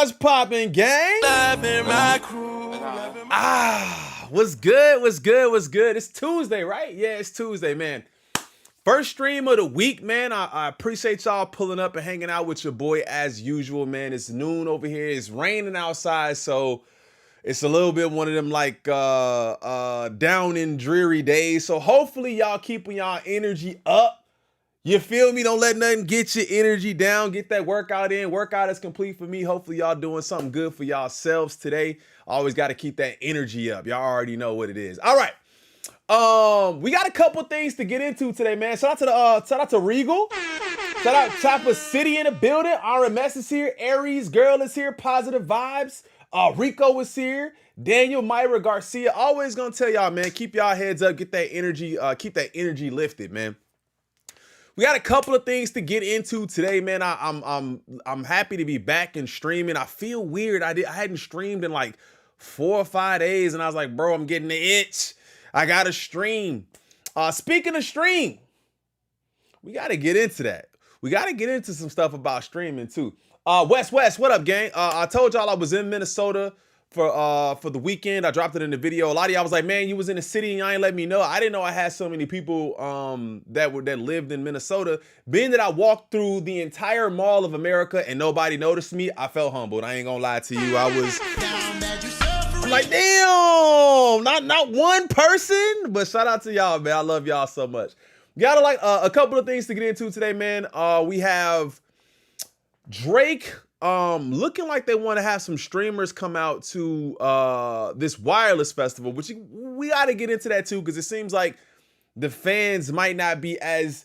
What's poppin', gang? My crew. What's good? What's good? What's good? It's Tuesday, right? Yeah, it's Tuesday, man. First stream of the week, man. I appreciate y'all pulling up and hanging out with your boy as usual, man. It's noon over here. It's raining outside, so it's a little bit one of them like down and dreary days. So hopefully y'all keeping y'all energy up. You feel me? Don't let nothing get your energy down. Get that workout in. Workout is complete for me. Hopefully y'all doing something good for y'allselves today. Always got to keep that energy up. Y'all already know what it is. All right. We got a couple things to get into today, man. Shout out to Regal. Shout out Chopper City in the building. RMS is here. Aries Girl is here. Positive Vibes. Rico is here. Daniel Myra Garcia. Always gonna tell y'all, man, keep y'all heads up. Get that energy. Keep that energy lifted, man. We got a couple of things to get into today, man. I'm happy to be back and streaming. I feel weird. I hadn't streamed in like 4 or 5 days, and I was like, bro, I'm getting the itch. I gotta stream. Speaking of stream, we gotta get into that. We gotta get into some stuff about streaming too. West, what up, gang? I told y'all I was in Minnesota for the weekend. I dropped it in the video. A lot of y'all was like, man, you was in the city and y'all ain't let me know. I didn't know I had so many people that lived in Minnesota. Being that I walked through the entire Mall of America and nobody noticed me, I felt humbled. I ain't gonna lie to you. I'm like, damn, not one person, but shout out to y'all, man. I love y'all so much. Got a couple of things to get into today, man. We have Drake looking like they want to have some streamers come out to this wireless festival, which we got to get into that too, because it seems like the fans might not be as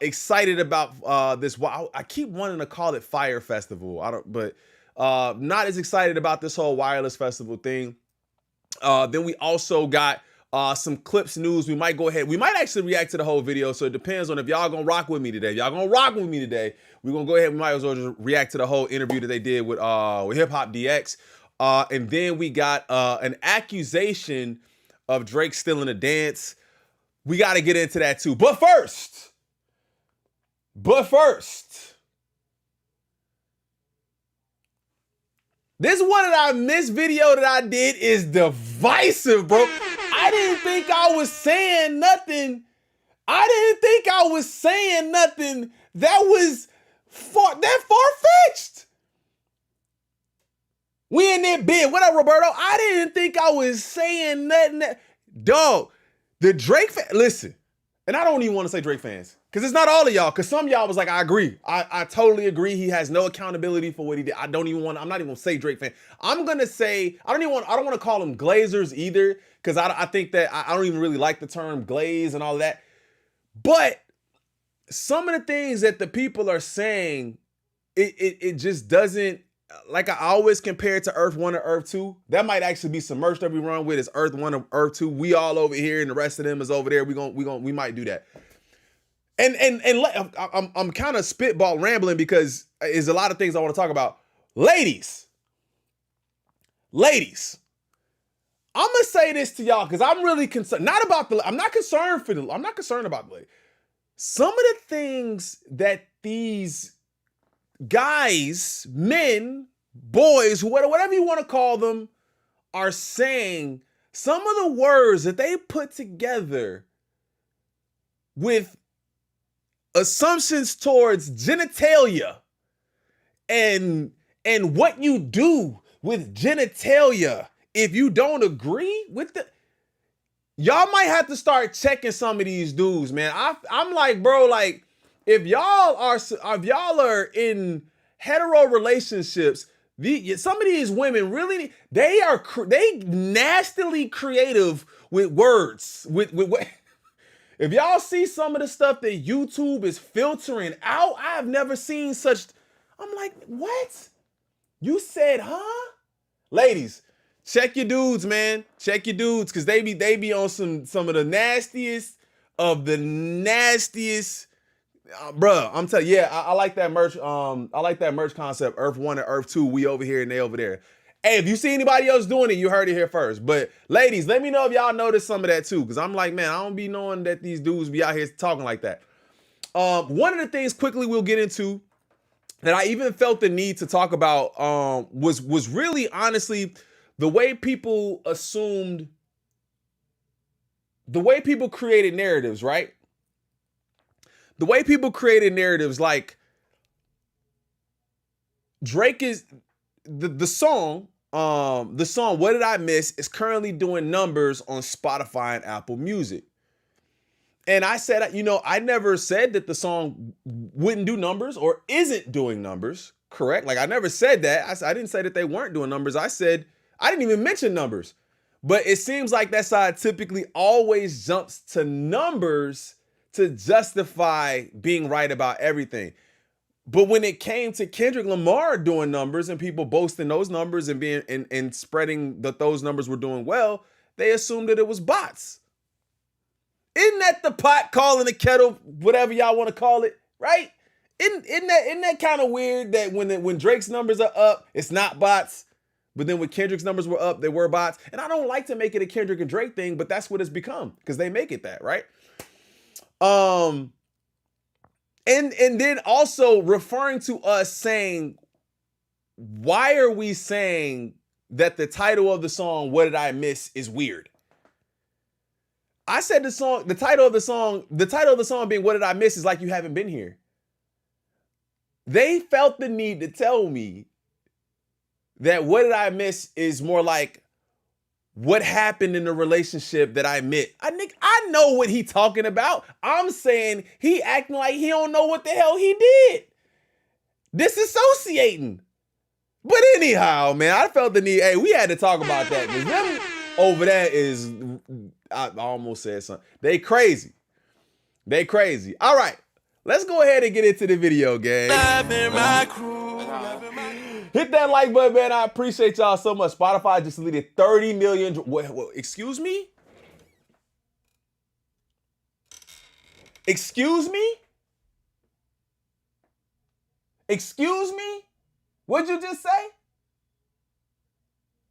excited about this. I keep wanting to call it Fire Festival. But not as excited about this whole wireless festival thing. Then we also got some Clipse news. We might actually react to the whole video. So it depends on if y'all gonna rock with me today. If y'all gonna rock with me today, we're gonna go ahead. We might as well just react to the whole interview that they did with Hip Hop DX. And then we got an accusation of Drake stealing a dance. We got to get into that too. But first, this one that I missed video that I did is divisive, bro. I didn't think I was saying nothing. That was far-fetched. We in there big. What up, Roberto? I didn't think I was saying nothing. Dog, the Drake fan, listen, and I don't even want to say Drake fans, because it's not all of y'all, because some of y'all was like, I agree. I totally agree. He has no accountability for what he did. I'm not even gonna say Drake fan. I'm gonna say, I don't want to call them Glazers either, because I think that I don't even really like the term glaze and all that. But some of the things that the people are saying, it just doesn't, like I always compare it to Earth 1 or Earth 2. That might actually be some merch that we run with is Earth 1 or Earth 2. We all over here and the rest of them is over there. We might do that. And I'm kind of spitball rambling because there's a lot of things I want to talk about. Ladies, I'm gonna say this to y'all because I'm really concerned. I'm not concerned about the lady. Some of the things that these guys, men, boys, whatever you want to call them, are saying, some of the words that they put together with assumptions towards genitalia and what you do with genitalia if you don't agree with the, y'all might have to start checking some of these dudes, man. I'm like, bro, like, if y'all are in hetero relationships, some of these women really, they nastily creative with words. With if y'all see some of the stuff that YouTube is filtering out, I've never seen such. I'm like, what? You said, huh? Ladies, check your dudes, man. Check your dudes, because they be on some of the nastiest of the nastiest. Bruh, I'm telling you, yeah, I like that merch. I like that merch concept. Earth 1 and Earth 2, we over here and they over there. Hey, if you see anybody else doing it, you heard it here first. But ladies, let me know if y'all notice some of that too, because I'm like, man, I don't be knowing that these dudes be out here talking like that. One of the things quickly we'll get into that I even felt the need to talk about was really honestly the way people assumed, the way people created narratives, right? The way people created narratives, like Drake is the song, What Did I Miss is currently doing numbers on Spotify and Apple Music. And I said, I never said that the song wouldn't do numbers or isn't doing numbers, correct? Like, I never said that. I didn't say that they weren't doing numbers. I said, I didn't even mention numbers. But it seems like that side typically always jumps to numbers to justify being right about everything. But when it came to Kendrick Lamar doing numbers and people boasting those numbers and being and spreading that those numbers were doing well, they assumed that it was bots. Isn't that the pot calling the kettle, whatever y'all want to call it, right? Isn't that kind of weird that when Drake's numbers are up, it's not bots, but then when Kendrick's numbers were up, they were bots? And I don't like to make it a Kendrick and Drake thing, but that's what it's become because they make it that, right? And then also referring to us saying, why are we saying that the title of the song, What Did I Miss, is weird? I said the title of the song being What Did I Miss is like you haven't been here. They felt the need to tell me that What Did I Miss is more like what happened in the relationship that I met. I know what he talking about. I'm saying he acting like he don't know what the hell he did. Disassociating. But anyhow, man, I felt the need. Hey, we had to talk about that. Because them over there is, I almost said something. They crazy. They crazy. All right, let's go ahead and get into the video, gang. Hit that like button, man. I appreciate y'all so much. Spotify just deleted 30 million. Excuse me? Excuse me? Excuse me? What'd you just say?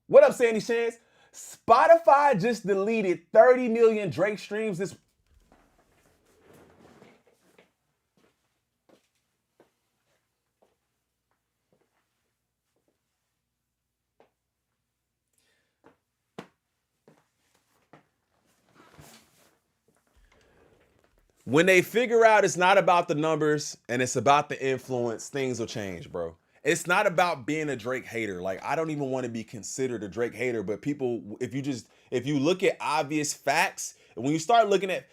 What up, Sandy Chance? Spotify just deleted 30 million Drake streams this. When they figure out it's not about the numbers and it's about the influence, things will change, bro. It's not about being a Drake hater. Like, I don't even want to be considered a Drake hater, but people, if you look at obvious facts, and when you start looking at,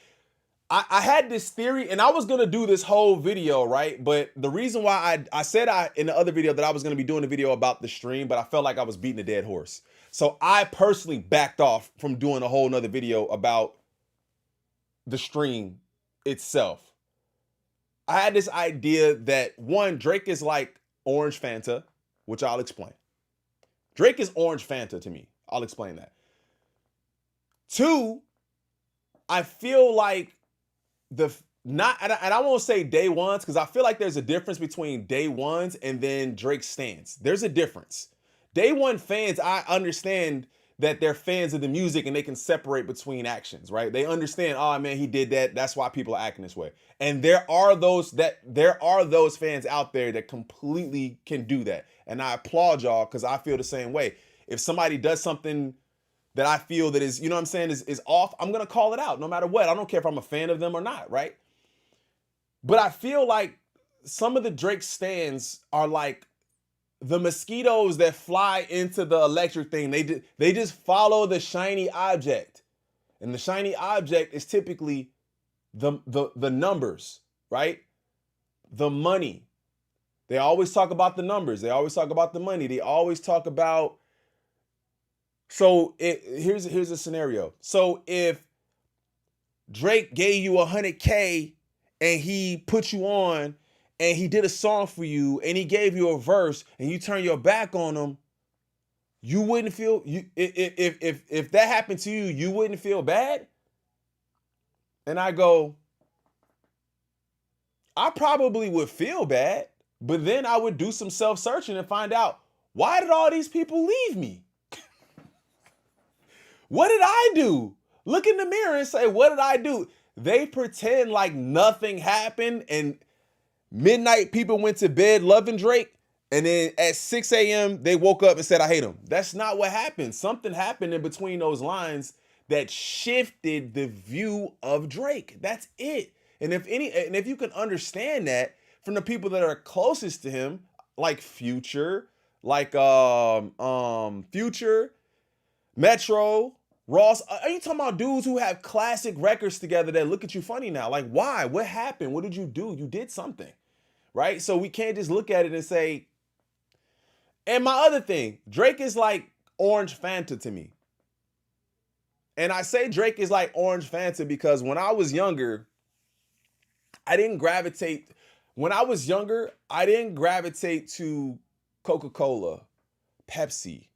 I had this theory, and I was gonna do this whole video, right? But the reason why I said in the other video that I was gonna be doing a video about the stream, but I felt like I was beating a dead horse. So I personally backed off from doing a whole nother video about the stream itself. I had this idea that, one, Drake is like Orange Fanta, which I'll explain. Drake is Orange Fanta to me. I'll explain that. Two, I feel like and I won't say day ones, because I feel like there's a difference between day ones and then Drake stans. There's a difference. Day one fans, I understand that they're fans of the music and they can separate between actions, right? They understand, oh man, he did that. That's why people are acting this way. And there are those fans out there that completely can do that. And I applaud y'all because I feel the same way. If somebody does something that I feel that is, you know what I'm saying, is off, I'm gonna call it out no matter what. I don't care if I'm a fan of them or not, right? But I feel like some of the Drake stans are like the mosquitoes that fly into the electric thing. They just follow the shiny object. And the shiny object is typically the numbers, right? The money. They always talk about the numbers. They always talk about the money. They always talk about. So here's a scenario. So if Drake gave you $100K and he put you on and he did a song for you and he gave you a verse and you turn your back on him, you wouldn't feel, if that happened to you, you wouldn't feel bad? And I go, I probably would feel bad, but then I would do some self-searching and find out, why did all these people leave me? What did I do? Look in the mirror and say, what did I do? They pretend like nothing happened, and Midnight, people went to bed loving Drake. And then at 6 a.m., they woke up and said, I hate him. That's not what happened. Something happened in between those lines that shifted the view of Drake. That's it. And if you can understand that from the people that are closest to him, like Future, like Future, Metro, Ross, are you talking about dudes who have classic records together that look at you funny now? Like, why? What happened? What did you do? You did something, right? So we can't just look at it and say. And my other thing, Drake is like Orange Fanta to me. And I say Drake is like Orange Fanta because when I was younger, I didn't gravitate to Coca-Cola, Pepsi.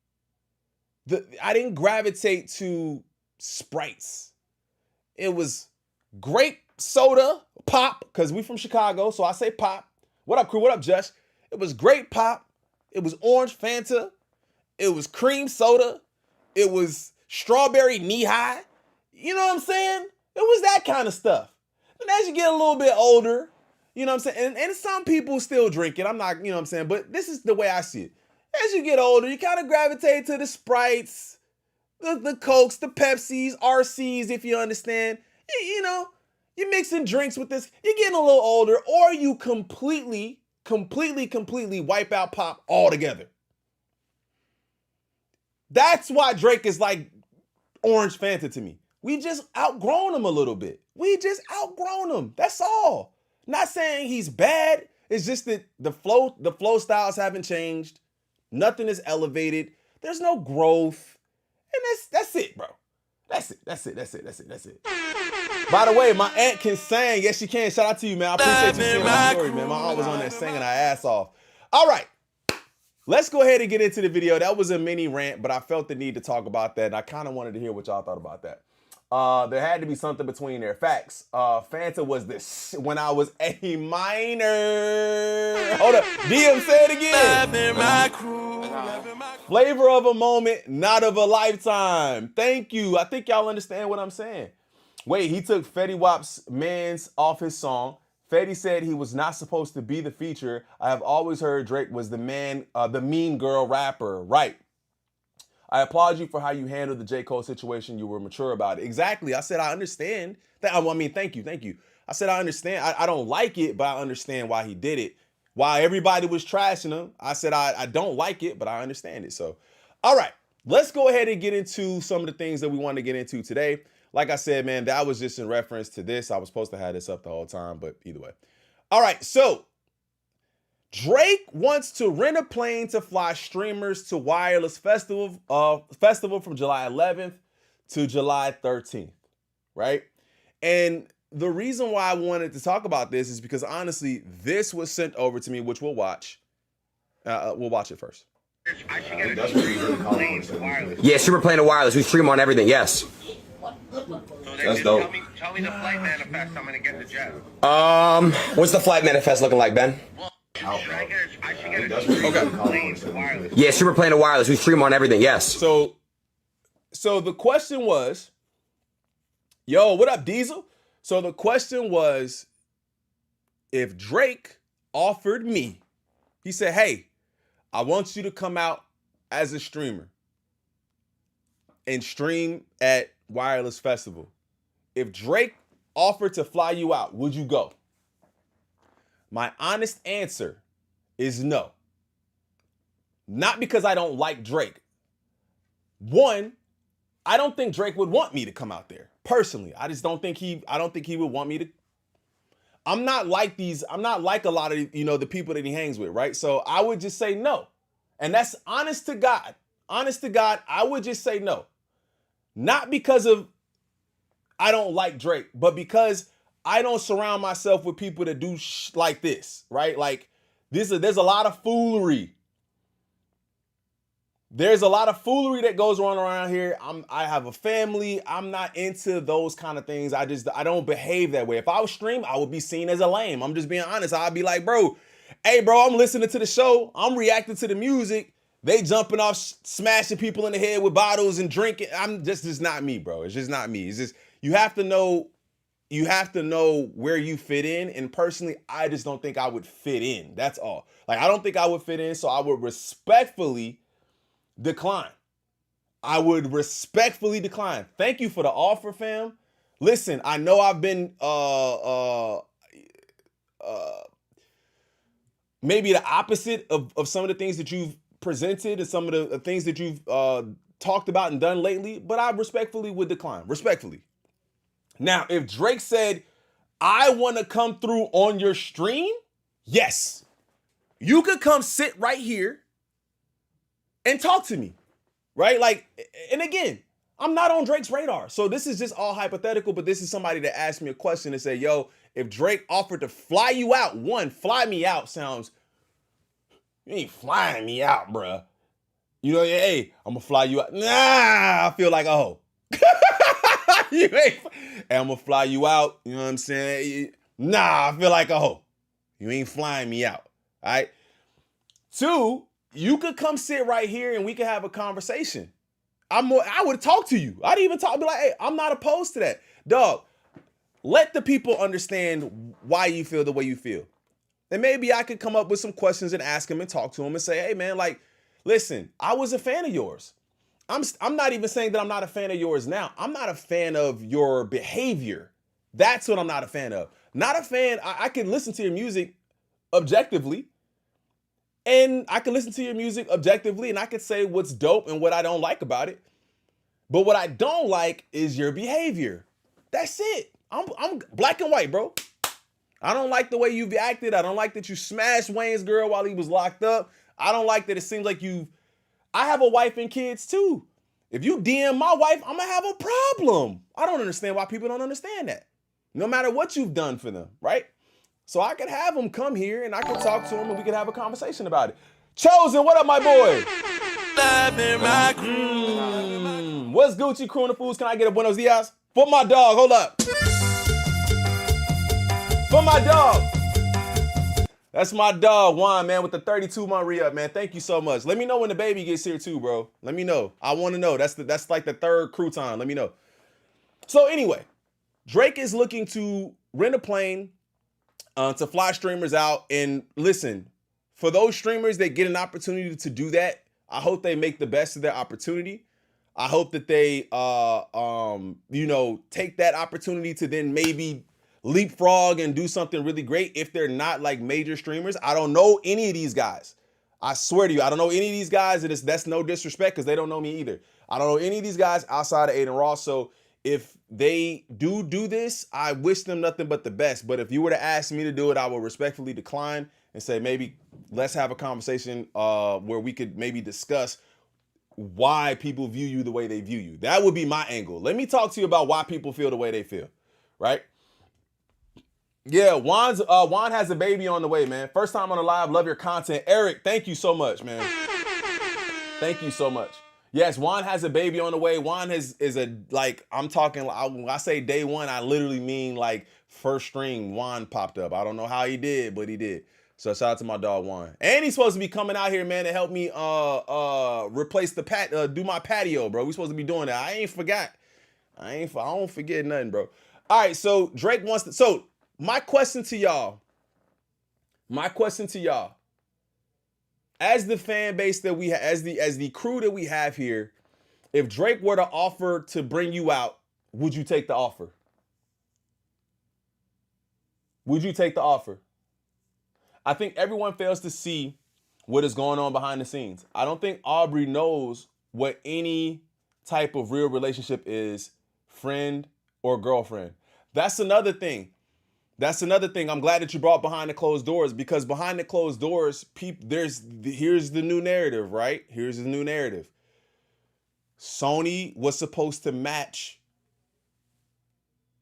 I didn't gravitate to Sprites. It was grape soda, pop, because we from Chicago, so I say pop. What up, crew? What up, Josh? It was grape pop. It was orange Fanta. It was cream soda. It was strawberry knee-high. You know what I'm saying? It was that kind of stuff. And as you get a little bit older, you know what I'm saying? And some people still drink it. I'm not, you know what I'm saying? But this is the way I see it. As you get older, you kind of gravitate to the Sprites, the Cokes, the Pepsis, RCs, if you understand. You know, you're mixing drinks with this. You're getting a little older, or you completely wipe out pop altogether. That's why Drake is like Orange Fanta to me. We just outgrown him a little bit. We just outgrown him. That's all. Not saying he's bad. It's just that the flow styles haven't changed. Nothing is elevated. There's no growth. And that's it, bro. That's it. By the way, my aunt can sing. Yes, she can. Shout out to you, man. I appreciate you sharing my story, man. My aunt was on there singing her ass off. All right. Let's go ahead and get into the video. That was a mini rant, but I felt the need to talk about that, and I kind of wanted to hear what y'all thought about that. There had to be something between there. Facts. Fanta was this when I was a minor. Hold up. DM, say it again. Flavor of a moment, not of a lifetime. Thank you. I think y'all understand what I'm saying. Wait, he took Fetty Wap's Mans off his song. Fetty said he was not supposed to be the feature. I have always heard Drake was the mean girl rapper. Right. I applaud you for how you handled the J. Cole situation. You were mature about it. Exactly. I said, I understand. Thank you. I said, I understand. I don't like it, but I understand why he did it. While everybody was trashing him, I said, I don't like it, but I understand it. So, all right, let's go ahead and get into some of the things that we want to get into today. Like I said, man, that was just in reference to this. I was supposed to have this up the whole time, but either way. All right, so Drake wants to rent a plane to fly streamers to Wireless Festival from July 11th to July 13th, right? And the reason why I wanted to talk about this is because honestly, this was sent over to me, which we'll watch. We'll watch it first. Yeah, streamer plane to wireless. We stream on everything. Yes. That's dope. Tell me the flight manifest. I'm gonna get the jet. What's the flight manifest looking like, Ben? Yeah, streamer plane to wireless. We stream on everything. Yes. So the question was, yo, what up, Diesel? So the question was, if Drake offered me, he said, hey, I want you to come out as a streamer and stream at Wireless Festival. If Drake offered to fly you out, would you go? My honest answer is no. Not because I don't like Drake. One, I don't think Drake would want me to come out there. Personally, I don't think he would want me to. I'm not like a lot of, the people that he hangs with, right? So I would just say no. And that's honest to God. Honest to God, I would just say no. Not because of I don't like Drake, but because I don't surround myself with people that do like this, right? Like there's a lot of foolery. There's a lot of foolery that goes on around here. I have a family. I'm not into those kind of things. I don't behave that way. If I was stream, I would be seen as a lame. I'm just being honest. I'd be like, hey, bro, I'm listening to the show. I'm reacting to the music. They jumping off, smashing people in the head with bottles and drinking. This is not me, bro. It's just not me. It's just, you have to know you have to know where you fit in. And personally, I just don't think I would fit in. That's all. Like, I don't think I would fit in, so I would respectfully decline. I would respectfully decline. Thank you for the offer, fam. Listen, I know I've been maybe the opposite of some of the things that you've presented and some of the things that you've talked about and done lately, but I respectfully would decline. Respectfully. Now, if Drake said, I want to come through on your stream, yes. You could come sit right here and talk to me, right? Like, and again, I'm not on Drake's radar. So this is just all hypothetical, but this is somebody that asked me a question and said, yo, if Drake offered to fly you out, fly me out sounds, you ain't flying me out, bruh. You know, hey, I'm gonna fly you out. Nah, I feel like a hoe. You ain't, and I'm gonna fly you out. You know what I'm saying? Nah, I feel like a hoe. You ain't flying me out. All right. 2, you could come sit right here and we could have a conversation. I would talk to you. I'd even be like, hey, I'm not opposed to that. Dog, let the people understand why you feel the way you feel. And maybe I could come up with some questions and ask him and talk to him and say, hey man, like, listen, I was a fan of yours. I'm not even saying that I'm not a fan of yours now. I'm not a fan of your behavior. That's what I'm not a fan of. Not a fan. I can listen to your music objectively. And I can listen to your music objectively and I could say what's dope and what I don't like about it. But what I don't like is your behavior. That's it. I'm black and white, bro. I don't like the way you've acted. I don't like that you smashed Wayne's girl while he was locked up. I don't like that it seems like I have a wife and kids too. If you DM my wife, I'm gonna have a problem. I don't understand why people don't understand that. No matter what you've done for them, right? So I could have him come here and I could talk to him and we could have a conversation about it. Chosen, what up, my boy? What's Gucci, Crew and the Fools? Can I get a buenos dias? For my dog, hold up. For my dog. That's my dog, Juan, man, with the 32-month re-up, man. Thank you so much. Let me know when the baby gets here too, bro. Let me know. I want to know. That's like the third crew time. Let me know. So anyway, Drake is looking to rent a plane to fly streamers out. And listen, for those streamers that get an opportunity to do that, I hope they make the best of their opportunity. I hope that they, take that opportunity to then maybe leapfrog and do something really great if they're not like major streamers. I don't know any of these guys. I swear to you, I don't know any of these guys, and that's no disrespect because they don't know me either. I don't know any of these guys outside of Aiden Ross. So if they do this, I wish them nothing but the best. But if you were to ask me to do it, I would respectfully decline and say, maybe let's have a conversation where we could maybe discuss why people view you the way they view you. That would be my angle. Let me talk to you about why people feel the way they feel, right? Yeah, Juan has a baby on the way, man. First time on the live, love your content. Eric, thank you so much, man. Thank you so much. Yes, Juan has a baby on the way. Juan I'm talking, when I say day one, I literally mean like first string Juan popped up. I don't know how he did, but he did. So shout out to my dog Juan. And he's supposed to be coming out here, man, to help me replace do my patio, bro. We supposed to be doing that. I ain't forgot. I don't forget nothing, bro. All right, so Drake wants to, so my question to y'all, as the fan base that we have, as the crew that we have here, if Drake were to offer to bring you out, would you take the offer? Would you take the offer? I think everyone fails to see what is going on behind the scenes. I don't think Aubrey knows what any type of real relationship is, friend or girlfriend. That's another thing. I'm glad that you brought behind the closed doors, because behind the closed doors, here's the new narrative, right? Here's the new narrative. Sony was supposed to match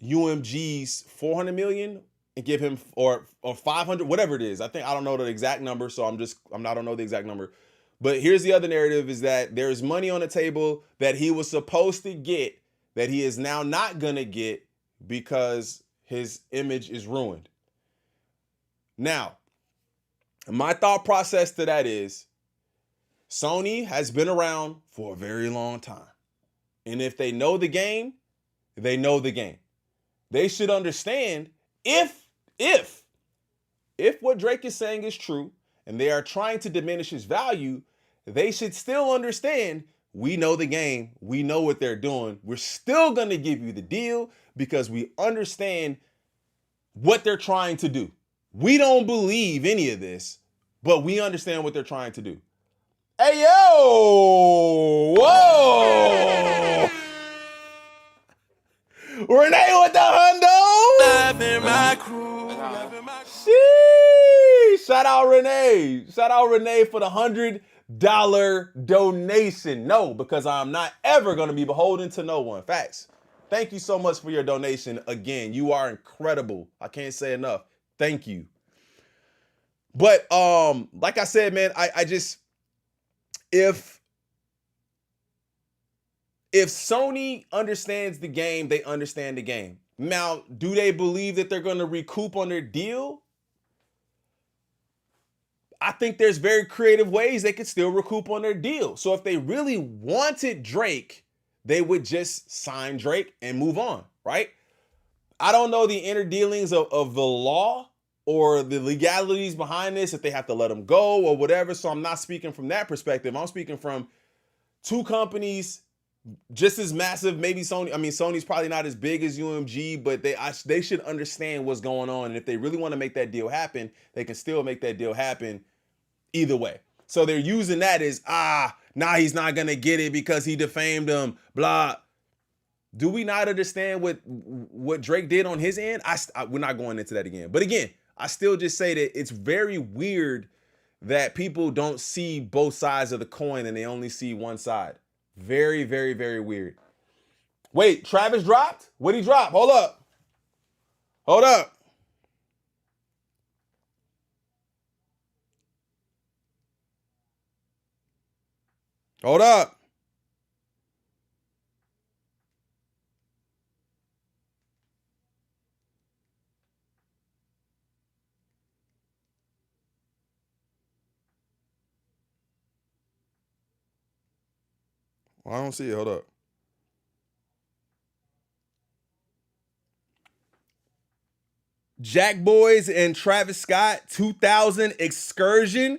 UMG's 400 million and give him or 500, whatever it is. I don't know the exact number, so I don't know the exact number. But here's the other narrative, is that there's money on the table that he was supposed to get that he is now not gonna get because his image is ruined. Now, my thought process to that is, Sony has been around for a very long time. And if they know the game, they know the game. they should understand if what Drake is saying is true and they are trying to diminish his value, they should still understand we know the game. We know what they're doing. We're still going to give you the deal because we understand what they're trying to do. We don't believe any of this, but we understand what they're trying to do. Hey, yo! Whoa! Renee with the hundo! Loving my crew. Sheesh! Shout out Renee. Shout out Renee for the $100 donation. No, because I'm not ever going to be beholden to no one. Facts. Thank you so much for your donation. Again, you are incredible. I can't say enough. Thank you. But like I said, man, I just if Sony understands the game, they understand the game. Now, do they believe that they're going to recoup on their deal? I think there's very creative ways they could still recoup on their deal. So if they really wanted Drake, they would just sign Drake and move on, right? I don't know the inner dealings of the law or the legalities behind this, if they have to let him go or whatever. So I'm not speaking from that perspective. I'm speaking from two companies just as massive, maybe Sony. I mean, Sony's probably not as big as UMG, but they should understand what's going on. And if they really want to make that deal happen, they can still make that deal happen either way. So they're using that as, he's not going to get it because he defamed him, blah. Do we not understand what Drake did on his end? We're not going into that again. But again, I still just say that it's very weird that people don't see both sides of the coin and they only see one side. Very, very, very weird. Wait, Travis dropped? What'd he drop? Hold up. Hold up. Hold up. I don't see it. Hold up. Jack Boys and Travis Scott 2000 excursion.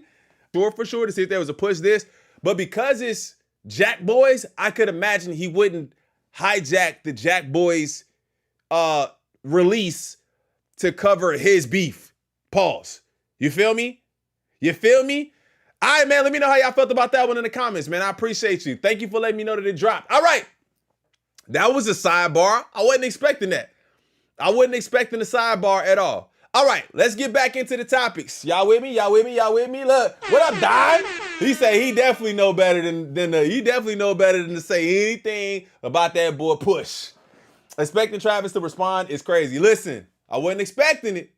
For sure to see if there was a push this. But because it's Jack Boys, I could imagine he wouldn't hijack the Jack Boys release to cover his beef. Pause. You feel me? You feel me? All right, man, let me know how y'all felt about that one in the comments, man. I appreciate you. Thank you for letting me know that it dropped. All right. That was a sidebar. I wasn't expecting that. I wasn't expecting the sidebar at all. All right, let's get back into the topics. Y'all with me? Y'all with me? Y'all with me? Look, what up, Dime? He say he definitely know better than to say anything about that boy Push. Expecting Travis to respond is crazy. Listen, I wasn't expecting it.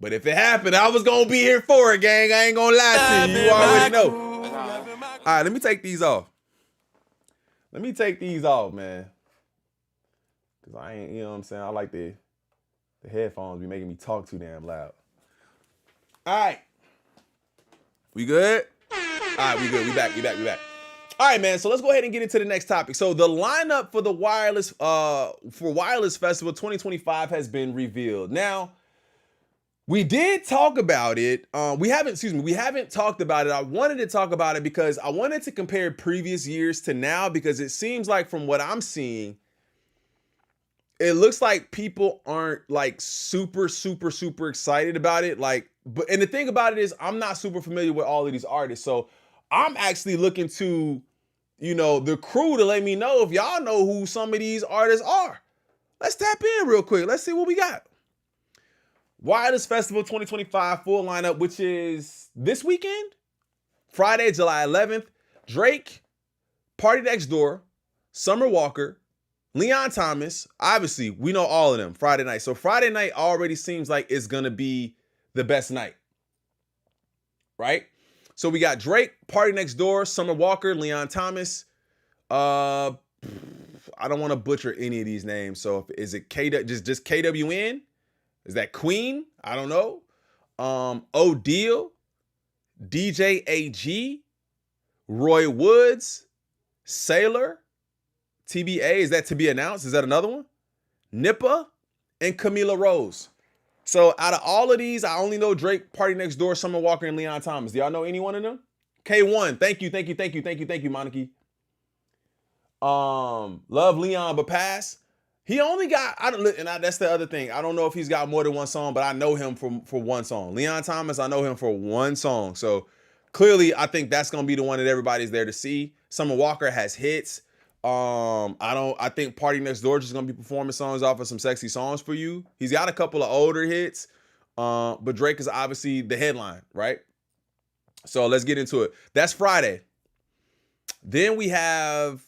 But if it happened, I was going to be here for it, gang. I ain't going to lie to you. You already know. All right, let me take these off. Let me take these off, man. Because I ain't, you know what I'm saying? I like the headphones be making me talk too damn loud. All right. We good? All right, we good. We back. All right, man. So let's go ahead and get into the next topic. So the lineup for the Wireless Festival 2025 has been revealed. Now, we did talk about it. We haven't talked about it. I wanted to talk about it because I wanted to compare previous years to now, because it seems like from what I'm seeing, it looks like people aren't like super excited about it. And the thing about it is I'm not super familiar with all of these artists. So I'm actually looking to, the crew to let me know if y'all know who some of these artists are. Let's tap in real quick. Let's see what we got. Wireless Festival 2025 full lineup, which is this weekend, Friday, July 11th. Drake, Party Next Door, Summer Walker, Leon Thomas. Obviously, we know all of them Friday night. So Friday night already seems like it's going to be the best night, right? So we got Drake, Party Next Door, Summer Walker, Leon Thomas. I don't want to butcher any of these names. So is it just KWN? Is that Queen? I don't know. O'Deal, DJ AG, Roy Woods, Sailor, TBA. Is that to be announced? Is that another one? Nippa, and Camila Rose. So out of all of these, I only know Drake, Party Next Door, Summer Walker, and Leon Thomas. Do y'all know any one of them? K1, thank you, Monarchy. Love Leon, but pass. He only got, that's the other thing. I don't know if he's got more than one song, but I know him for one song. Leon Thomas, I know him for one song. So clearly, I think that's gonna be the one that everybody's there to see. Summer Walker has hits. I think Party Next Door just gonna be performing songs off of some sexy songs for you. He's got a couple of older hits, but Drake is obviously the headline, right? So let's get into it. That's Friday. Then we have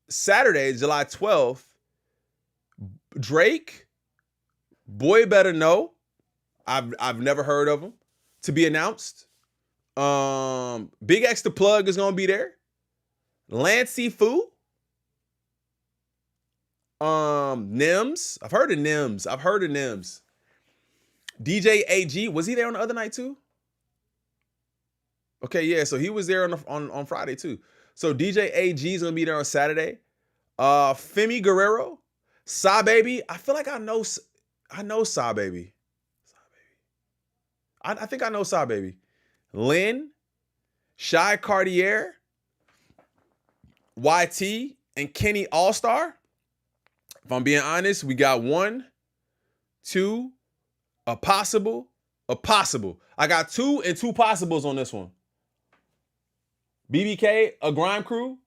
Saturday, July 12th. Drake, Boy Better Know. I've never heard of him. To be announced. Big X the Plug is gonna be there. Lancey Foo. Nims. I've heard of Nims. DJ AG. Was he there on the other night too? Okay, yeah. So he was there on Friday too. So DJ AG is gonna be there on Saturday. Femi Guerrero. Sa Baby. I feel like I know Sa Baby. I think I know Sa Baby. Lynn. Shy Cartier. YT and Kenny All-Star. If I'm being honest, we got 1, 2, a possible. I got 2 and 2 possibles on this one. BBK, a Grime Crew.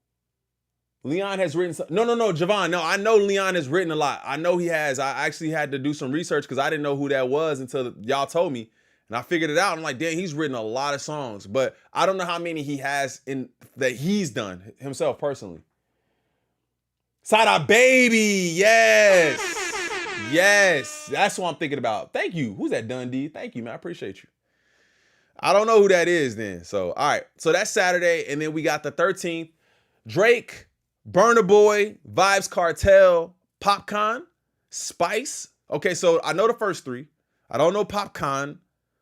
Leon has written no, Javon. No, I know Leon has written a lot. I know he has. I actually had to do some research because I didn't know who that was until y'all told me. And I figured it out. I'm like, damn, he's written a lot of songs. But I don't know how many he has that he's done himself personally. Sada Baby, yes. Yes, that's what I'm thinking about. Thank you. Who's that, Dundee? Thank you, man. I appreciate you. I don't know who that is then. So, all right. So that's Saturday. And then we got the 13th. Drake, Burna Boy, Vibes Cartel, Popcorn, Spice. Okay, so I know the first 3. I don't know Popcorn,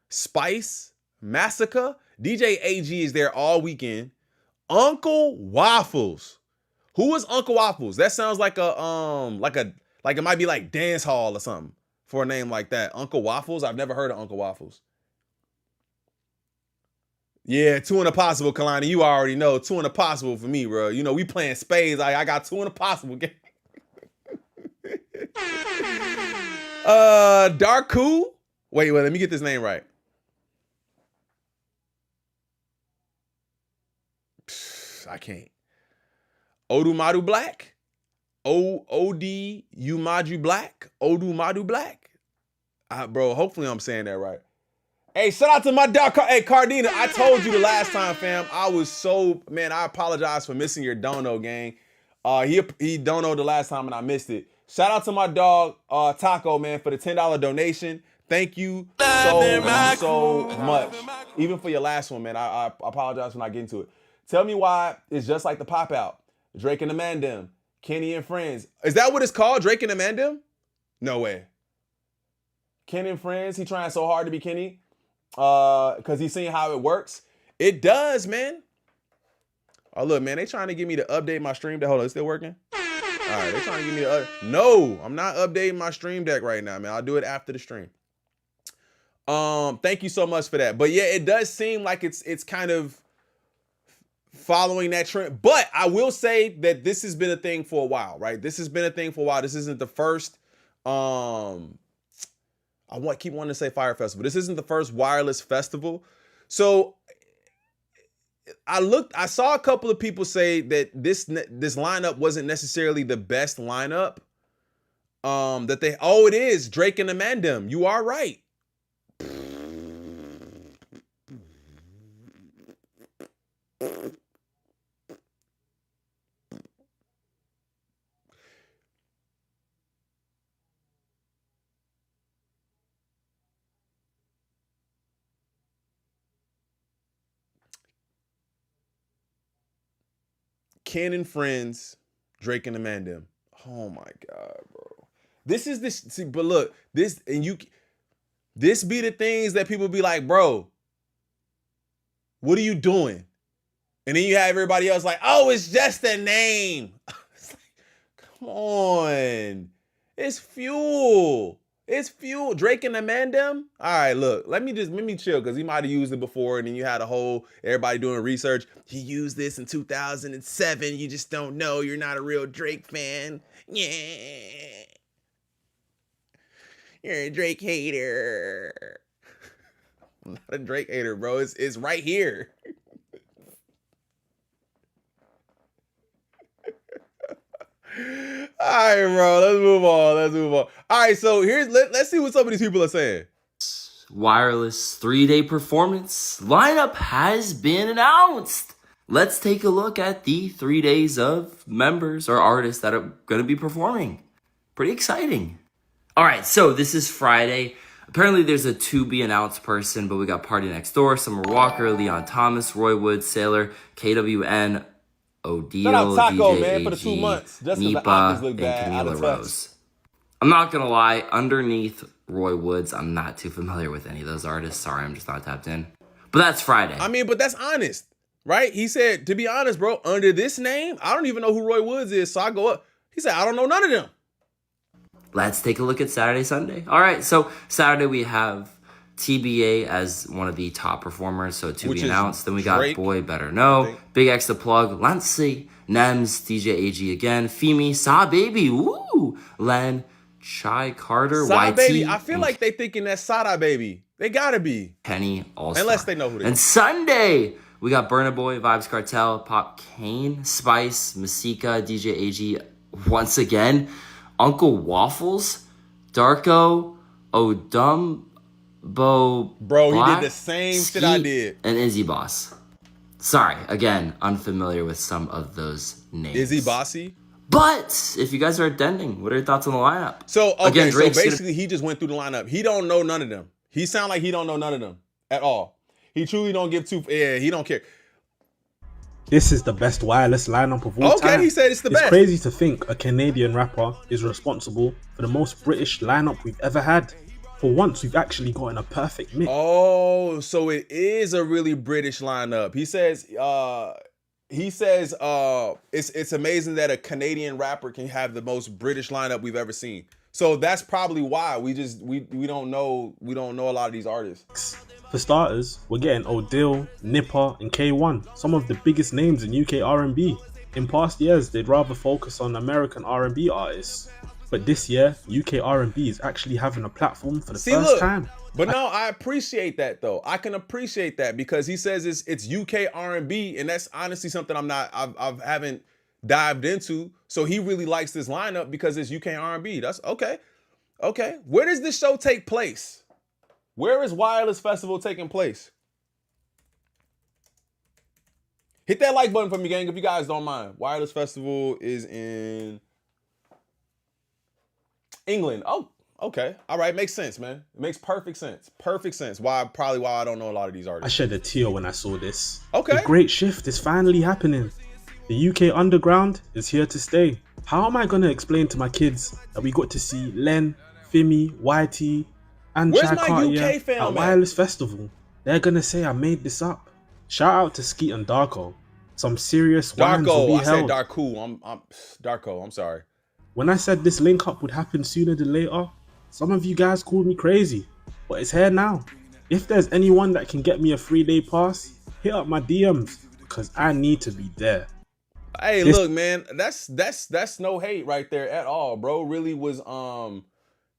Spice, Massacre. DJ AG is there all weekend. Uncle Waffles. Who is Uncle Waffles? That sounds like it might be like dance hall or something for a name like that. Uncle Waffles? I've never heard of Uncle Waffles. Yeah, 2 in a possible, Kalani. You already know. 2 in a possible for me, bro. You know, we playing spades. I got 2 in a possible game. Darku. Wait, let me get this name right. I can't. Odumadu Black. O-D Umaju Black. Odumadu Black. Bro, hopefully I'm saying that right. Hey, shout out to my dog. Hey, Cardina, I told you the last time, fam. I apologize for missing your dono, gang. He donoed the last time and I missed it. Shout out to my dog, Taco, man, for the $10 donation. Thank you so much. Even for your last one, man. I apologize for not getting to it. Tell me why it's just like the pop out. Drake and the Mandem. Kenny and Friends. Is that what it's called? Drake and the Mandem? No way. Kenny and Friends. He trying so hard to be Kenny. Because he's seeing how it works. It does, man. Oh, look, man. They trying to get me to update my stream deck. Hold on. It's still working? All right. They trying to get me to No, I'm not updating my stream deck right now, man. I'll do it after the stream. Thank you so much for that. But yeah, it does seem like it's kind of following that trend. But I will say that this has been a thing for a while, right? This has been a thing for a while. This isn't the first, keep wanting to say Fire Festival. This isn't the first wireless festival. So I saw a couple of people say that this lineup wasn't necessarily the best lineup. It is Drake and the Mandem. You are right. Ken and Friends, Drake and the Mandem. Oh my God, bro. But look, this be the things that people be like, bro, what are you doing? And then you have everybody else like, oh, it's just a name. It's like, come on. It's fuel. It's fuel. Drake and the Mandem. All right, look. Let me chill because he might have used it before, and then you had a whole everybody doing research. He used this in 2007. You just don't know. You're not a real Drake fan. Yeah. You're a Drake hater. I'm not a Drake hater, bro. It's right here. All right, bro. Let's move on. All right, so let's see what some of these people are saying. Wireless 3-day performance lineup has been announced. Let's take a look at the 3 days of members or artists that are going to be performing. Pretty exciting. All right, so this is Friday. Apparently there's a to be announced person, but we got Party Next Door, Summer Walker, Leon Thomas, Roy Wood, Sailor, KWN, Odile, Shout out Taco, DJ man, AG, for the 2 months. Just 'cause the Nipa, optics look and bad, out of Camila touch. Rose. I'm not going to lie, underneath Roy Woods, I'm not too familiar with any of those artists. Sorry, I'm just not tapped in. But that's Friday. I mean, but that's honest, right? He said, to be honest, bro, under this name, I don't even know who Roy Woods is, so I go up. He said, I don't know none of them. Let's take a look at Saturday, Sunday. All right, so Saturday we have TBA as one of the top performers, so to Which be is announced. Then we got Drake, Boy Better Know, think. Big X The Plug, Lancey, Nems, DJ AG again, Femi, Saw Baby, woo, Len, Chai Carter, Sada YT, Baby. I feel and like they thinking that's Sada Baby. They gotta be. Kenny All-Star. Unless they know who they And are. Sunday, we got Burna Boy, Vibes Cartel, Pop Kane, Spice, Masika, DJ AG once again, Uncle Waffles, Darko, Odumbo, Bro, he Black, did the same shit Skeet, I did. and Izzy Boss. Sorry, again, unfamiliar with some of those names. Is he bossy? But if you guys are attending, what are your thoughts on the lineup? So, okay, Again, so Drake's basically he just went through the lineup. He don't know none of them. He sound like he don't know none of them at all. He truly don't give two, he don't care. This is the best wireless lineup of all time. Okay, he said it's the best. It's crazy to think a Canadian rapper is responsible for the most British lineup we've ever had. For once, we've actually gotten a perfect mix. Oh, so it is a really British lineup. He says it's amazing that a Canadian rapper can have the most British lineup we've ever seen. So that's probably why we don't know a lot of these artists. For starters, we're getting Odile, Nipper, and K1, some of the biggest names in UK R&B. In past years, they'd rather focus on American R&B artists. But this year, UK R&B is actually having a platform for the first time. But no, I appreciate that though. I can appreciate that because he says it's UK R&B, and that's honestly something I haven't dived into. So he really likes this lineup because it's UK R&B. That's okay. Okay, where does this show take place? Where is Wireless Festival taking place? Hit that like button for me, gang, if you guys don't mind. Wireless Festival is in England. Oh, okay. All right, makes sense, man. It makes perfect sense. Perfect sense. Why I don't know a lot of these artists. I shed a tear when I saw this. Okay. The great shift is finally happening. The UK underground is here to stay. How am I going to explain to my kids that we got to see Len, Femi, YT, and Where's Chai my Cartier UK fam at at? Wireless Festival? They're going to say I made this up. Shout out to Skeet and Darko. Some serious wines will be Darko. I said held. Darko. I'm Darko. I'm sorry. When I said this link up would happen sooner than later, some of you guys called me crazy, but it's here now. If there's anyone that can get me a 3-day pass, hit up my DMs because I need to be there. Hey, look, man, that's no hate right there at all, bro. Really was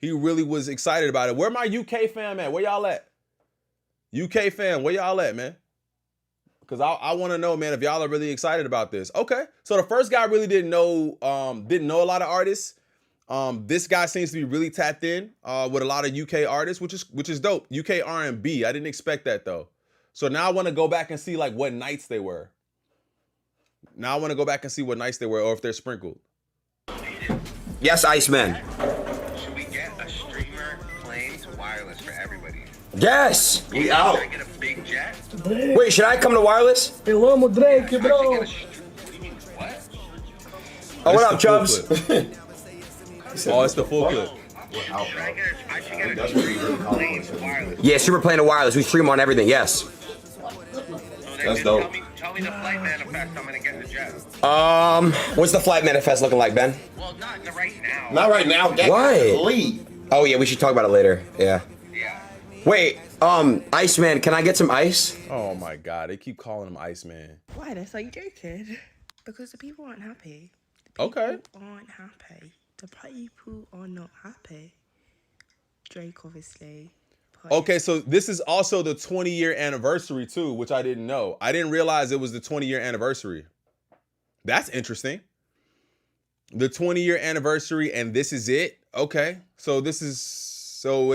he really was excited about it. Where my UK fam at? Where y'all at? UK fam, where y'all at, man? Because I want to know, man, if y'all are really excited about this. Okay, so the first guy really didn't know a lot of artists. This guy seems to be really tapped in with a lot of UK artists, which is dope. UK R&B. I didn't expect that though. So now I want to go back and see like what nights they were. Now I want to go back and see what nights they were or if they're sprinkled. Yes, ICEMAN. Should we get a streamer plane to wireless for everybody? Yes, we out. Should I get a big jet? Wait, should I come to wireless? Eu amo Drake, Should I bro. actually get what do you mean, what? Oh, what up, It's the full Chubbs? clip. Oh, it's the full clip. I should get a streamer plane to wireless. Yeah, super plane to wireless. We stream on everything. Yes. That's dope. Tell me the flight manifest. I'm gonna get in the jet. What's the flight manifest looking like, Ben? Well, not right now. Not right now. What? Leave. Oh yeah, we should talk about it later. Yeah. Yeah. Wait, Iceman, can I get some ice? Oh my God, they keep calling him Iceman. Why? That's like joking. Because the people aren't happy. Okay. People aren't happy. The people are not happy. Drake, obviously. Okay, so this is also the 20-year anniversary too, which I didn't know. I didn't realize it was the 20-year anniversary. That's interesting. The 20-year anniversary, and this is it? Okay. So it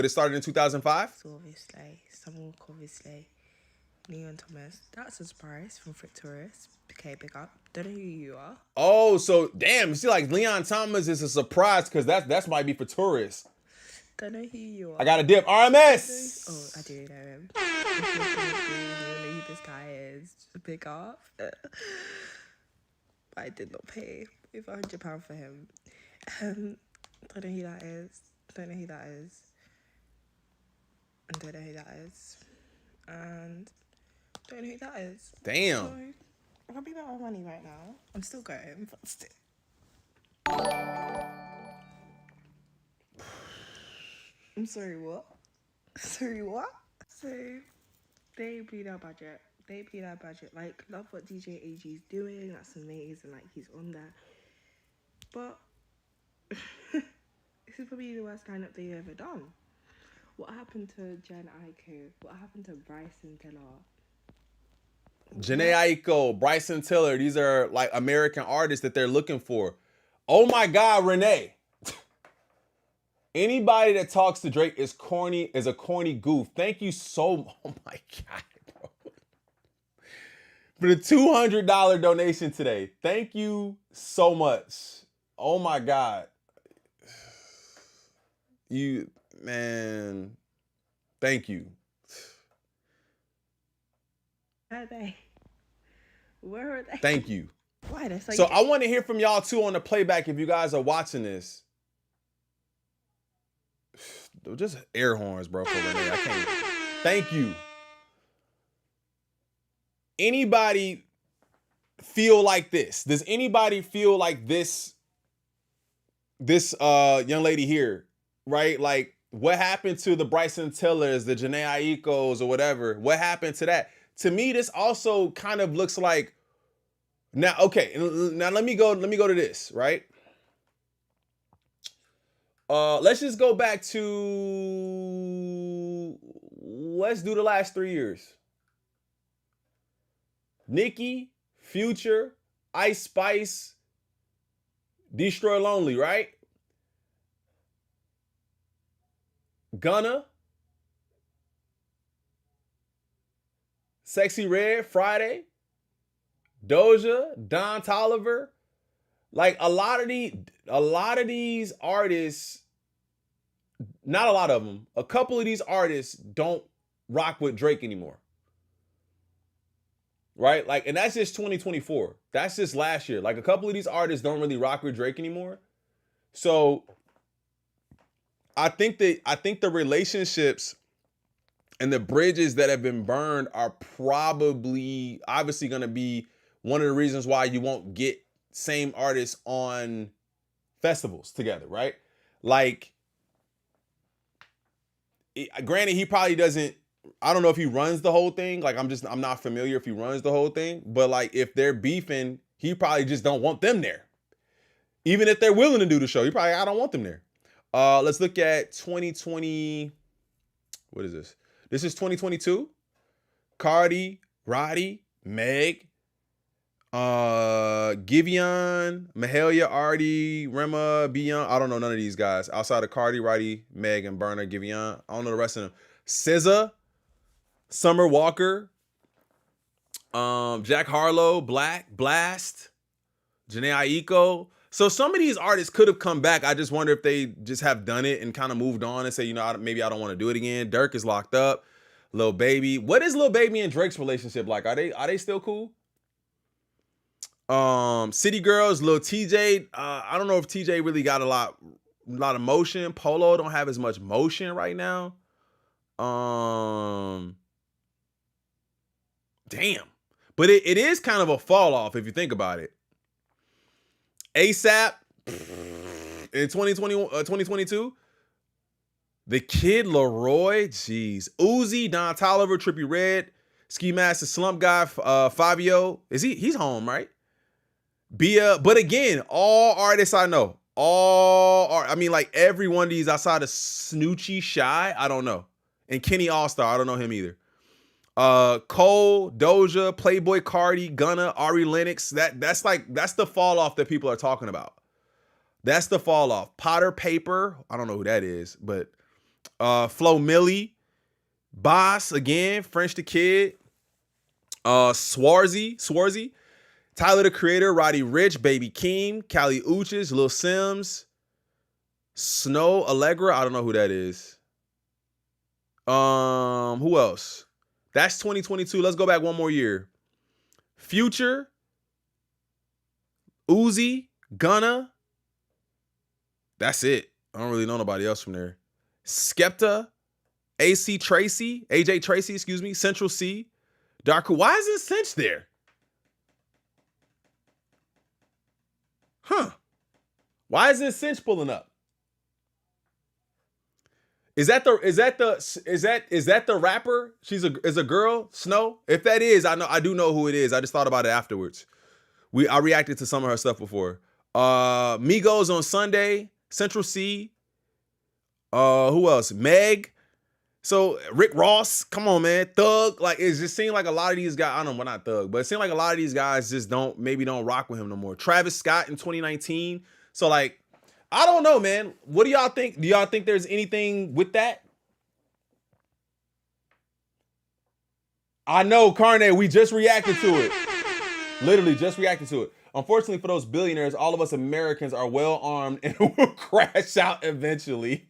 started in 2005? So obviously, someone obviously. Leon Thomas. That's a surprise from Frick Tourist. Okay, big up. Don't know who you are. Oh, so damn, you see, like Leon Thomas is a surprise because that's might be for tourists. Don't know who you are. I got a dip. RMS. Oh, I do know him. If you're from the scene, you know who this guy is. Just big up. But I did not pay over £100 for him. Don't know who that is. Don't know who that is. And don't know who that is. And don't know who that is. Damn. So, I'm happy about my money right now. I'm still going, but still. I'm sorry, what? Sorry, what? So, they blew our budget. They blew our budget. Like, love what DJ AG's doing. That's amazing. Like, he's on there. But, this is probably the worst lineup they've ever done. What happened to Jen Aiko? What happened to Bryson Tiller? Jhené Aiko, Bryson Tiller, these are like American artists that they're looking for. Oh my God, Renee. Anybody that talks to Drake is a corny goof. Thank you so much. Oh my God, bro. For the $200 donation today. Thank you so much. Oh my God. Man, thank you. Where are they? Where are they? Thank you. Why? That's like. So I want to hear from y'all too on the playback if you guys are watching this. Just air horns, bro, for Renee. I can't. Thank you. Anybody feel like this? Does anybody feel like this young lady here, right? Like, what happened to the Bryson Tillers, the Jhené Aikos, or whatever? What happened to that? To me, this also kind of looks like. Now, okay. Now let me go to this, right? Let's just go back to. Let's do the last 3 years. Nicki, Future, Ice Spice, Destroy Lonely, right? Gunna, Sexy Red, Friday, Doja, Don Toliver. Like a lot of these artists, not a lot of them, a couple of these artists don't rock with Drake anymore. Right? Like, and that's just 2024. That's just last year. Like a couple of these artists don't really rock with Drake anymore. So I think the relationships and the bridges that have been burned are probably obviously going to be one of the reasons why you won't get same artists on festivals together, right? Like, granted, he probably doesn't. I don't know if he runs the whole thing. Like, I'm not familiar if he runs the whole thing. But like, if they're beefing, he probably just don't want them there. Even if they're willing to do the show, I don't want them there. Let's look at 2020. What is this? This is 2022. Cardi, Roddy, Meg, Giveon, Mahalia, Artie, Rema, Beyonce. I don't know none of these guys outside of Cardi, Roddy, Meg, and Burner, Giveon. I don't know the rest of them. SZA, Summer Walker, Jack Harlow, Black, Blast, Jhené Aiko. So some of these artists could have come back. I just wonder if they just have done it and kind of moved on and say, you know, maybe I don't want to do it again. Dirk is locked up. Lil Baby. What is Lil Baby and Drake's relationship like? Are they still cool? City Girls, Lil TJ. I don't know if TJ really got a lot of motion. Polo don't have as much motion right now. Damn. But it is kind of a fall off if you think about it. ASAP in 2022. The Kid Leroy, jeez. Uzi, Don Toliver, Trippie Redd, Ski Mask, the Slump Guy, Fabio. He's home, right? Bia, but again, all artists I know. I mean, like every one of these outside of Snoochie Shy, I don't know. And Kenny All-Star, I don't know him either. Cole, Doja, Playboy Cardi, Gunna, Ari Lennox. That's the fall off that people are talking about. That's the fall off. Potter Paper, I don't know who that is, but Flo Milli, Boss again, French the Kid, Swarzy, Tyler the Creator, Roddy Ricch, Baby Keem, Kali Uchis, Lil Sims, Snow Allegra, I don't know who that is. Who else? That's 2022. Let's go back one more year. Future, Uzi, Gunna. That's it. I don't really know nobody else from there. Skepta, AJ Tracy, excuse me, Central C, Dark. Why isn't Cinch there? Huh? Why isn't Cinch pulling up? Is that the rapper? Is a girl, Snow? If that is, I do know who it is. I just thought about it afterwards. I reacted to some of her stuff before. Migos on Sunday, Central C. Who else? Meg. So Rick Ross, come on, man. Thug. Like, it just seemed like a lot of these guys, I don't know, well, not Thug, but it seemed like a lot of these guys just don't rock with him no more. Travis Scott in 2019. So like, I don't know, man. What do y'all think? Do y'all think there's anything with that? I know, Carne, we just reacted to it. Literally just reacted to it. Unfortunately for those billionaires, all of us Americans are well armed and will crash out eventually.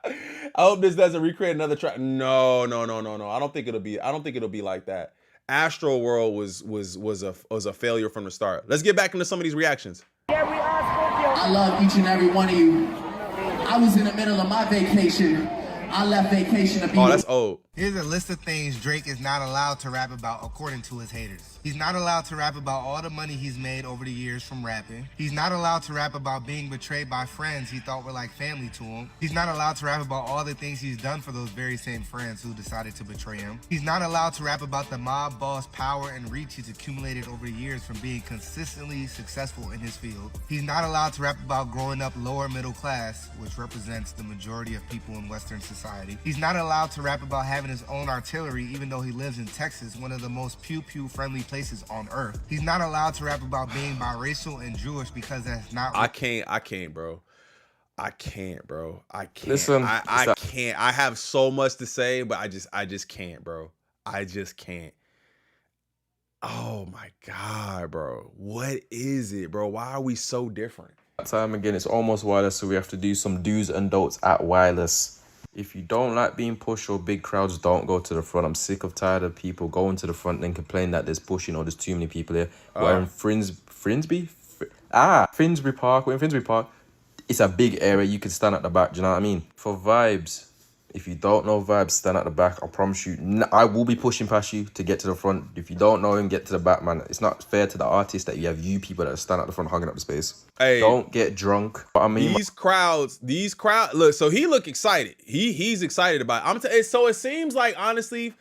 I hope this doesn't recreate another track. No. I don't think it'll be like that. Astro World was a failure from the start. Let's get back into some of these reactions. I love each and every one of you. I was in the middle of my vacation. I left vacation to be. Oh, that's old. Here's a list of things Drake is not allowed to rap about according to his haters. He's not allowed to rap about all the money he's made over the years from rapping. He's not allowed to rap about being betrayed by friends he thought were like family to him. He's not allowed to rap about all the things he's done for those very same friends who decided to betray him. He's not allowed to rap about the mob boss power and reach he's accumulated over the years from being consistently successful in his field. He's not allowed to rap about growing up lower middle class, which represents the majority of people in Western society. He's not allowed to rap about having his own artillery even though he lives in Texas, one of the most pew-pew friendly places on earth. He's not allowed to rap about being biracial and Jewish because that's not. I can't, bro. I can't. Listen, I can't. I have so much to say, but I just can't, bro. I just can't. Oh my God, bro. What is it, bro? Why are we so different? Time again, it's almost wireless, so we have to do some do's and don'ts at wireless. If you don't like being pushed or big crowds, don't go to the front. I'm sick of tired of people going to the front and complaining that there's pushing or there's too many people here. We're in Finsbury Park. We're in Finsbury Park. It's a big area. You can stand at the back. Do you know what I mean? For vibes, if you don't know vibes, stand at the back. I promise you, I will be pushing past you to get to the front. If you don't know him, get to the back, man. It's not fair to the artist that you have people that stand at the front hogging up the space. Hey, don't get drunk. But I mean, these crowds. Look, so he look excited. He's excited about it. So it seems like, honestly,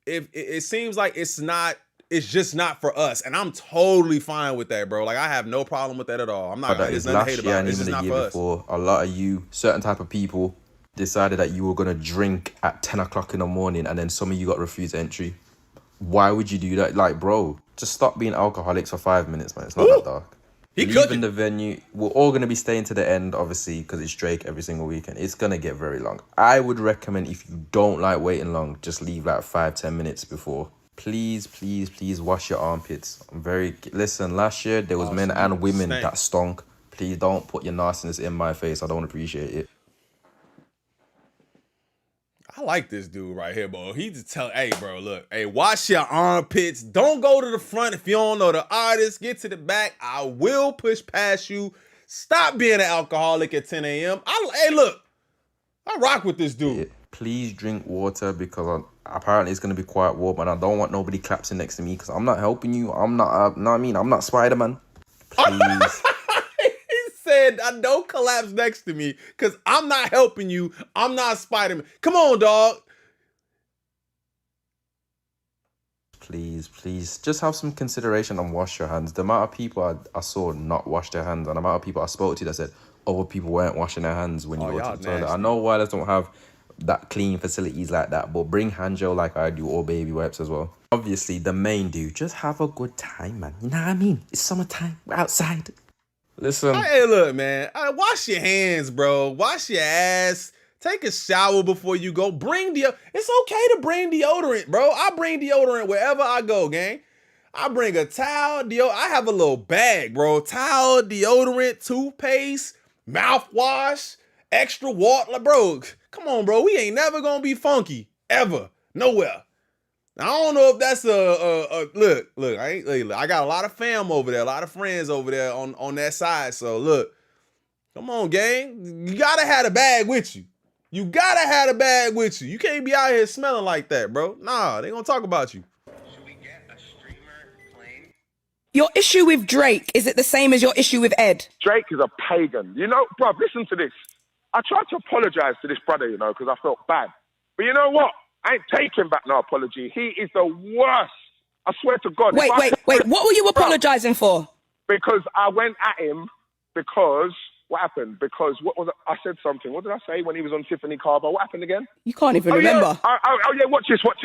if it seems like it's just not for us, and I'm totally fine with that, bro. Like, I have no problem with that at all. I'm not. There's nothing to hate about it. It's just not for us. Before, a lot of certain type of people decided that you were gonna drink at 10 o'clock in the morning, and then some of you got refused entry. Why would you do that? Like, bro, just stop being alcoholics for 5 minutes, man. It's not that dark. Leaving the venue, we're all going to be staying to the end, obviously, because it's Drake every single weekend. It's going to get very long. I would recommend, if you don't like waiting long, just leave like 5-10 minutes before. Please wash your armpits. Listen, last year there was men and women that stunk. Please don't put your nastiness in my face. I don't appreciate it. I like this dude right here, bro. He just hey, bro, look, hey, wash your armpits. Don't go to the front if you don't know the artist. Get to the back. I will push past you. Stop being an alcoholic at 10 a.m. Hey, look, I rock with this dude. Please drink water, because apparently it's gonna be quite warm, and I don't want nobody collapsing next to me because I'm not helping you. I'm not. Know what I mean? I'm not Spider-Man. Please. He said, "I don't collapse next to me because I'm not helping you. I'm not Spider-Man." Come on, dog. Please, just have some consideration and wash your hands. The amount of people I saw not wash their hands, and the amount of people I spoke to that said other people weren't washing their hands when you go to the toilet. I know wireless don't have that clean facilities like that, but bring hand gel like I do, or baby wipes as well. Obviously, the main dude, just have a good time, man. You know what I mean? It's summertime. We're outside. Listen. Hey, look, man. Wash your hands, bro. Wash your ass. Take a shower before you go. It's okay to bring deodorant, bro. I bring deodorant wherever I go, gang. I bring a towel, I have a little bag, bro. Towel, deodorant, toothpaste, mouthwash, extra water. Like, bro, come on, bro. We ain't never gonna be funky, ever. Nowhere. I don't know if that's look, I got a lot of fam over there, a lot of friends over there on that side. So look, come on, gang. You gotta have a bag with you. You gotta have a bag with you. You can't be out here smelling like that, bro. Nah, they gonna talk about you. Should we get a streamer playing? Your issue with Drake, is it the same as your issue with Ed? Drake is a pagan. You know, bruv, listen to this. I tried to apologise to this brother, you know, because I felt bad. But you know what? I ain't taking back no apology. He is the worst. I swear to God. Wait. What were you apologising for? Because I went at him because... What happened? Because what was it? I said something. What did I say when he was on Tiffany Carver? What happened again? You can't even remember. Yeah. Oh, yeah, watch this. Watch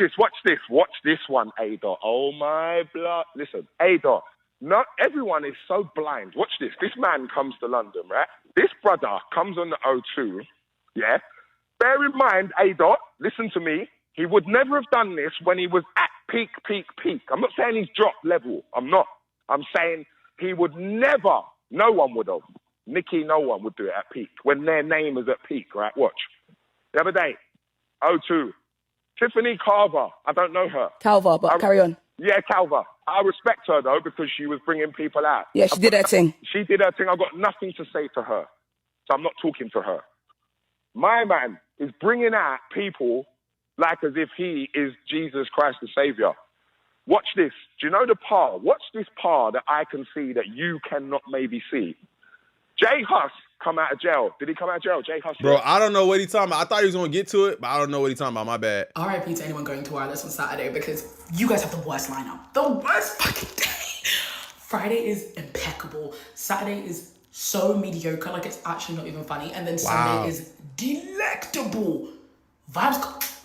this one, A-Dot. Oh, my blood. Listen, A-Dot. Not everyone is so blind. Watch this. This man comes to London, right? This brother comes on the O2, yeah? Bear in mind, A-Dot, listen to me. He would never have done this when he was at peak. I'm not saying he's dropped level. I'm not. I'm saying he would never, no one would have. Nicki, no one would do it at peak. When their name is at peak, right? Watch. The other day, O2. Tiffany Carver. I don't know her. Calver, but carry on. Yeah, Calver. I respect her, though, because she was bringing people out. Yeah, she did her thing. She did her thing. I've got nothing to say to her. So I'm not talking to her. My man is bringing out people like as if he is Jesus Christ the Saviour. Watch this. Do you know the par? Watch this par that I can see that you cannot maybe see. Jay Huss come out of jail. Did he come out of jail? Jay Huss? Bro, I don't know what he's talking about. I thought he was going to get to it, but I don't know what he's talking about. My bad. RIP to anyone going to wireless on Saturday because you guys have the worst lineup. The worst fucking day. Friday is impeccable. Saturday is so mediocre, like it's actually not even funny. And then Sunday is delectable. Vibes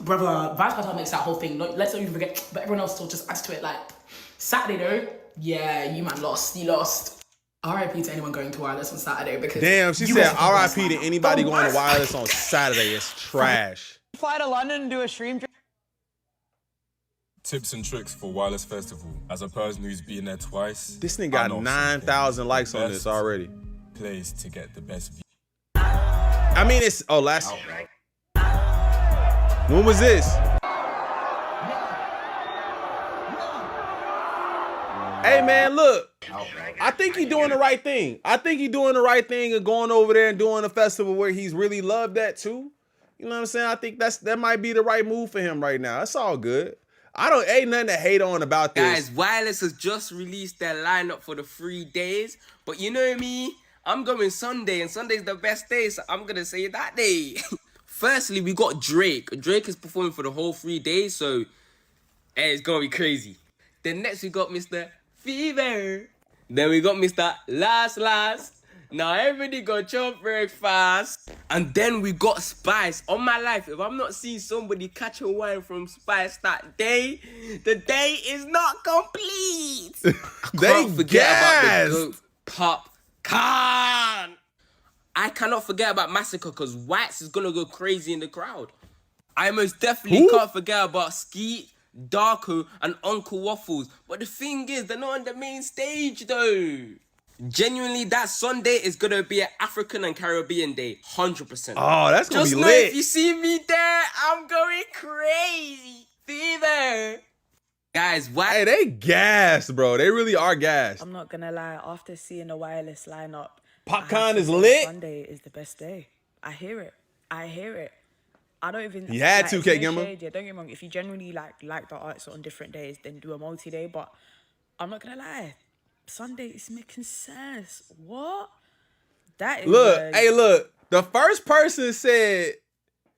Cartel makes that whole thing. Let's not even forget, but everyone else still just adds to it. Like, Saturday though, yeah, you man lost. You lost. RIP to anyone going to wireless on Saturday because... Damn, she said RIP to anybody going to wireless on Saturday. It's trash. Fly to London and do a stream. Tips and tricks for Wireless Festival. As a person who's been there twice... This thing got 9,000 likes on this already. Place to get the best view. I mean, it's... Oh, last... When was this? Hey, man, look. I think he's doing the right thing. I think he's doing the right thing and going over there and doing a festival where he's really loved that too. You know what I'm saying? I think that might be the right move for him right now. That's all good. Ain't nothing to hate on about this. Guys, Wireless has just released their lineup for the 3 days. But you know me, I'm going Sunday, and Sunday's the best day, so I'm going to say that day. Firstly, we got Drake. Drake is performing for the whole 3 days, so it's going to be crazy. Then next we got Mr. Fever. Then we got Mr. Last. Now everybody got chop breakfast. And then we got Spice. On my life, if I'm not seeing somebody catch a wine from Spice that day, the day is not complete. Can't forget about the GOAT Popcorn. I cannot forget about Massacre because Whites is gonna go crazy in the crowd. I most definitely can't forget about Skeet, Darko, and Uncle Waffles. But the thing is, they're not on the main stage though. Genuinely, that Sunday is gonna be an African and Caribbean day, 100%. Oh, that's gonna be lit. Just know if you see me there, I'm going crazy. Fever. Guys, why? Hey, they gassed, bro. They really are gassed. I'm not gonna lie, after seeing the Wireless lineup, Popcorn is lit. Sunday is the best day. I hear it. I don't even. He had like, to, it's K no Gimmer. shade, yeah, don't get me wrong. If you genuinely like the artists on different days, then do a multi-day. But I'm not gonna lie, Sunday is making sense. What? That is Look, hey, look. The first person said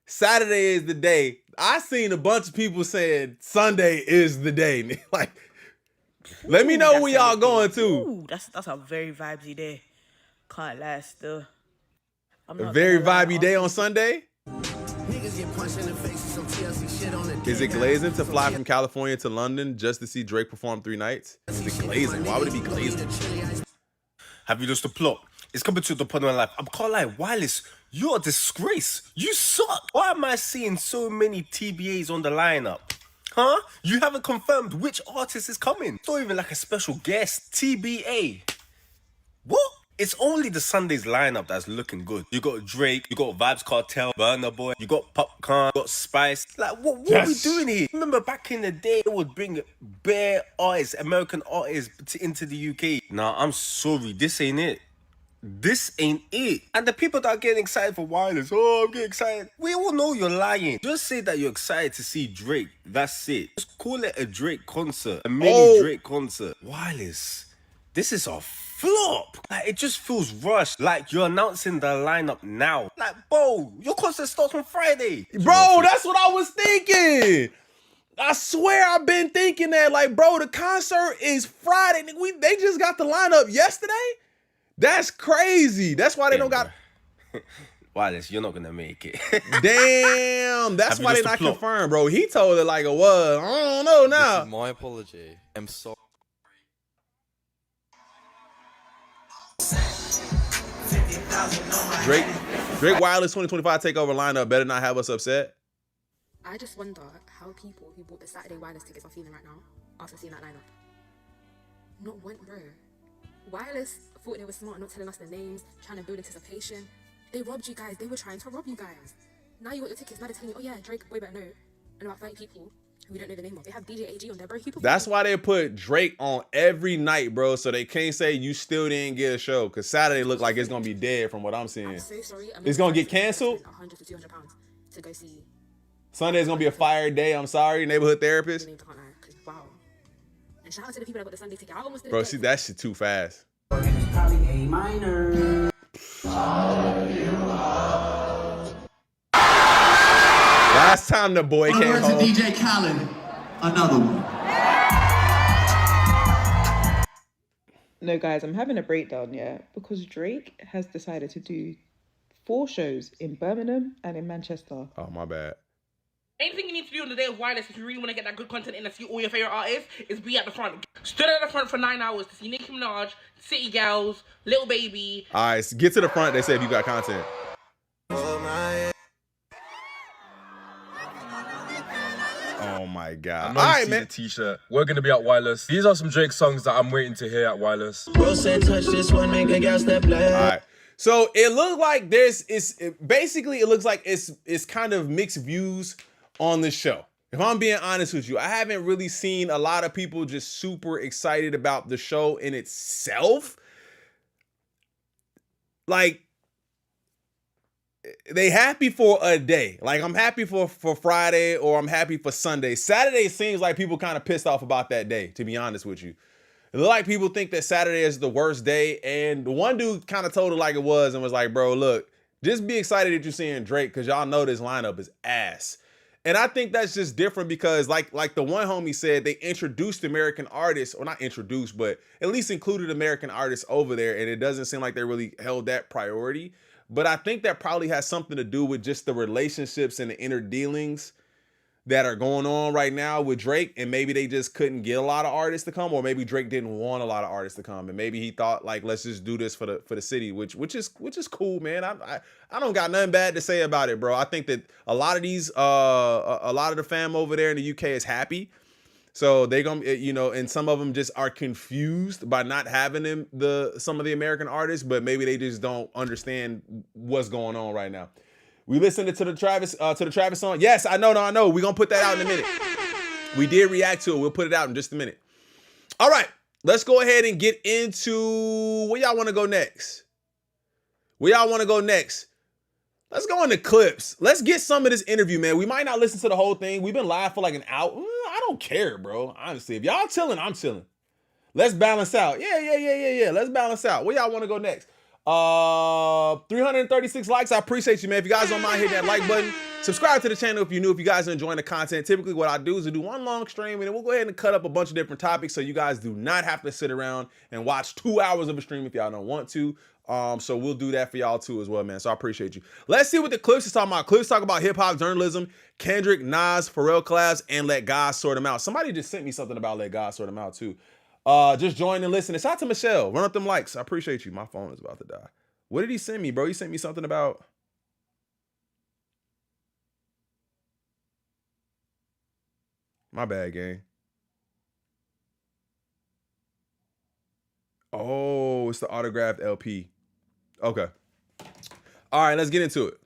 Saturday is the day. I seen a bunch of people saying Sunday is the day. Like, let me know where y'all going to. Ooh, that's a very vibesy day. Can't lie, still. I'm A not very gonna lie, vibey day on Sunday. Is it glazing to fly from California to London just to see Drake perform 3 nights? Is it glazing? Why would it be glazing? Have you lost the plot? It's coming to the point of my life. I can't lie, Wireless, you're a disgrace. You suck. Why am I seeing so many TBAs on the lineup? Huh? You haven't confirmed which artist is coming. It's not even like a special guest. TBA. What? It's only the Sunday's lineup that's looking good. You got Drake, you got Vibes Cartel, Burna Boy, you got Popcorn, you got Spice. Like, what are we doing here? Remember back in the day, it would bring bare artists, American artists into the UK. Nah, I'm sorry, this ain't it. This ain't it. And the people that are getting excited for Wireless, oh, I'm getting excited. We all know you're lying. Just say that you're excited to see Drake. That's it. Just call it a Drake concert. A mini Drake concert. Wireless, this is a flop. Like, it just feels rushed. Like, you're announcing the lineup now. Like, bro, your concert starts on Friday. Bro, that's what I was thinking. I swear I've been thinking that. Like, bro, the concert is Friday. They just got the lineup yesterday? That's crazy. That's why they don't got... Wireless, you're not going to make it. Damn. That's why they're not confirmed, bro. He told it like it was. I don't know now. This is my apology. I'm sorry. Drake Wireless 2025 takeover lineup better not have us upset. I just wonder how people who bought the Saturday Wireless tickets are feeling right now after seeing that lineup. Not one, bro. Wireless thought they were smart not telling us their names, trying to build anticipation. They robbed you guys. They were trying to rob you guys. Now you got your tickets. Now they're telling you, oh yeah, Drake, boy better know. And about 30 people who we don't know the name of. They have DJ AG on there, bro. That's why they put Drake on every night, bro. So they can't say you still didn't get a show. Because Saturday look like it's going to be dead from what I'm seeing. I'm so sorry. It's going to get canceled. £100 to £200 to go see. Sunday's going to be a fire day. I'm sorry, neighborhood therapist. Wow. And shout out to the people that got the Sunday ticket. I almost did Bro, see, that shit too fast. Probably A minor. Last time the boy came home. To DJ Khaled, another one. No, guys, I'm having a breakdown, yeah, because Drake has decided to do 4 shows in Birmingham and in Manchester. Oh, my bad. Anything you need to do on the day of Wireless if you really want to get that good content in and see all your favorite artists is be at the front. Stood at the front for 9 hours to see Nicki Minaj, City Girls, Lil Baby. All right, so get to the front. They say if you got content. Oh my God. All right, man. T-shirt. We're gonna be at Wireless. These are some Drake songs that I'm waiting to hear at Wireless. Bro said touch this one, make a girl step left. All right. So it looks like it looks like it's kind of mixed views on the show. If I'm being honest with you, I haven't really seen a lot of people just super excited about the show in itself. Like, they happy for a day. Like, I'm happy for Friday or I'm happy for Sunday. Saturday seems like people kind of pissed off about that day, to be honest with you. It look like people think that Saturday is the worst day. And the one dude kind of told it like it was and was like, bro, look, just be excited that you're seeing Drake because y'all know this lineup is ass. And I think that's just different because like the one homie said, they introduced American artists, or not introduced, but at least included American artists over there. And it doesn't seem like they really held that priority. But I think that probably has something to do with just the relationships and the inner dealings that are going on right now with Drake. And maybe they just couldn't get a lot of artists to come, or maybe Drake didn't want a lot of artists to come. And maybe he thought like, let's just do this for the city, which is cool, man. I don't got nothing bad to say about it, bro. I think that a lot of these, a lot of the fam over there in the UK is happy. So they gonna, and some of them just are confused by not having some of the American artists, but maybe they just don't understand what's going on right now. We listened to the Travis song. Yes, I know. We're gonna put that out in a minute. We did react to it. We'll put it out in just a minute. All right, let's go ahead and get into where y'all want to go next. Let's go into clips. Let's get some of this interview, man. We might not listen to the whole thing. We've been live for like an hour. I don't care, bro. Honestly, if y'all chilling, I'm chilling. Let's balance out. Yeah. Let's balance out. Where y'all want to go next? 336 likes. I appreciate you, man. If you guys don't mind hitting that like button, subscribe to the channel if you're new. If you guys are enjoying the content, typically what I do is I do one long stream and then we'll go ahead and cut up a bunch of different topics so you guys do not have to sit around and watch 2 hours of a stream if y'all don't want to. So we'll do that for y'all too as well, man. So I appreciate you. Let's see what the Clipse is talking about. Clipse talk about hip hop journalism, Kendrick, Nas, Pharrell collabs, and Let God Sort Them Out. Somebody just sent me something about Let God Sort Them Out too. Just join and listen. Shout out to Michelle. Run up them likes. I appreciate you. My phone is about to die. What did he send me, bro? He sent me something about. My bad, gang. Oh, it's the autographed LP. Okay. All right, let's get into it.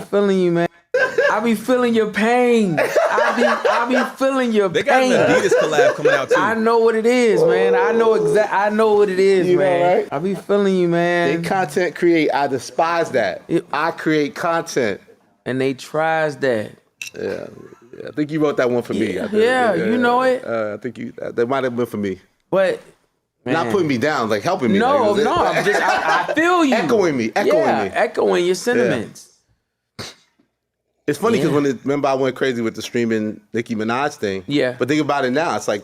Feeling you, man. I be feeling your pain. I be feeling your pain. They got an Adidas collab coming out too. I know what it is, man. I know what it is, You know, man. right? I be feeling you, man. They content create. I despise that. I create content. And they tries that. Yeah. I think you wrote that one for me. I think, you know it. I think that might have been for me. But man. Not putting me down, like helping me. No, like, I'm just I feel you. Echoing me. Echoing your sentiments. It's funny because remember I went crazy with the streaming Nicki Minaj thing. Yeah. But think about it now. It's like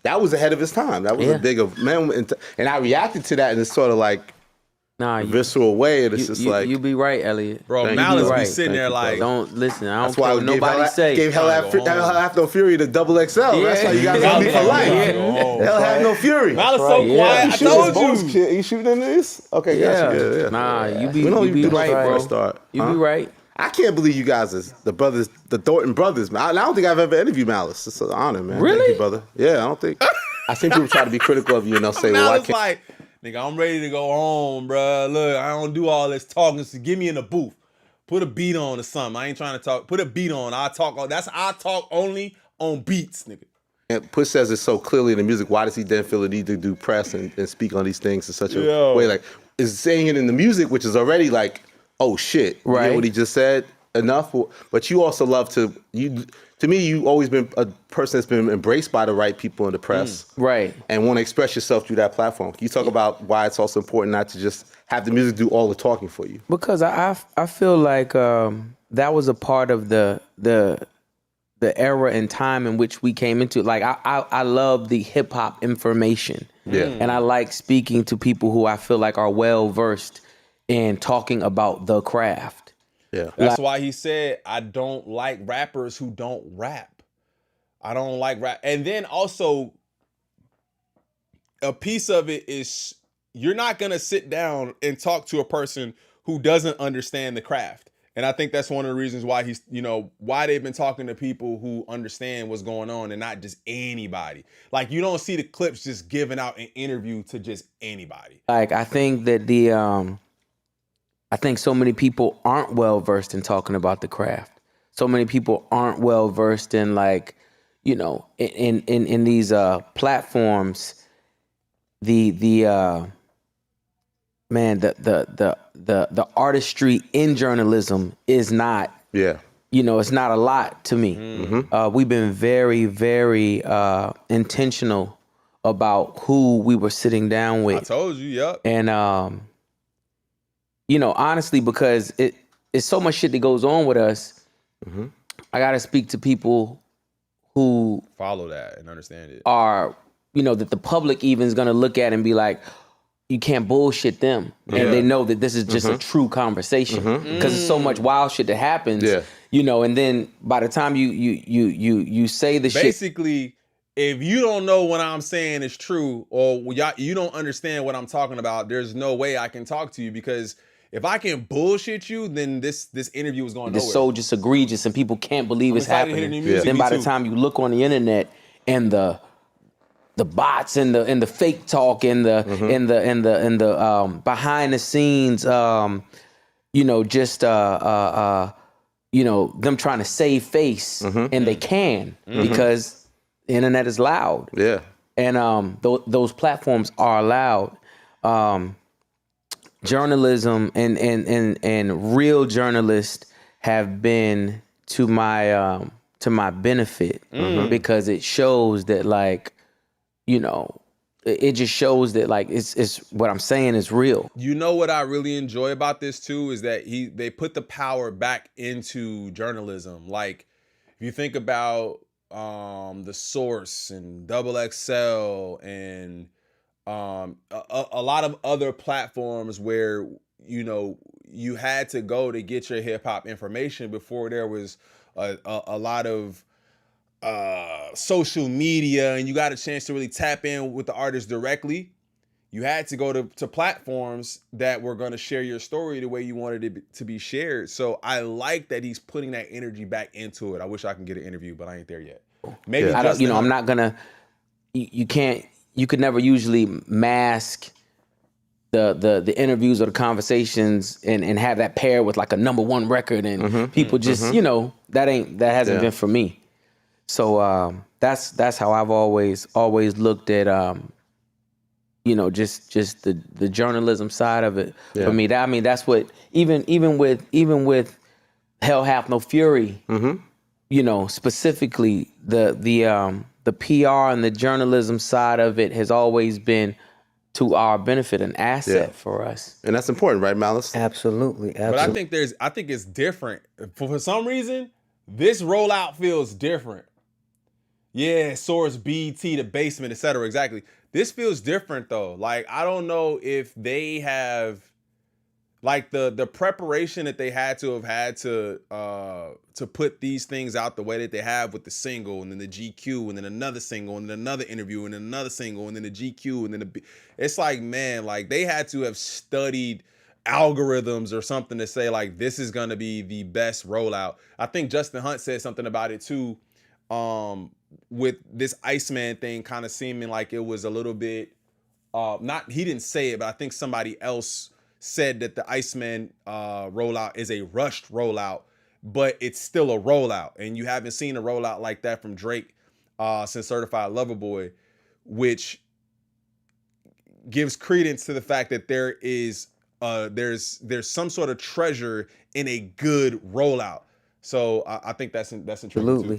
that was ahead of its time. That was a big of man, and I reacted to that in this sort of like visceral way. And it's you be right, Elliot. Bro, Malice be sitting there like, don't listen. I don't That's care why what nobody say. Gave Hell Have No Fury to Double XL. That's how you guys love me for life. Hell Have No Fury. Malice so quiet. I told you. You shooting in this? Okay, gotcha. Yeah. Nah, you be right, bro. You be right. I can't believe you guys is the brothers, the Thornton brothers, man. I don't think I've ever interviewed Malice. It's an honor, man. Really? Thank you, brother. Yeah, I don't think. I think people try to be critical of you and they'll say, well, I Malice can't. like, nigga, I'm ready to go home, bro. Look, I don't do all this talking. So give me in the booth. Put a beat on or something. I ain't trying to talk. Put a beat on. I talk only on beats, nigga. And Push says it so clearly in the music. Why does he then feel the need to do press and speak on these things in such a way? Like, is saying it in the music, which is already like, oh shit, you hear what he just said? Enough, but you also love to me you've always been a person that's been embraced by the right people in the press, right, and want to express yourself through that platform. Can you talk about why it's also important not to just have the music do all the talking for you? Because I feel like that was a part of the era and time in which we came into. Like I love the hip hop information, and I like speaking to people who I feel like are well versed in talking about the craft. Yeah, that's why he said, I don't like rappers who don't rap. I don't like rap. And then also, a piece of it is you're not going to sit down and talk to a person who doesn't understand the craft. And I think that's one of the reasons why he's, why they've been talking to people who understand what's going on and not just anybody. Like, you don't see the Clipse just giving out an interview to just anybody. Like, I think that I think so many people aren't well versed in talking about the craft. So many people aren't well versed in in these platforms. The artistry in journalism is not. It's not a lot to me. We've been very, very intentional about who we were sitting down with. I told you, yep. And honestly, because it's so much shit that goes on with us, I got to speak to people who follow that and understand it. Are, that the public even is going to look at and be like, you can't bullshit them. And they know that this is just a true conversation. Because there's so much wild shit that happens, and then by the time you say the shit. Basically, if you don't know what I'm saying is true, or you don't understand what I'm talking about, there's no way I can talk to you, because if I can bullshit you, then this interview is going nowhere. It's so just egregious, and people can't believe it's happening. Then by the time you look on the internet and the bots and the fake talk and the behind the scenes, them trying to save face, and they can because the internet is loud. and those platforms are allowed. Journalism and real journalists have been to my benefit because it shows that, like, you know, it just shows that, like, it's what I'm saying is real. You know what I really enjoy about this too is that they put the power back into journalism. Like, if you think about The Source and Double XL and a lot of other platforms where, you know, you had to go to get your hip hop information before there was a lot of social media and you got a chance to really tap in with the artist directly. You had to go to platforms that were going to share your story the way you wanted it to be shared. So I like that he's putting that energy back into it. I wish I can get an interview, but I ain't there yet. Maybe I don't, I'm not gonna. You can't. You could never usually mask the interviews or the conversations and have that pair with like a #1 record and people just you know that hasn't been for me. So that's how I've always looked at you know just the journalism side of it for me. I mean that's what even with Hell Hath No Fury, you know, specifically the PR and the journalism side of it has always been to our benefit, an asset for us. And that's important, right, Malice? Absolutely. But I think it's different. For some reason, this rollout feels different. Yeah, Source, BT, the basement, etc. Exactly. This feels different though. Like, I don't know if they have like the preparation that they had to put these things out the way that they have with the single and then the GQ and then another single and then another interview and then another single and then the GQ and then it's like, man, like they had to have studied algorithms or something to say like this is gonna be the best rollout. I think Justin Hunt said something about it too, with this ICEMAN thing kind of seeming like it was a little bit he didn't say it, but I think somebody else said that the ICEMAN rollout is a rushed rollout, but it's still a rollout. And you haven't seen a rollout like that from Drake since Certified Lover Boy, which gives credence to the fact that there is there's some sort of treasure in a good rollout. So I think that's intriguing. Absolutely.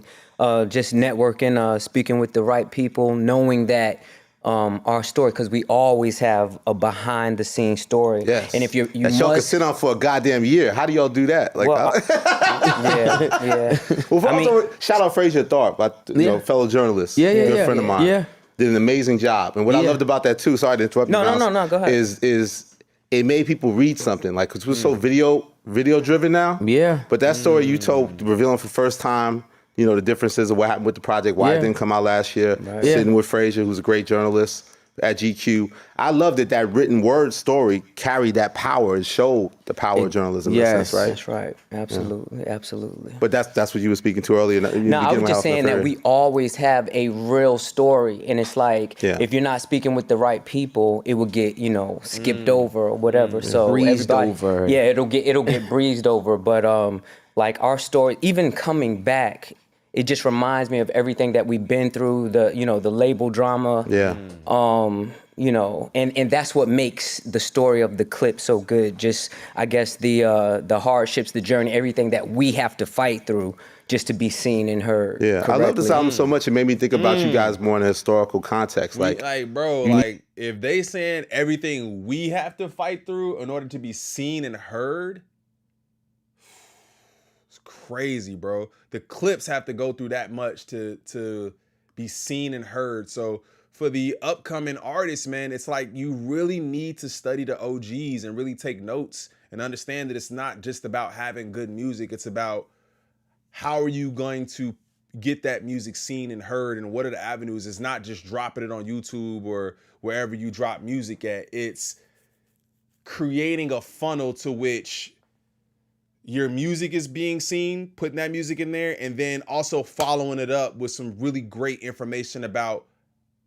Just networking, speaking with the right people, knowing that our story, because we always have a behind the scenes story. Yes. And if you that show can sit on for a goddamn year. How do y'all do that? Like, well, yeah. Well, also, shout out Frazier Tharp, you know, fellow journalist, good friend of mine. Yeah. Did an amazing job. And what I loved about that too, sorry to interrupt you. No, go ahead. Is it made people read something, like, because we're so video driven now. Yeah. But that story you told, revealing for the first time, you know, the differences of what happened with the project, why it didn't come out last year, sitting with Frazier, who's a great journalist at GQ. I love that written word story carried that power and showed the power of journalism in a sense, right? That's right. Absolutely. Absolutely. But that's what you were speaking to earlier. No, I was just saying that we always have a real story, and it's like if you're not speaking with the right people, it will get, you know, skipped over or whatever. So breezed over. Yeah, it'll get breezed over. But like our story, even coming back, it just reminds me of everything that we've been through, the label drama. Yeah. You know, and that's what makes the story of the clip so good. Just, I guess, the hardships, the journey, everything that we have to fight through just to be seen and heard. Yeah, correctly. I love this album so much. It made me think about you guys more in a historical context. Like, bro, like if they saying everything we have to fight through in order to be seen and heard, it's crazy, bro. The Clipse have to go through that much to be seen and heard. So for the upcoming artists, man, it's like you really need to study the OGs and really take notes and understand that it's not just about having good music. It's about how are you going to get that music seen and heard, and what are the avenues? It's not just dropping it on YouTube or wherever you drop music at. It's creating a funnel to which your music is being seen, putting that music in there, and then also following it up with some really great information about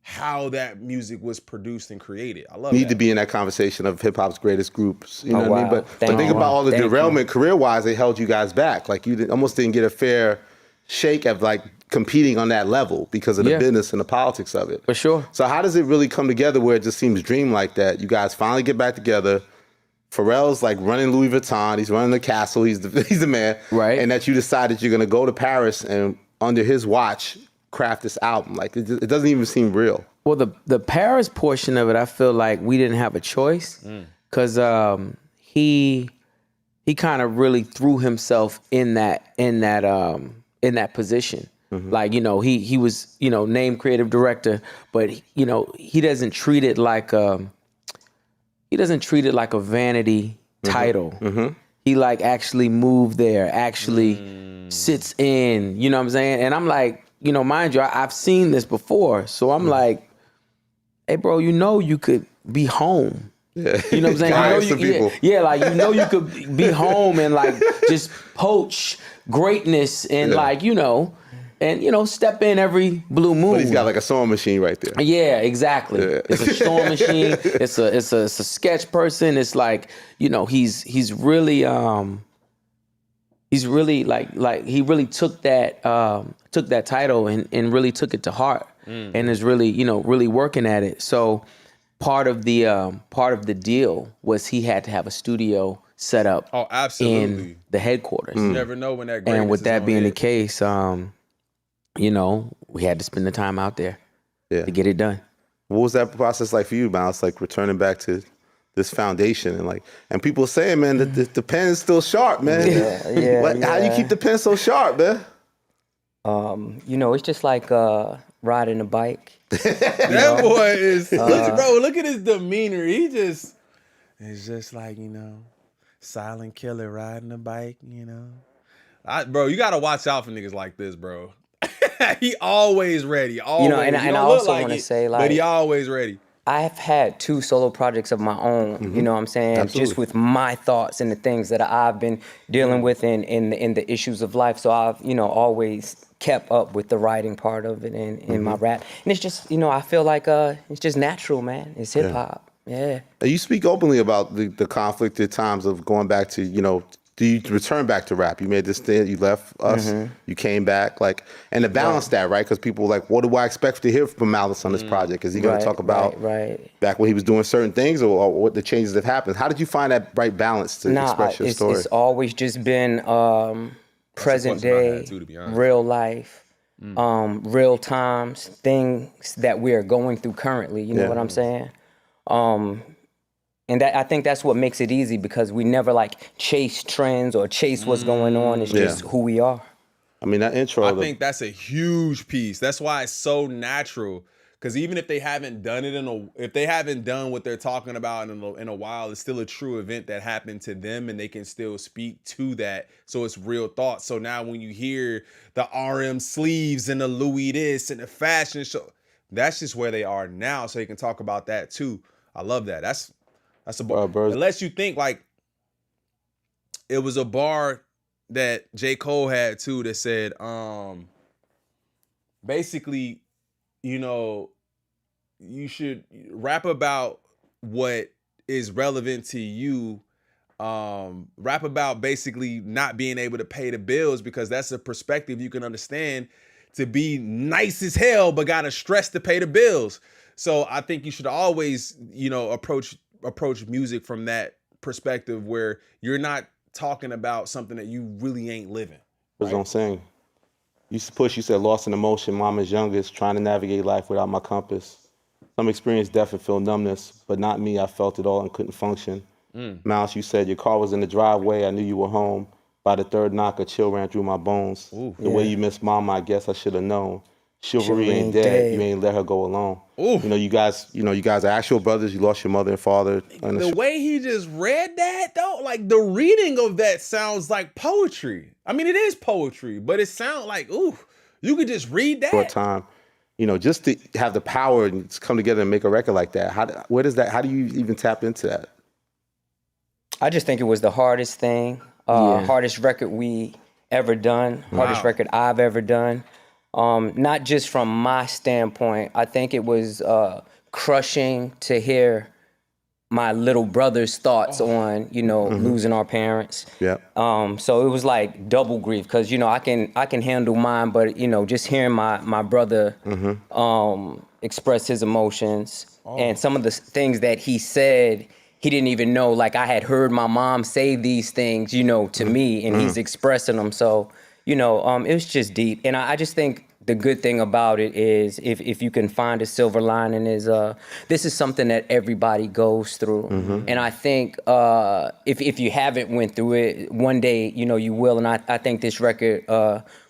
how that music was produced and creted. I love need that. to be in that conversation of hip hop's greatest groups. You know what I mean? But think about all the derailment career wise, they held you guys back. Like you almost didn't get a fair shake of like competing on that level because of the business and the politics of it. For sure. So how does it really come together where it just seems dream-like that you guys finally get back together? Pharrell's like running Louis Vuitton. He's running the castle. He's the man. Right. And that you decided you're going to go to Paris and under his watch craft this album. Like it doesn't even seem real. Well, the Paris portion of it, I feel like we didn't have a choice because he kind of really threw himself in that position. Like, you know, he was, you know, named creative director, but you know, he doesn't treat it like a vanity title. He like actually moved there, actually sits in, you know what I'm saying? And I'm like, you know, mind you, I've seen this before. So I'm like, hey bro, you know you could be home. Yeah. You know what I'm saying? Like you know you could be home and like just poach greatness and like, you know, and you know, step in every blue moon. But he's got like a sewing machine right there. Yeah, exactly. Yeah. It's a sewing machine. It's a sketch person. It's like, you know, he's really like he really took that title and really took it to heart and is really, you know, really working at it. So part of the deal was he had to have a studio set up in the headquarters. You never know when that greatness And with is that gonna being hit. the case, you know, we had to spend the time out there to get it done. What was that process like for you, Miles? Like returning back to this foundation and people saying, man, that the pen is still sharp, man. How do you keep the pen so sharp, man? You know, it's just like riding a bike. That boy is look at his demeanor. It's just like, you know, silent killer riding a bike, you know. Bro, you gotta watch out for niggas like this, bro. He always ready. Always. You know, and I also want to say, like, but he always ready. I've had 2 solo projects of my own, you know what I'm saying? Absolutely. Just with my thoughts and the things that I've been dealing with in the issues of life. So I've, you know, always kept up with the writing part of it in my rap. And it's just, you know, I feel like it's just natural, man. It's hip hop. Yeah. You speak openly about the conflicted times of going back to, you know, do you return back to rap? You made this thing, you left us, you came back, like, and to balance that, right? Because people were like, what do I expect to hear from Malice on this project? Is he going to talk about back when he was doing certain things or what the changes that happened? How did you find that right balance to express your story? It's always just been present day, real life, real times, things that we're going through currently, you know what I'm saying? And I think that's what makes it easy because we never like chase trends or chase what's going on. It's just who we are. I mean, that intro. I think that's a huge piece. That's why it's so natural. Because even if they haven't done it if they haven't done what they're talking about in a while, it's still a true event that happened to them, and they can still speak to that. So it's real thoughts. So now when you hear the RM sleeves and the Louis this and the fashion show, that's just where they are now. So they can talk about that too. I love that. That's a bar. Unless you think like it was a bar that J. Cole had too that said, basically, you know, you should rap about what is relevant to you. Rap about basically not being able to pay the bills because that's a perspective you can understand to be nice as hell, but gotta stress to pay the bills. So I think you should always, you know, approach music from that perspective where you're not talking about something that you really ain't living. That's what I'm saying. You said lost in emotion, mama's youngest, trying to navigate life without my compass. Some experienced death and feel numbness, but not me, I felt it all and couldn't function. Mouse, you said your car was in the driveway, I knew you were home. By the third knock, a chill ran through my bones. The way you missed mama, I guess I should have known. Chivalry ain't dead. You ain't let her go alone. You know, you guys are actual brothers. You lost your mother and father. The way he just read that though, like the reading of that sounds like poetry. I mean, it is poetry, but it sounds like, ooh, you could just read that. Short time, you know, just to have the power and to come together and make a record like that. How do you even tap into that? I just think it was the hardest thing, hardest record we ever done, hardest record I've ever done. Not just from my standpoint. I think it was crushing to hear my little brother's thoughts on, losing our parents. Yeah. So it was like double grief because, I can handle mine, but, just hearing my brother express his emotions and some of the things that he said, he didn't even know. Like I had heard my mom say these things, to me, and he's expressing them. So, it was just deep. And I just think the good thing about it is if you can find a silver lining is this is something that everybody goes through. And I think if you haven't went through it, one day, you will. And I think this record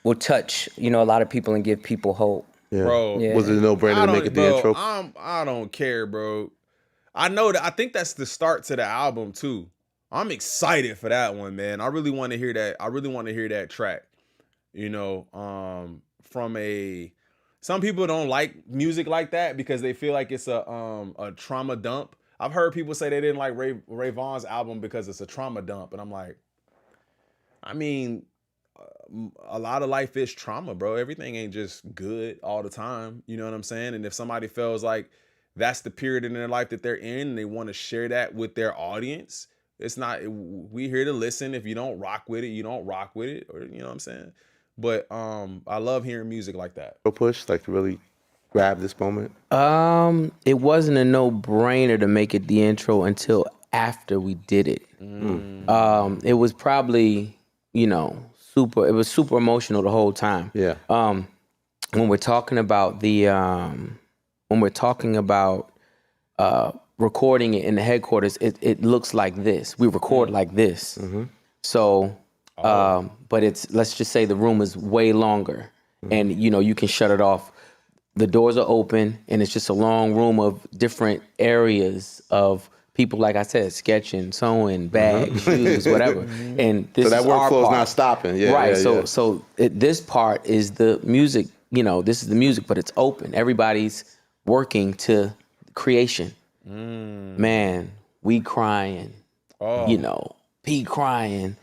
will touch, a lot of people and give people hope. Yeah. Bro, Was it a no-brainer to make it the intro? I don't care, bro. I know that. I think that's the start to the album too. I'm excited for that one, man. I really want to hear that. I really want to hear that track. Some people don't like music like that because they feel like it's a trauma dump. I've heard people say they didn't like Ray Vaughn's album because it's a trauma dump, and I'm like, I mean, a lot of life is trauma, bro. Everything ain't just good all the time. You know what I'm saying? And if somebody feels like that's the period in their life that they're in, and they want to share that with their audience, it's not. We here to listen. If you don't rock with it, you don't rock with it, or you know what I'm saying. But I love hearing music like that. Push, like to really grab this moment. It wasn't a no-brainer to make it the intro until after we did it. It was probably, super. It was super emotional the whole time. Yeah. When we're talking about recording it in the headquarters, it looks like this. We record like this. So. But let's just say the room is way longer and you can shut it off. The doors are open and it's just a long room of different areas of people, like I said, sketching, sewing, bags, shoes, whatever. And this so that is our workflow is part. not stopping. Yeah, right. Yeah, So this part is the music, this is the music, but it's open. Everybody's working to creation. Man, we crying, P crying.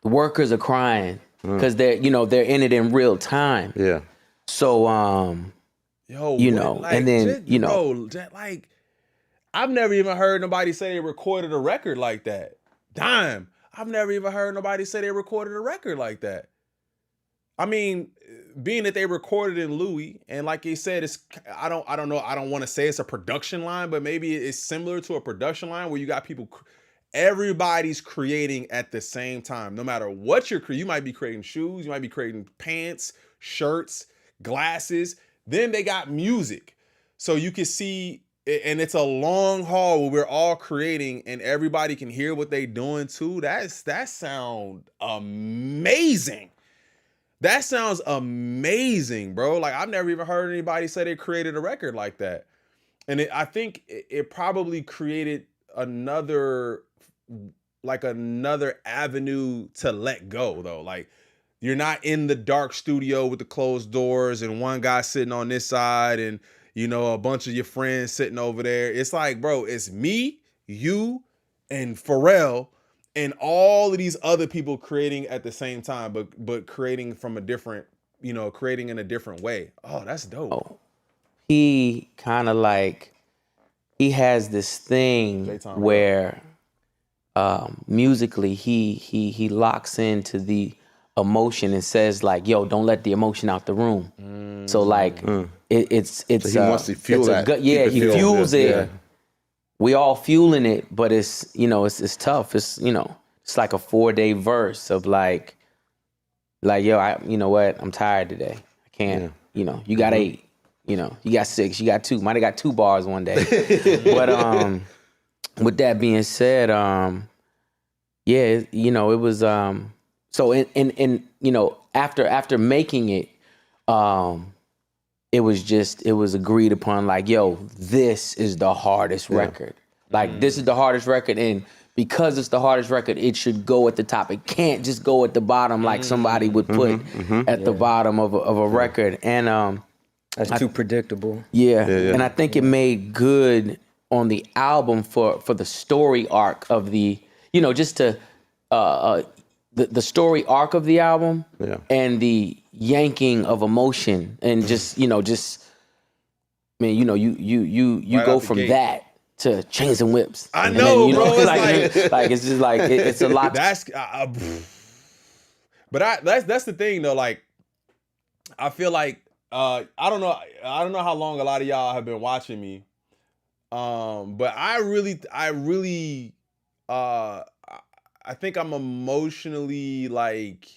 The workers are crying because they're in it in real time. Yeah. So and then like I've never even heard nobody say they recorded a record like that. Damn, I've never even heard nobody say they recorded a record like that. I mean, being that they recorded in Louis, and like you said, it's I don't know. I don't want to say it's a production line, but maybe it's similar to a production line where you got people. Everybody's creating at the same time. No matter what you might be creating shoes, you might be creating pants, shirts, glasses. Then they got music. So you can see, and it's a long haul where we're all creating and everybody can hear what they doing too. That sound amazing. That sounds amazing, bro. Like I've never even heard anybody say they created a record like that. And I think it probably created another avenue to let go though. Like you're not in the dark studio with the closed doors and one guy sitting on this side and a bunch of your friends sitting over there. It's like, bro, it's me, you, and Pharrell and all of these other people creating at the same time, but creating from a different, creating in a different way. Oh, that's dope. He kind of like, he has this thing where musically he locks into the emotion and says like, yo, don't let the emotion out the room. So like it's so he wants to fuel that. He fuels it. Yeah. We all fueling it, but it's it's tough. It's it's like a 4-day verse of like yo, you know what? I'm tired today. I can't. You got 8. You got 6. You got 2. Might have got 2 bars one day. But with that being said, it was so in after making it, it was agreed upon like, yo, this is the hardest record. Like this is the hardest record, and because it's the hardest record, it should go at the top. It can't just go at the bottom like somebody would put at the bottom of a record. And that's too predictable. Yeah. And I think it made good on the album for the story arc of the, just to the story arc of the album and the yanking of emotion and just man, you Right go out the from gate. that to chains and whips. I And know, then, bro. It's like it's just like it's a lot. That's but that's the thing though. Like I feel like I don't know how long a lot of y'all have been watching me. But I really I think I'm emotionally like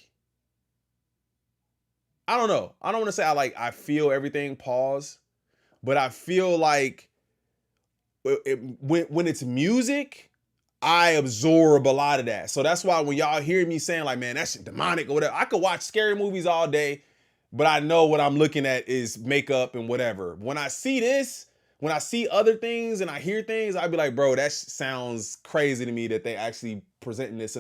I don't know. I don't want to say I feel everything, pause, but I feel like when it's music, I absorb a lot of that. So that's why when y'all hear me saying like, man, that shit demonic or whatever, I could watch scary movies all day, but I know what I'm looking at is makeup and whatever. When I see this, when I see other things and I hear things, I'd be like, bro, that sounds crazy to me that they actually presenting this.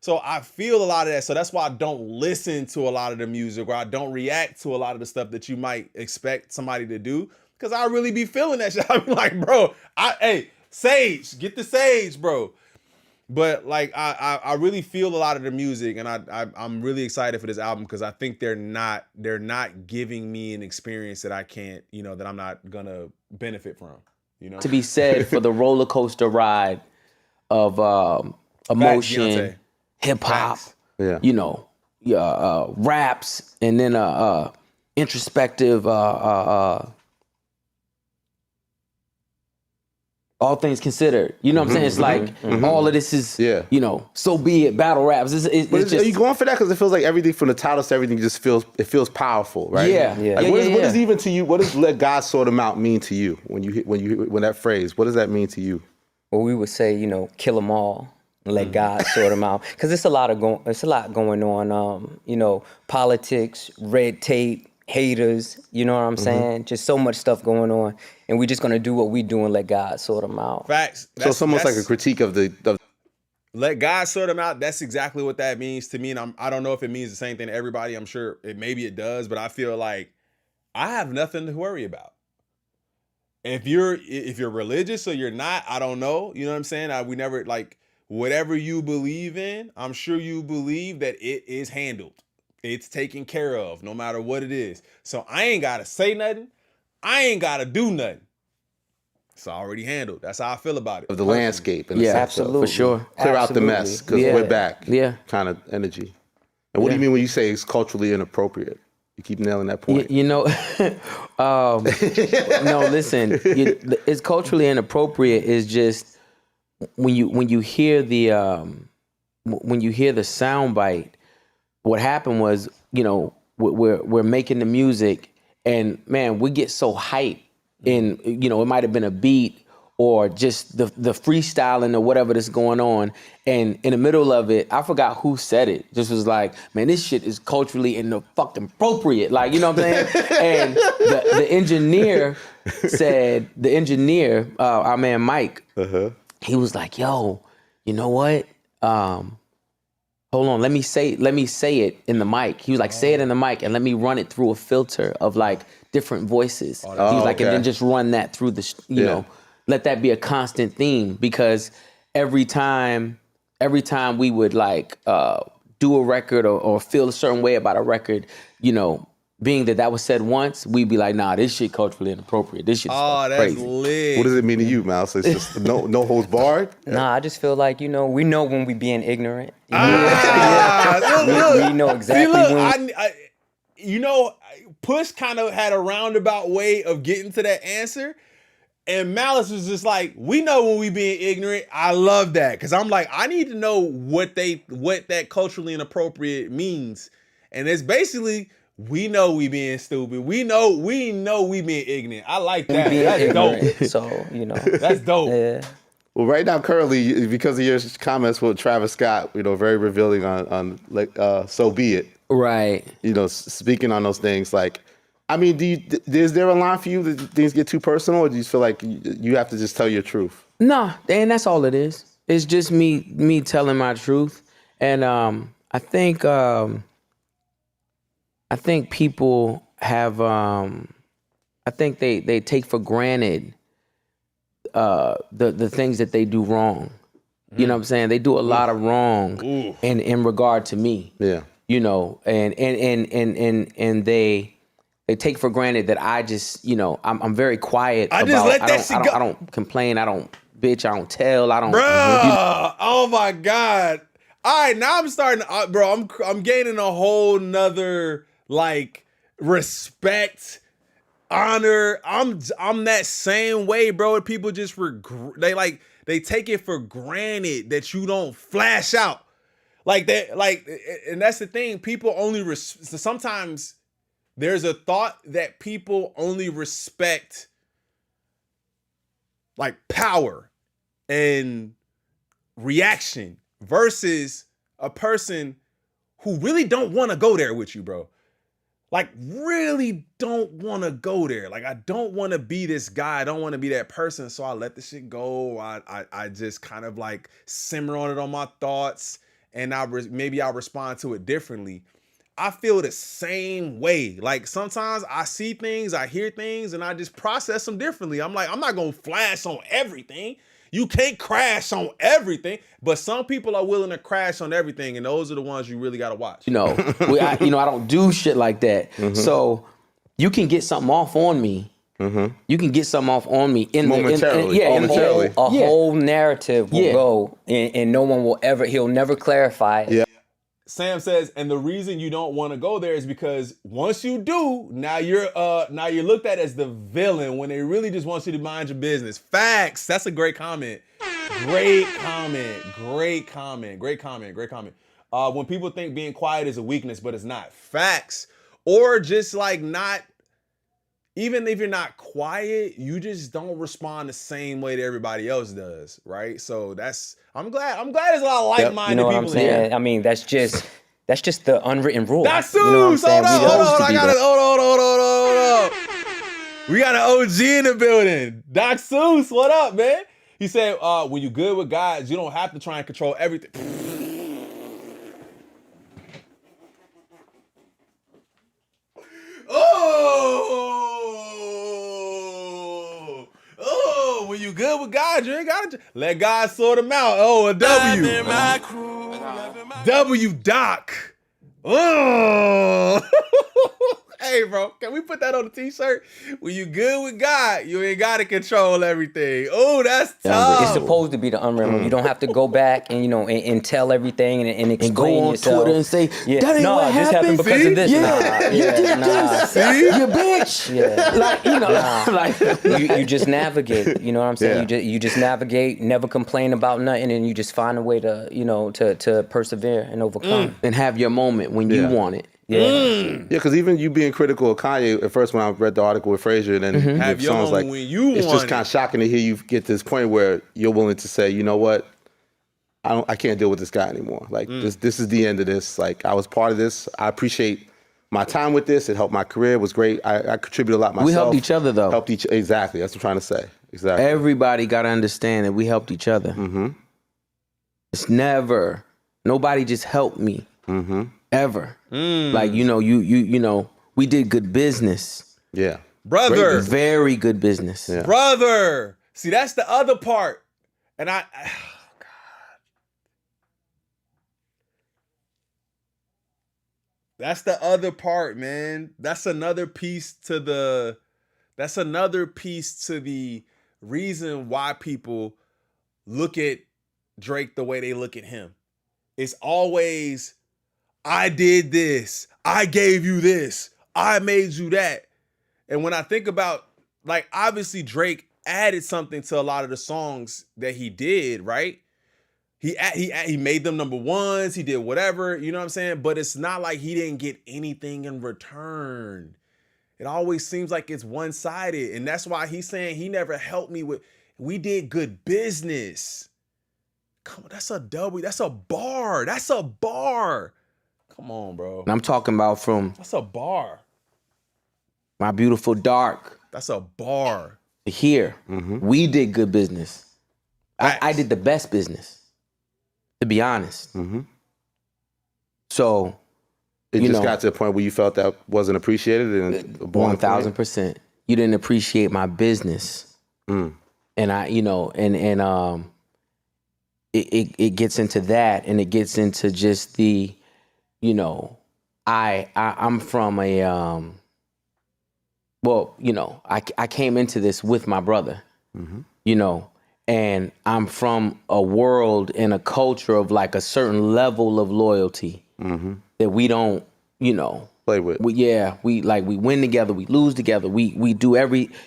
So I feel a lot of that. So that's why I don't listen to a lot of the music or I don't react to a lot of the stuff that you might expect somebody to do. Cause I really be feeling that shit. I'm like, bro, hey, Sage, get the Sage, bro. But like I really feel a lot of the music, and I'm really excited for this album because I think they're not giving me an experience that I can't, that I'm not gonna benefit from. To be said for the roller coaster ride of emotion, hip hop, raps, and then introspective all things considered. You know what I'm saying? It's like all of this is, so be it, battle raps. It's just, are you going for that? Because it feels like everything from the title to everything just feels powerful, right? Like, what is even to you, what does let God sort them out mean to you when that phrase, what does that mean to you? Well, we would say, kill them all and let God sort them out. Because it's a lot going on, politics, red tape, haters, you know what I'm saying? Just so much stuff going on. And we're just going to do what we do and let God sort them out. Facts. So it's almost like a critique of the... Let God sort them out. That's exactly what that means to me. And I don't know if it means the same thing to everybody. I'm sure maybe it does, but I feel like I have nothing to worry about. If you're religious or you're not, I don't know. You know what I'm saying? We never, like, whatever you believe in, I'm sure you believe that it is handled. It's taken care of, no matter what it is. So I ain't got to say nothing. I ain't got to do nothing. It's already handled. That's how I feel about it. Of the landscape. Absolutely. For sure. Clear out the mess, because we're back. Kind of energy. And what do you mean when you say it's culturally inappropriate? You keep nailing that point. No, listen. It's culturally inappropriate. Is just when you hear the soundbite. What happened was, we're making the music, and man, we get so hyped, and it might have been a beat or just the freestyling or whatever that's going on, and in the middle of it, I forgot who said it. Just was like, man, this shit is culturally fucking appropriate, like, you know what I'm saying? And the engineer said, our man Mike, he was like, yo, you know what? Hold on, let me say it in the mic. He was like, say it in the mic and let me run it through a filter of like different voices. He was like, and then just run that through the, let that be a constant theme, because every time we would like do a record or feel a certain way about a record, being that was said once, we'd be like, nah, this shit culturally inappropriate. This shit is crazy. Lit. What does it mean to you, Mouse? It's just no holds barred? Nah, I just feel like, we know when we being ignorant. We know exactly Push kind of had a roundabout way of getting to that answer. And Malice was just like, we know when we being ignorant. I love that. Because I'm like, I need to know what that culturally inappropriate means. And it's basically... we know we being stupid. We know we being ignorant. I like that. That's dope. So, that's dope. Yeah. Well, right now, currently, because of your comments with Travis Scott, very revealing on So Be It. Right. Speaking on those things, like, I mean, is there a line for you that things get too personal, or do you feel like you have to just tell your truth? No, and that's all it is. It's just me telling my truth. And I think people have, I think they take for granted the things that they do wrong. You know what I'm saying? They do a lot of wrong in regard to me. Yeah. And They take for granted that I just, you know, I'm very quiet. I just let that shit go. I don't complain. I don't bitch. I don't tell. I don't. Bruh, oh my God. All right, now I'm starting, bro, I'm gaining a whole nother, like, respect, honor. I'm that same way, bro. People just, they take it for granted that you don't flash out. Like that, like, and that's the thing. People only, so sometimes there's a thought that people only respect, like, power and reaction versus a person who really don't want to go there with you, bro. Like, really don't want to go there. Like, I don't want to be this guy. I don't want to be that person. So I let the shit go. I just kind of like simmer on it on my thoughts, and maybe I'll respond to it differently. I feel the same way. Like, sometimes I see things, I hear things, and I just process them differently. I'm like, I'm not going to flash on everything. You can't crash on everything, but some people are willing to crash on everything, and those are the ones you really got to watch. You know, I don't do shit like that. So you can get something off on me. You can get something off on me momentarily. A whole narrative will go, and no one will ever. He'll never clarify it. Yeah. Sam says, and the reason you don't want to go there is because once you do, now you're looked at as the villain when they really just want you to mind your business. Facts. That's a great comment. Great comment. When people think being quiet is a weakness, but it's not. Facts. Or just like not, even if you're not quiet, you just don't respond the same way that everybody else does, right? So I'm glad there's a lot of like-minded You know what people I'm saying? here. I mean, that's just the unwritten rule. That's You know what I'm saying? Hold on. We got an OG in the building. Doc Seuss, what up, man? He said, when you're good with guys, you don't have to try and control everything. Oh, when you good with God, you ain't gotta let God sort them out. Oh, a W. W Doc. Oh. Hey, bro, can we put that on the t-shirt? When you good with God, you ain't gotta control everything. Oh, that's tough. It's supposed to be the unwritten rule. You don't have to go back and and tell everything and explain go on yourself. Twitter and say, that ain't what this happened because See? of this. Yeah, you did this. See? You bitch. Yeah. Like, you just navigate. You know what I'm saying? Yeah. You just navigate, never complain about nothing, and you just find a way to to persevere and overcome. and have your moment when you want it. Yeah. Because even you being critical of Kanye at first when I read the article with Frazier, and then Have your songs moment like when you it's want just kind of shocking to hear you get to this point where you're willing to say, you know what, I can't deal with this guy anymore. Like this is the end of this. Like, I was part of this. I appreciate my time with this. It helped my career. It was great. I contributed a lot myself. We helped each other though. Exactly. That's what I'm trying to say. Exactly. Everybody got to understand that we helped each other. It's never nobody just helped me. Ever. Like, you know, we did good business. Yeah. Brother. Very good business. Yeah. Brother. See, that's the other part. And oh God. That's the other part, man. That's another piece to the reason why people look at Drake the way they look at him. It's always, I did this. I gave you this. I made you that. And when I think about, like, obviously Drake added something to a lot of the songs that he did, right? He made them number ones. He did whatever, you know what I'm saying? But it's not like he didn't get anything in return. It always seems like it's one-sided. And that's why he's saying he never helped me with, we did good business. Come on, that's a W. That's a bar. That's a bar. Come on, bro. And I'm talking about from That's a bar. My Beautiful Dark That's a bar. to here. We did good business. I did the best business, to be honest. So It just got to a point where you felt that wasn't appreciated, and 1,000%. You didn't appreciate my business, and I, it gets into that, and it gets into just the, I'm from a well, you know, I came into this with my brother, you know, and I'm from a world and a culture of like a certain level of loyalty that we don't, you know, play with. We win together, we lose together, we do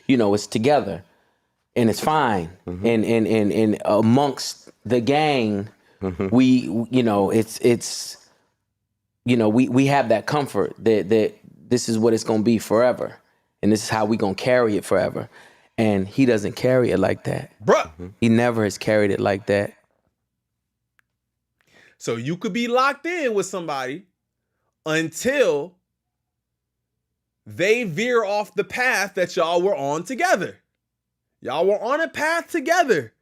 you know, it's together, and it's fine. And amongst the gang, we, you know, it's, you know, we have that comfort that this is what it's gonna be forever, and this is how we gonna carry it forever. And he doesn't carry it like that. Bruh. He never has carried it like that. So you could be locked in with somebody until they veer off the path that y'all were on together. Y'all were on a path together.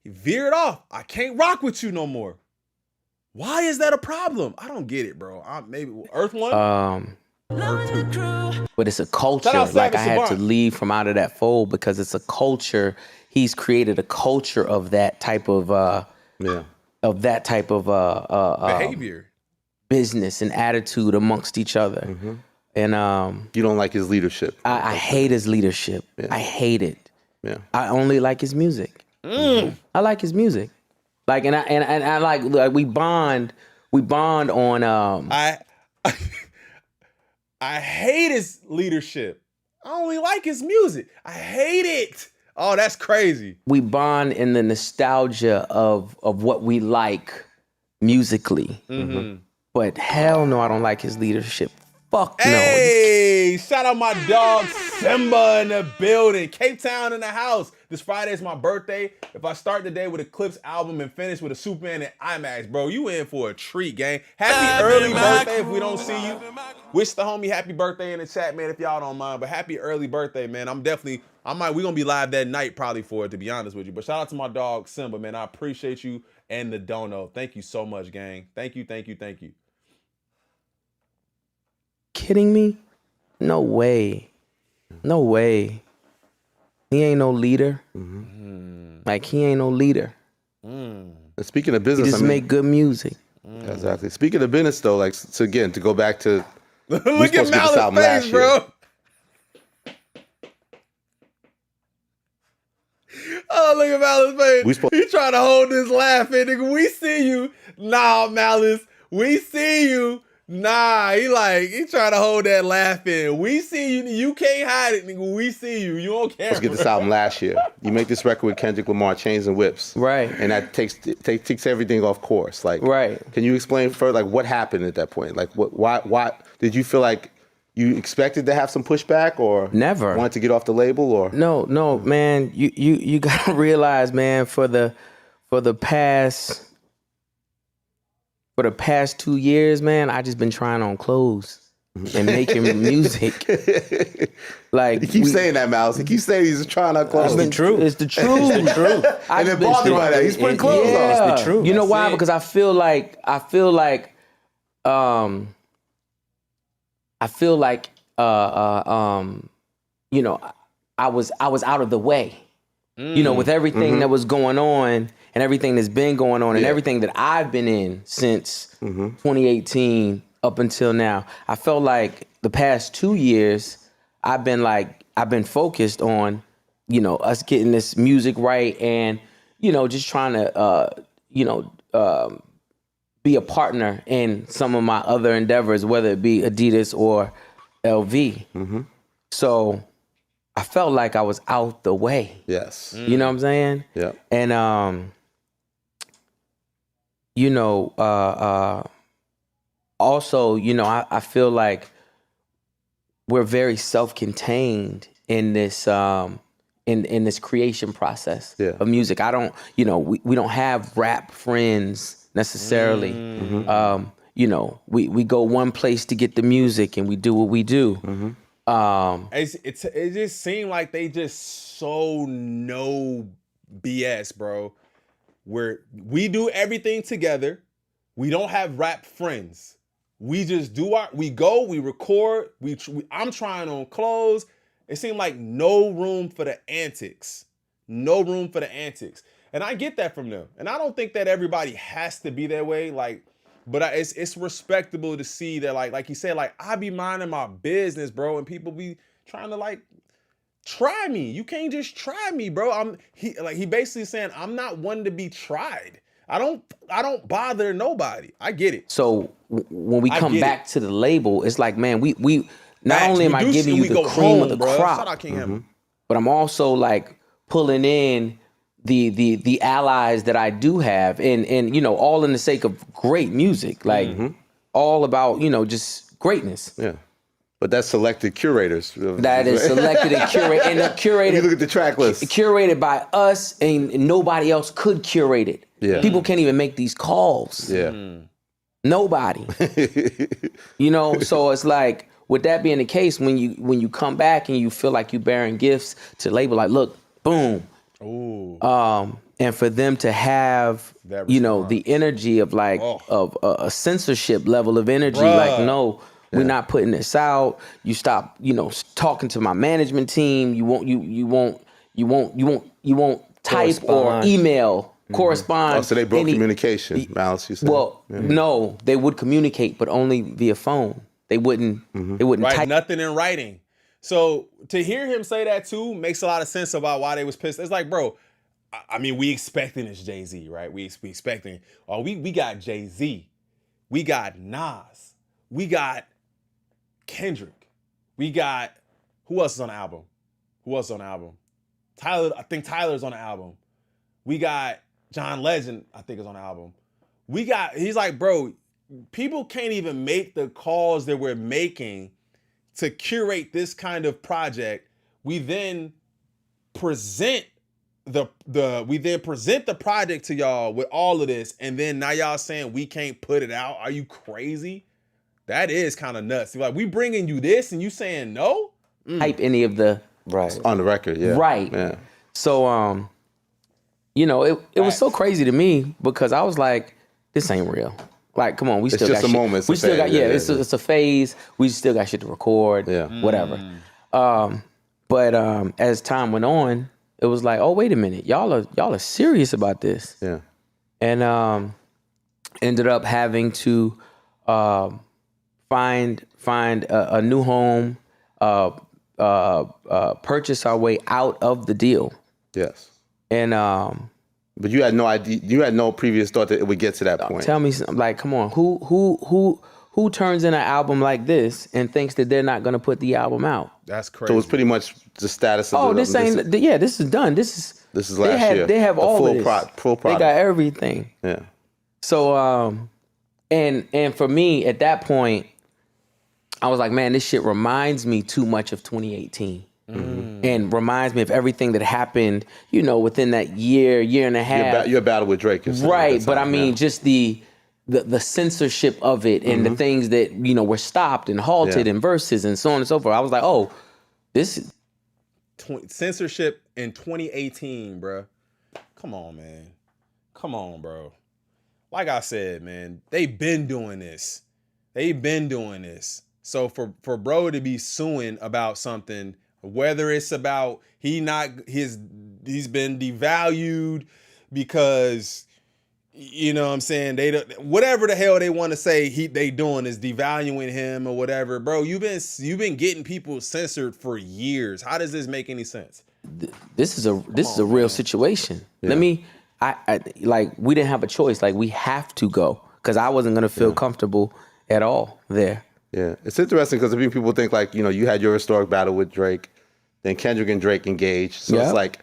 He veered off. I can't rock with you no more. Why is that a problem? I don't get it, bro. Maybe Earth One? But it's a culture. Shout out Like Savage I had to Savant. leave from out of that fold because it's a culture. He's created a culture of that type of behavior, business and attitude amongst each other. And you don't like his leadership. I hate his leadership. I hate it. Yeah. I only like his music. I like his music. Like and I like we bond on I hate his leadership. I only like his music. I hate it. Oh, that's crazy. we bond in the nostalgia of what we like musically. But hell no, I don't like his leadership. Fuck no. Hey, shout out my dog Simba in the building. Cape Town in the house. This Friday is my birthday. If I start the day with a Clipse album and finish with a Superman and IMAX, bro, you in for a treat, gang. Happy early birthday if we don't see you. Wish the homie happy birthday in the chat, man, if y'all don't mind. But happy early birthday, man. We're gonna be live that night probably for it, to be honest with you. But shout out to my dog Simba, man. I appreciate you and the dono. Thank you so much, gang. Thank you. Kidding me? No way. No way. He ain't no leader. Like he ain't no leader. And speaking of He business, just make good music. Exactly. Speaking of business, though, like so again, to go back to Look at Malice's face, bro. Oh, look at Malice's face. He trying to hold this laugh in, nigga. We see you. Nah, Malice. We see you. Nah, he trying to hold that laugh in. We see you. You can't hide it, nigga. We see you. You on camera. Let's get this album last year. You make this record with Kendrick Lamar, Chains and Whips. Right. And that takes everything off course. Like, right. Can you explain further, like, what happened at that point? Like, why did you feel like you expected to have some pushback or never wanted to get off the label or? No, man. You gotta realize, man, for the past 2 years, man, I just been trying on clothes and making music. Like he keeps saying that, Mouse. He keeps saying he's trying on clothes. It's the truth. It's the truth. And then bothered by that. He's putting clothes on. It's the truth. You know why? Because I feel like you know, I was out of the way. You know, with everything that was going on and everything that's been going on and everything that I've been in since 2018 up until now, I felt like the past 2 years I've been focused on, you know, us getting this music right and, you know, just trying to, be a partner in some of my other endeavors, whether it be Adidas or LV. So I felt like I was out the way. Yes. You know what I'm saying? Yeah. And, you know, also, you know, I feel like we're very self-contained in this in this creation process of music. I don't, you know, we don't have rap friends necessarily. You know, we go one place to get the music and we do what we do. It just seemed like they just so no BS, bro. Where we do everything together. We don't have rap friends. We just do we record, I'm trying on clothes. It seemed like no room for the antics. No room for the antics. And I get that from them. And I don't think that everybody has to be that way. Like, but it's respectable to see that, like you said, like I be minding my business, bro, and people be trying to like Try me. You can't just try me, bro. He basically saying I'm not one to be tried. I don't bother nobody. I get it. So when we come back to the label, it's like, man, we not Facts. only am I giving you the cream of the crop, Shout out King Hammer. but I'm also like pulling in the allies that I do have, and you know, all in the sake of great music, like all about, you know, just greatness. Yeah. But that's selected curators. That is selected and curated, and curated. You look at the track list. Curated by us, and nobody else could curate it. Yeah. People can't even make these calls. Yeah. Nobody. You know, so it's like, with that being the case, when you come back and you feel like you bearing gifts to label, like, look, boom. Ooh. And for them to have, you know, the energy of like of a censorship level of energy, like, no, we're not putting this out. You stop, you know, talking to my management team. You won't type or email, correspond. Oh, so they broke communication, Malice, you said? Mm. No, they would communicate, but only via phone. They wouldn't. They wouldn't Right, type. nothing in writing. So to hear him say that too makes a lot of sense about why they was pissed. It's like, bro, I mean, we expecting this Jay-Z, right? We expecting. Oh, we got Jay-Z, we got Nas, we got Kendrick, we got who else is on the album? Tyler, I think Tyler's on the album. We got John Legend, I think is on the album. He's like, bro, people can't even make the calls that we're making to curate this kind of project. We then present the project to y'all with all of this, and then now y'all saying we can't put it out. Are you crazy? That is kind of nuts. Like, we bringing you this and you saying no? Type any of the on the record, yeah. Right. Yeah. So you know, it was so crazy to me because I was like, this ain't real. Like, come on, we It's still just got a shit. moment, it's We a still got phase, yeah, it's a phase. We still got shit to record. Yeah. Whatever. But as time went on, it was like, oh, wait a minute, y'all are serious about this. Yeah. And ended up having to find a new home, purchase our way out of the deal. Yes. And but you had no idea. You had no previous thought that it would get to that point. tell me something, like, come on, who turns in an album like this and thinks that they're not gonna put the album out? That's crazy. So it was pretty much the status of. Oh, this is done. This is last year. They have The all full of this. full They product. got everything. Yeah. So and for me at that point, I was like, man, this shit reminds me too much of 2018. And reminds me of everything that happened, you know, within that year and a half. Your battle with Drake, you're saying, right? at the But I time, mean, yeah. just the censorship of it and the things that, you know, were stopped and halted and verses and so on and so forth. I was like, oh, this is censorship in 2018, bro. Come on, man. Come on, bro. Like I said, man, they've been doing this. So for bro to be suing about something, whether it's about he's been devalued because, you know what I'm saying, whatever the hell they want to say they doing is devaluing him or whatever, bro. You've been getting people censored for years. How does this make any sense? This is a real situation. Let me, I like, we didn't have a choice. Like, we have to go because I wasn't gonna feel comfortable at all there. Yeah, it's interesting because people think, like, you know, you had your historic battle with Drake, then Kendrick and Drake engaged. So it's like,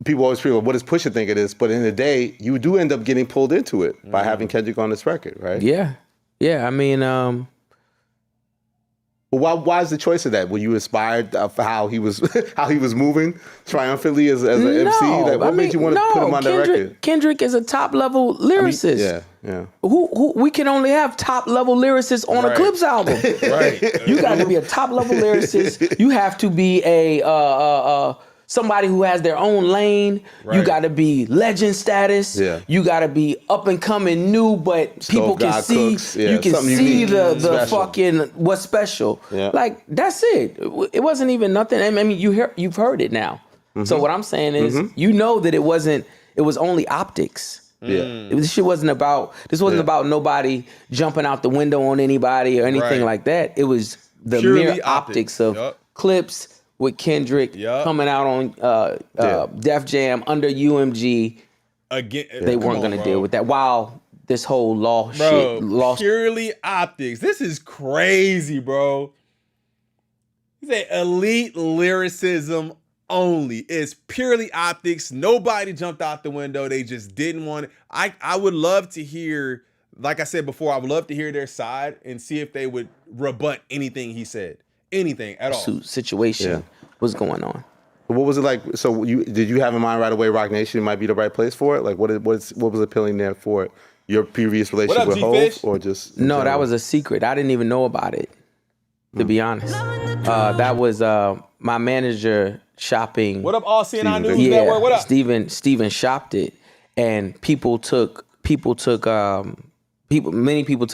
people always feel, what does Pusha think of this? But in the day, you do end up getting pulled into it by having Kendrick on this record, right? Yeah. I mean, Well, why is the choice of that? Were you inspired for how he was moving triumphantly as an MC? Like, what made you want to put him on the record? Kendrick is a top level lyricist. Yeah. Who we can only have top level lyricists on a Clipse album. Right. You got to be a top level lyricist. You have to be a somebody who has their own lane. Right. You got to be legend status. Yeah. You got to be up and coming new, but people can God see cooks. Yeah, you can something see unique, the special. fucking what's special. Yeah. Like, that's it. It wasn't even nothing. I mean, you've heard it now. So what I'm saying is, you know that it was only optics. Yeah. This shit wasn't about nobody jumping out the window on anybody or anything like that. It was the Purely mere optics of Yup. Clipse with Kendrick coming out on Def Jam under UMG. Again, they weren't going to deal with that. Wow. This whole shit. Purely optics. This is crazy, bro. He said elite lyricism only. It's purely optics. Nobody jumped out the window. They just didn't want it. I would love to hear, like I said before, I would love to hear their side and see if they would rebut anything he said. Anything at all. Situation. What's going on? What was it like? So did you have in mind right away Rock Nation might be the right place for it? Like what was appealing there for it? Your previous relationship with Hov, or just no? That was a secret. I didn't even know about it, to be honest. That was my manager shopping. What up, All CNI News Network? What up? Steven shopped it, and many people took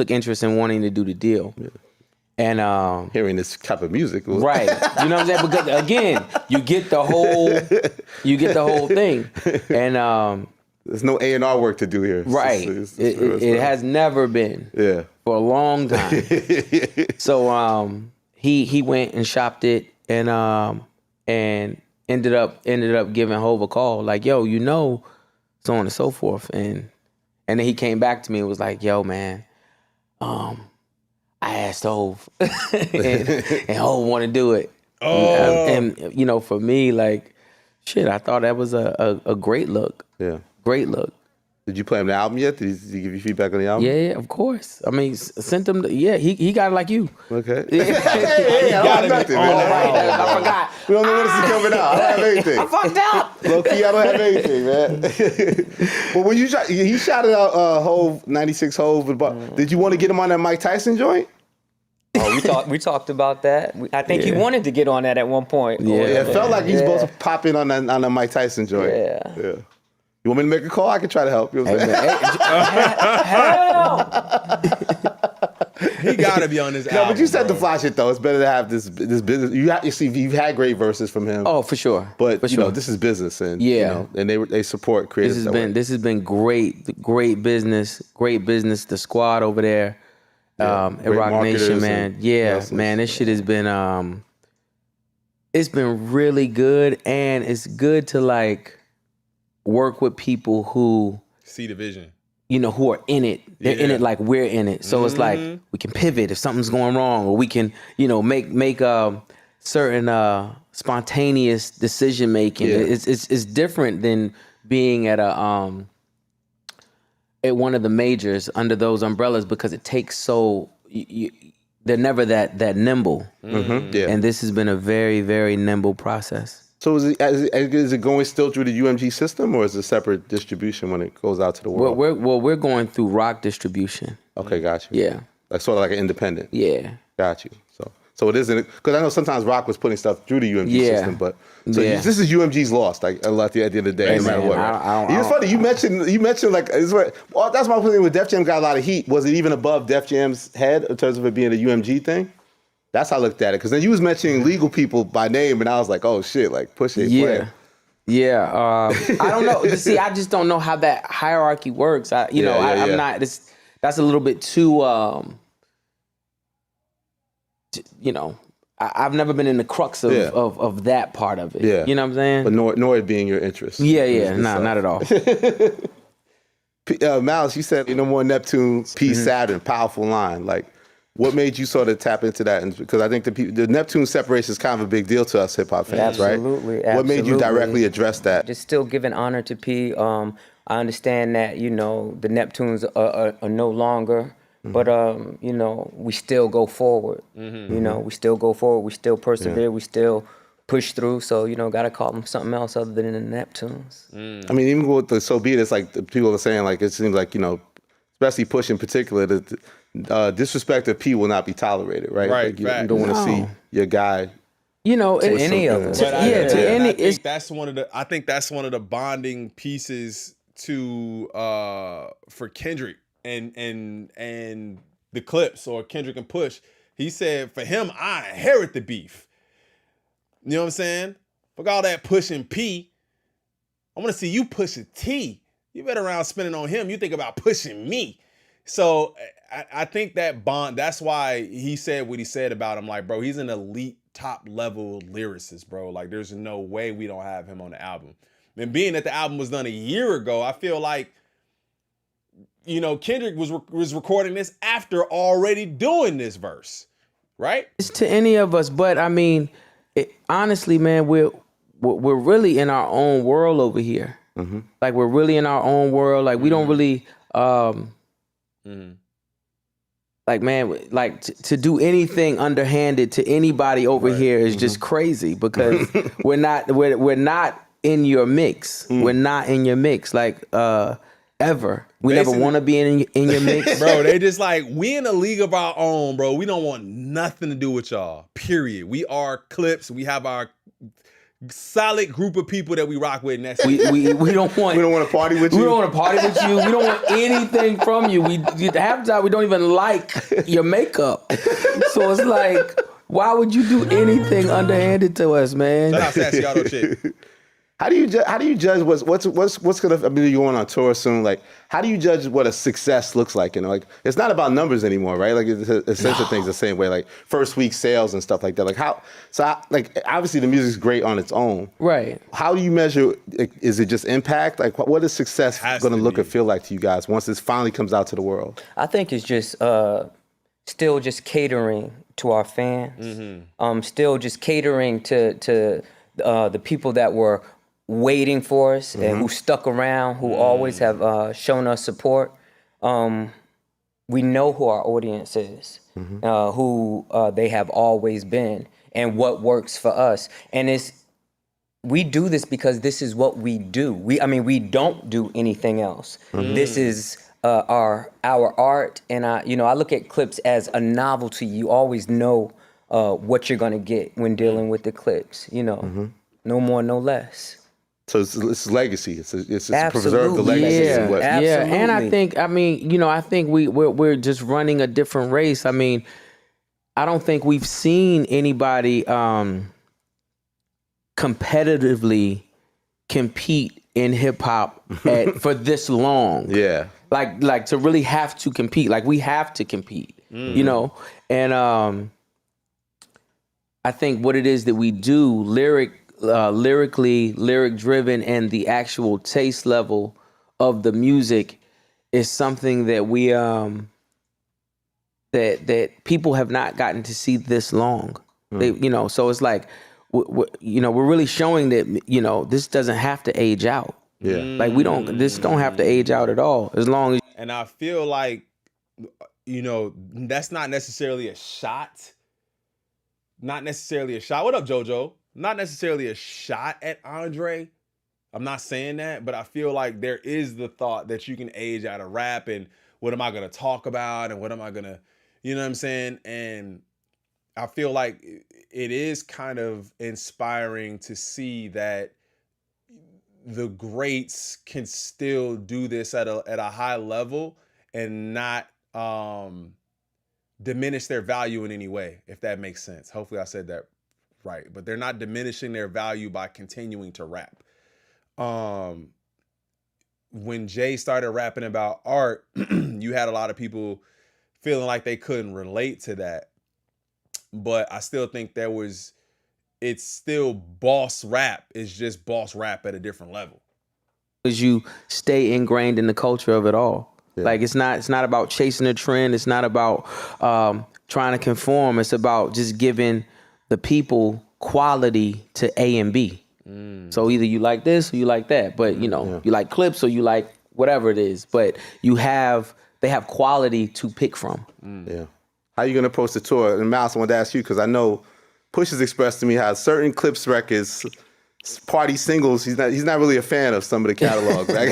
interest in wanting to do the deal. Yeah. And hearing this type of music, right? You know what I'm saying? Because again, you get the whole thing, and there's no A&R work to do here. Right. It has never been. Yeah. For a long time. So he went and shopped it and ended up giving Hov a call, like, yo, so on and so forth. And then he came back to me and was like, yo, man, I asked Hov and Hov want to do it. Oh. And for me, like, shit, I thought that was a great look. Yeah. Great look. Did you play him the album yet? Did he give you feedback on the album? Yeah, of course. I mean, sent him. He got it like you. Okay. Hey, I don't have nothing, man. I forgot. We don't know when this is coming out. I don't have anything. I fucked up. Low key, I don't have anything, man. But when he shouted out Hov, 96 Hov, did you want to get him on that Mike Tyson joint? Oh, we talked about that. I think he wanted to get on that at one point. Yeah, it felt like he's supposed to pop in on the Mike Tyson joint. Yeah. You want me to make a call? I can try to help you. Help! He gotta be on this album. No, but you said the fly shit though. It's better to have this business. You've had great verses from him. Oh, for sure. But this is business, and and they support creators. This has been great business. The squad over there at Rock Nation, man. Yeah, man. This shit has been it's been really good, and it's good to like work with people who see the vision, who are in it. They're in it like we're in it. So it's like we can pivot if something's going wrong, or we can, make certain spontaneous decision making. Yeah. It's different than being at at one of the majors under those umbrellas, because it takes they're never that nimble. Mm-hmm. Yeah. And this has been a very, very nimble process. So is it going still through the UMG system, or is it separate distribution when it goes out to the world? We're going through Rock distribution. Okay, got you. Yeah. Like sort of like an independent. Yeah. Got you. So it isn't, because I know sometimes Rock was putting stuff through the UMG system, but this is UMG's loss. Like at the end of the day, no matter what. Right? It's funny you mentioned like that's my thing with Def Jam got a lot of heat. Was it even above Def Jam's head in terms of it being a UMG thing? That's how I looked at it. Because then you was mentioning legal people by name, and I was like, oh shit, like Push ain't playing. Yeah. I don't know. See, I just don't know how that hierarchy works. I'm not. That's a little bit too. I've never been in the crux of that part of it. Yeah. You know what I'm saying? But nor it being your interest. Yeah. Not at all. Malice, you said no more Neptune, P Saturn, powerful line. Like, what made you sort of tap into that? And because I think the Neptune separation is kind of a big deal to us hip hop fans, right? Absolutely. What made you directly address that? Just still giving honor to P. I understand that the Neptunes are no longer. But we still go forward. We still go forward. We still persevere. We still push through. So gotta call them something else other than the Neptunes. I mean, even with the So Be It, it's like the people are saying, like, it seems like especially Push in particular, that disrespect of P will not be tolerated, right? Right. Like, you don't want to see your guy. To any of them. I think that's one of the bonding pieces for Kendrick. And the Clipse, or Kendrick and Push, he said for him, I inherit the beef. You know what I'm saying? Fuck all that pushing P. I want to see you push a T. You better around spinning on him. You think about pushing me. So I think that Bond, that's why he said what he said about him. Like, bro, he's an elite top level lyricist, bro. Like, there's no way we don't have him on the album. And being that the album was done a year ago, I feel like, Kendrick was recording this after already doing this verse, right? It's to any of us, but I mean, honestly, man, we're really in our own world over here. Mm-hmm. Like, we're really in our own world. Like, we don't really, like, man, like to do anything underhanded to anybody over here is just crazy because we're not in your mix. We're not in your mix, like, ever. We Basically, never want to be in your mix. Bro, they just like, we in a league of our own, bro. We don't want nothing to do with y'all, period. We are Clipse. We have our solid group of people that we rock with. And that's we don't want to party with you. We don't want to party with you. We don't want anything from you. Half the time we don't even like your makeup. So it's like, why would you do anything underhanded to us, man? Shout out Sassy Auto Chick. How do you judge what's gonna? I mean, you're going on tour soon. Like, how do you judge what a success looks like? Like, it's not about numbers anymore, right? Like, it's a sense of things the same way. Like, first week sales and stuff like that. Like, obviously the music's great on its own, right? How do you measure? Is it just impact? Like, what is success gonna look or feel like to you guys once it finally comes out to the world? I think it's just still just catering to our fans. Still just catering to the people that were waiting for us and who stuck around, who always have shown us support. We know who our audience is, who they have always been, and what works for us. And we do this because this is what we do. We don't do anything else. This is our art, and I look at Clipse as a novelty. You always know what you're gonna get when dealing with the Clipse. No more, no less. So it's legacy. It's to preserve the legacy. Yeah, and I think we're just running a different race. I mean, I don't think we've seen anybody competitively compete in hip hop for this long. Yeah, like to really have to compete. Like, we have to compete. And I think what it is that we do, lyrically, lyric driven, and the actual taste level of the music is something that we that people have not gotten to see this long. They, so it's like we're really showing that this doesn't have to age out. Yeah, like this don't have to age out at all, as long as. And I feel like that's not necessarily a shot. Not necessarily a shot. What up, JoJo? Not necessarily a shot at Andre. I'm not saying that, but I feel like there is the thought that you can age out of rap and what am I going to talk about and what am I going to, you know what I'm saying? And I feel like it is kind of inspiring to see that the greats can still do this at a high level and not diminish their value in any way, if that makes sense. Hopefully I said that right, but they're not diminishing their value by continuing to rap. When Jay started rapping about art, you had a lot of people feeling like they couldn't relate to that. But I still think it's still boss rap. It's just boss rap at a different level. As you stay ingrained in the culture of it all. Yeah. Like, it's not about chasing a trend. It's not about trying to conform. It's about just giving the people quality to A and B. So either you like this or you like that, but you like Clipse or you like whatever it is, but they have quality to pick from. Yeah. How you gonna approach the tour? And Mouse, I wanted to ask you, because I know Push has expressed to me how certain Clipse records, party singles, he's not really a fan of some of the catalogs. Right?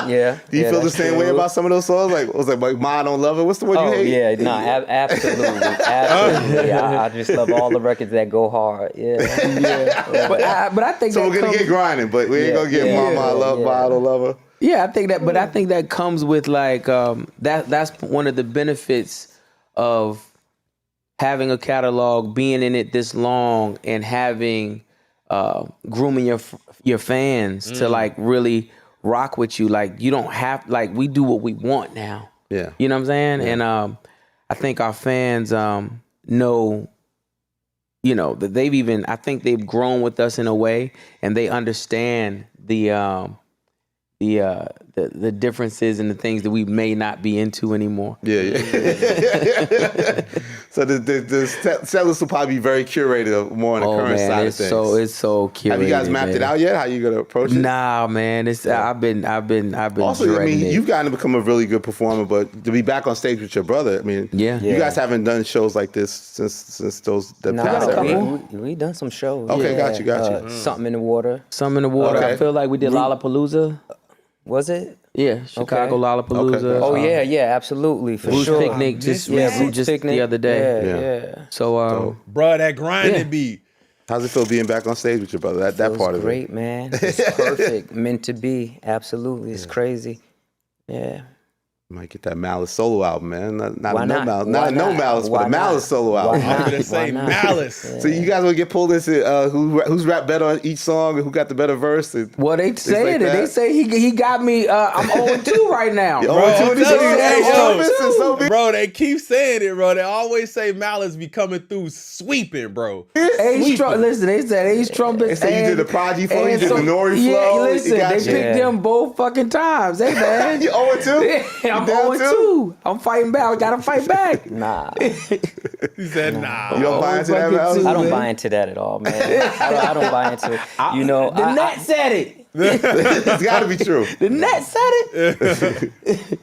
Yeah. Do you feel the same way about some of those songs? Like, was like Ma, I Don't Love It? What's the one you hate? Yeah, no, absolutely. Absolutely. I just love all the records that go hard. Yeah. But I think so. We're gonna get grinding, but we ain't gonna get Mama, I Love, Ma, I Don't Love Her. Yeah, I think that, but I think that comes with like that's one of the benefits of having a catalog, being in it this long, and having grooming your fans to like really rock with you. Like, you don't have, like, we do what we want now. Yeah. You know what I'm saying? And I think our fans know, you know, that I think they've grown with us in a way, and they understand the differences and the things that we may not be into anymore. Yeah. So the sellers will probably be very curated more on the current side of things. It's so curated. Have you guys mapped it out yet? How you gonna approach it? Nah, man. I've been Also, I dreading mean, it. you've gotten to become a really good performer, but to be back on stage with your brother, I mean, you guys haven't done shows like this since the past era. We done some shows. Okay, got you. Something in the water. Something in the water. Okay. I feel like we did Lollapalooza. Was it? Yeah, Chicago Lollapalooza. Okay. Oh yeah, absolutely, for Bruce sure. Picnic just the other day. Yeah. So, bruh, that grinding beat. How's it feel being back on stage with your brother? That part of it. Great, man. It's perfect. Meant to be. Absolutely. It's crazy. Yeah. Might get that Malice solo album, man. Not Why no not? Malice, Why not no not? Malice, but Why a Malice not? solo Why album. not? I'm gonna say Why not? Malice. So you guys will get pulled into who's rapped better on each song and who got the better verse. well, they say like it. that. They say he got me. I'm 0-2 right now. Bro, Bro, they keep saying it, bro. They always say Malice be coming through sweeping, bro. Listen, they said Ace Trumpet. They say you did the Prodigy flow, you did the Nori Yeah, flow. listen, they picked them both fucking times. Hey, man. You 0-2? Yeah, I'm down 0-2. I'm fighting back. I gotta fight back. Nah. He said, nah. You don't buy into that, Malice? I don't buy into that at all, man. I don't buy into it. You know, The net said it. It's got to be true. The net said it.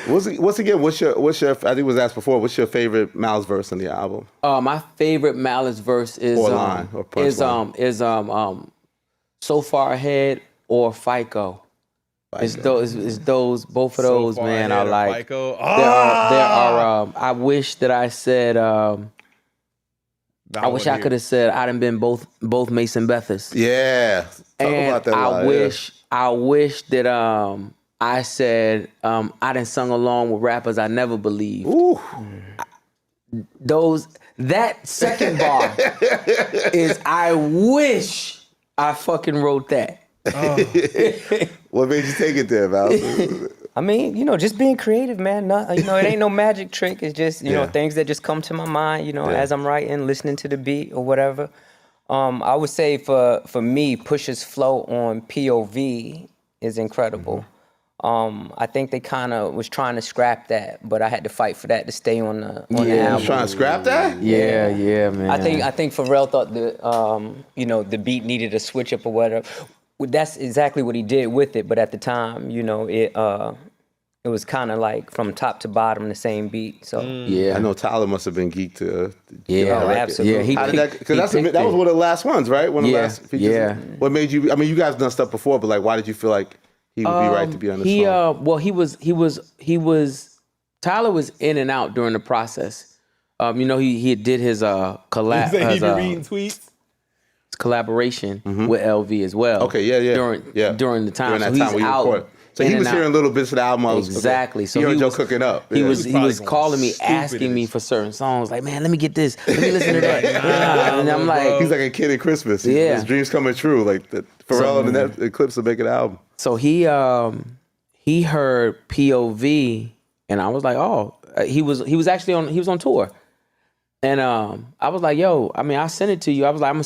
Once again, what's your? I think it was asked before. What's your favorite Malice verse on the album? My favorite Malice verse is Or line, or punchline. is So Far Ahead or FICO. It's those both of those, Far man, Ahead are or like FICO? there are I wish that I said I wish I could have said I done been both Mason Bethers. Yeah. Talk And about that a lot, I wish that I said I done sung along with rappers I never believed. Ooh. That second bar is I wish I fucking wrote that. What made you take it there, Val? I mean, you know, just being creative, man. It ain't no magic trick. It's just, you know, things that just come to my mind, you know, as I'm writing, listening to the beat or whatever. I would say for me, Pusha's flow on POV is incredible. I think they kind of was trying to scrap that, but I had to fight for that to stay on the album. Trying to scrap that? Yeah, man. I think Pharrell thought the beat needed a switch up or whatever. Well, that's exactly what he did with it, but at the time, you know, it was kind of like from top to bottom the same beat. So I know Tyler must have been geeked to. Absolutely. Yeah, because that was one of the last ones, right? One of the last features. Yeah. What made you? I mean, you guys done stuff before, but like, why did you feel like he would be right to be on this song? Well, he was. Tyler was in and out during the process. You know, he did his collab. He be reading tweets. Collaboration with LV as well. Okay, yeah. During the time, During that so time he's we out. recorded. So he was hearing little bits of the album. Exactly. So he heard Joe cooking up. He Yeah. was calling me, asking me for certain songs. Like, man, let me get this. Let me listen to that. And I'm like, he's like a kid at Christmas. His dreams coming true. Like Pharrell and the Clipse will make an album. So he heard POV, and I was like, oh, he was on tour. And I was like, yo, I mean, I'll send it to you. I was like, I'm gonna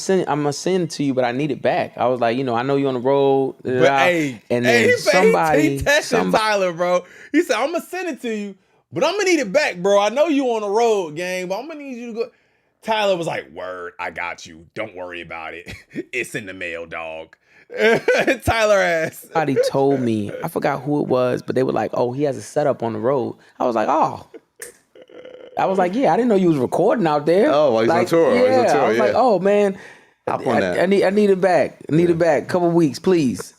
send it to you, but I need it back. I was like, you know, I know you're on the road. But somebody he texted Tyler, bro. He said, I'm gonna send it to you, but I'm gonna need it back, bro. I know you on the road, gang, but I'm gonna need you to go. Tyler was like, word, I got you. Don't worry about it. It's in the mail, dog. Tyler asked. Somebody told me, I forgot who it was, but they were like, oh, he has a setup on the road. I was like, oh. I was like, yeah, I didn't know you was recording out there. Oh, while he's on tour. Yeah, I was like, oh man, hop on that. I need it back. I need it back. Couple weeks, please.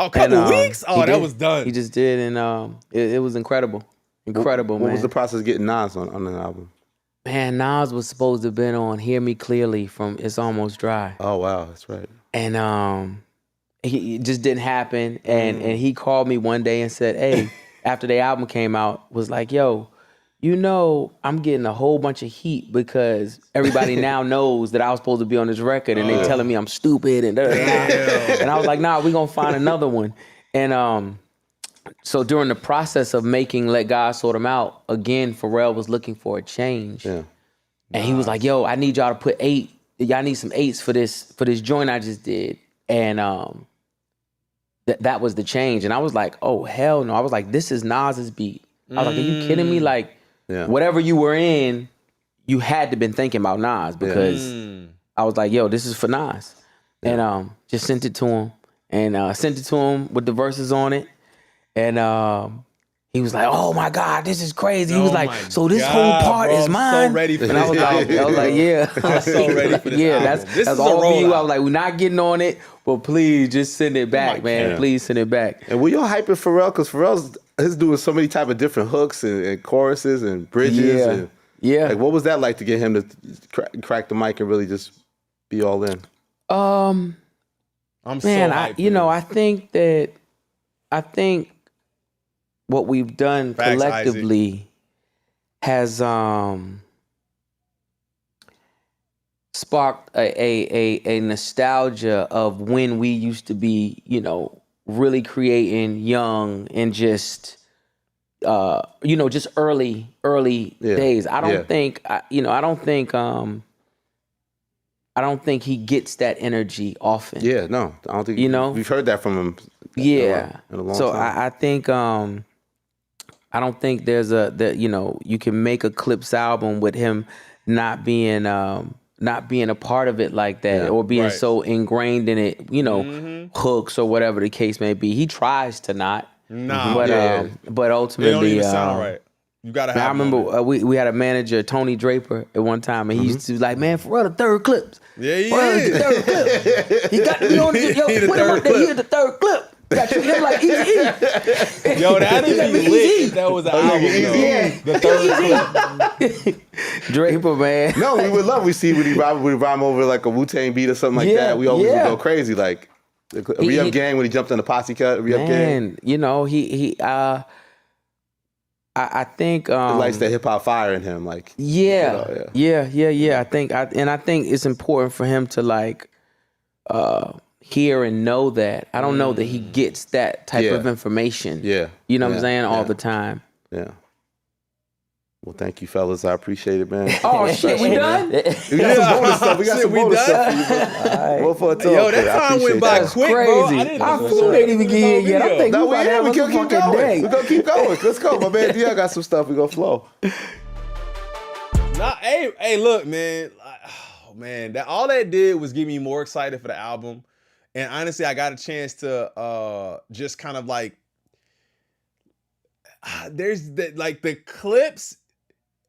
A couple weeks? Oh, that was done. He just did, and it was incredible. Incredible, what man. was the process of getting Nas on the album? Man, Nas was supposed to have been on Hear Me Clearly from It's Almost Dry. Oh wow, that's right. And it just didn't happen. And he called me one day and said, hey, after the album came out, was like, yo, you know, I'm getting a whole bunch of heat because everybody now knows that I was supposed to be on this record, and they telling me I'm stupid and da, da, da. And I was like, nah, we're gonna find another one. And So during the process of making Let God Sort Him Out, again, Pharrell was looking for a change. Yeah. And he was like, yo, I need y'all to put 8. Y'all need some 8s for this joint I just did. And that was the change. And I was like, oh, hell no. I was like, this is Nas's beat. I was like, are you kidding me? Like, whatever you were in, you had to been thinking about Nas because I was like, yo, this is for Nas. And just sent it to him. And sent it to him with the verses on it. And he was like, "Oh my God, this is crazy." He was like, "So this whole part is mine." So ready for and this I was like, "Yeah, I'm so ready for this album. This that's is all a for you." rollout. I was like, "We're not getting on it, but please just send it back, man. Yeah. Please send it back." And we all hyping Pharrell because Pharrell's doing so many type of different hooks and choruses and bridges. And, like, what was that like to get him to crack the mic and really just be all in? I'm man, so hyped. I think what we've done Facts, collectively has sparked a nostalgia of when we used to be, really creating young and just just early days. I don't think I don't think he gets that energy often. Yeah, no, I don't think we've heard that from him. Yeah, in a long so time. I think I don't think there's you can make a Clipse album with him not being a part of it like that or being so ingrained in it, hooks or whatever the case may be. He tries to not, but ultimately, it don't even sound right. You gotta have. I remember we had a manager, Tony Draper, at one time, and he used to be like, "Man, Pharrell the third Clipse. Yeah, he Pharrell is. the third Clip. He got to be on the yo. Put him up there. He the third Clip. Got to treat him like Easy. Yo, that'd be lit if that was an album. The third Clip. Draper, man. No, we would love. We see when he rhyme over like a Wu-Tang beat or something like that. We always would go crazy. Like Re-Up Gang when he jumped on the posse cut. Re-Up Gang. Mm. I think it lights that hip hop fire in him. Like yeah. I think it's important for him to like hear and know that. I don't know that he gets that type of information. Yeah, you know what I'm saying all the time. Yeah. Well, thank you, fellas. I appreciate it, man. Oh shit, we done? We got some bonus stuff. We got some bonus stuff for you, bro. Well, for a talk, Yo, that time went by quick, bro. Our food ain't even get here yet. I'm thinking we gonna keep going. Day. We gonna keep going. Let's go, my man. Yeah, I got some stuff. We gonna flow. Nah, hey, look, man. Oh man, all that did was get me more excited for the album. And honestly, I got a chance to just kind of like there's the Clipse.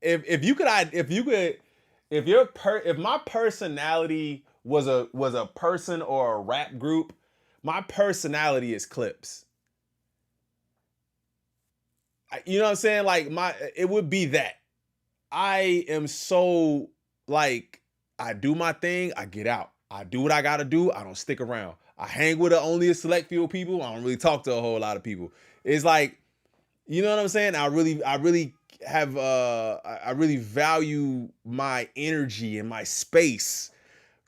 If my personality was a person or a rap group, my personality is Clipse. You know what I'm saying? Like it would be that. I am so like, I do my thing, I get out. I do what I gotta do, I don't stick around. I hang with only a select few people, I don't really talk to a whole lot of people. It's like, you know what I'm saying? I really have I really value my energy and my space,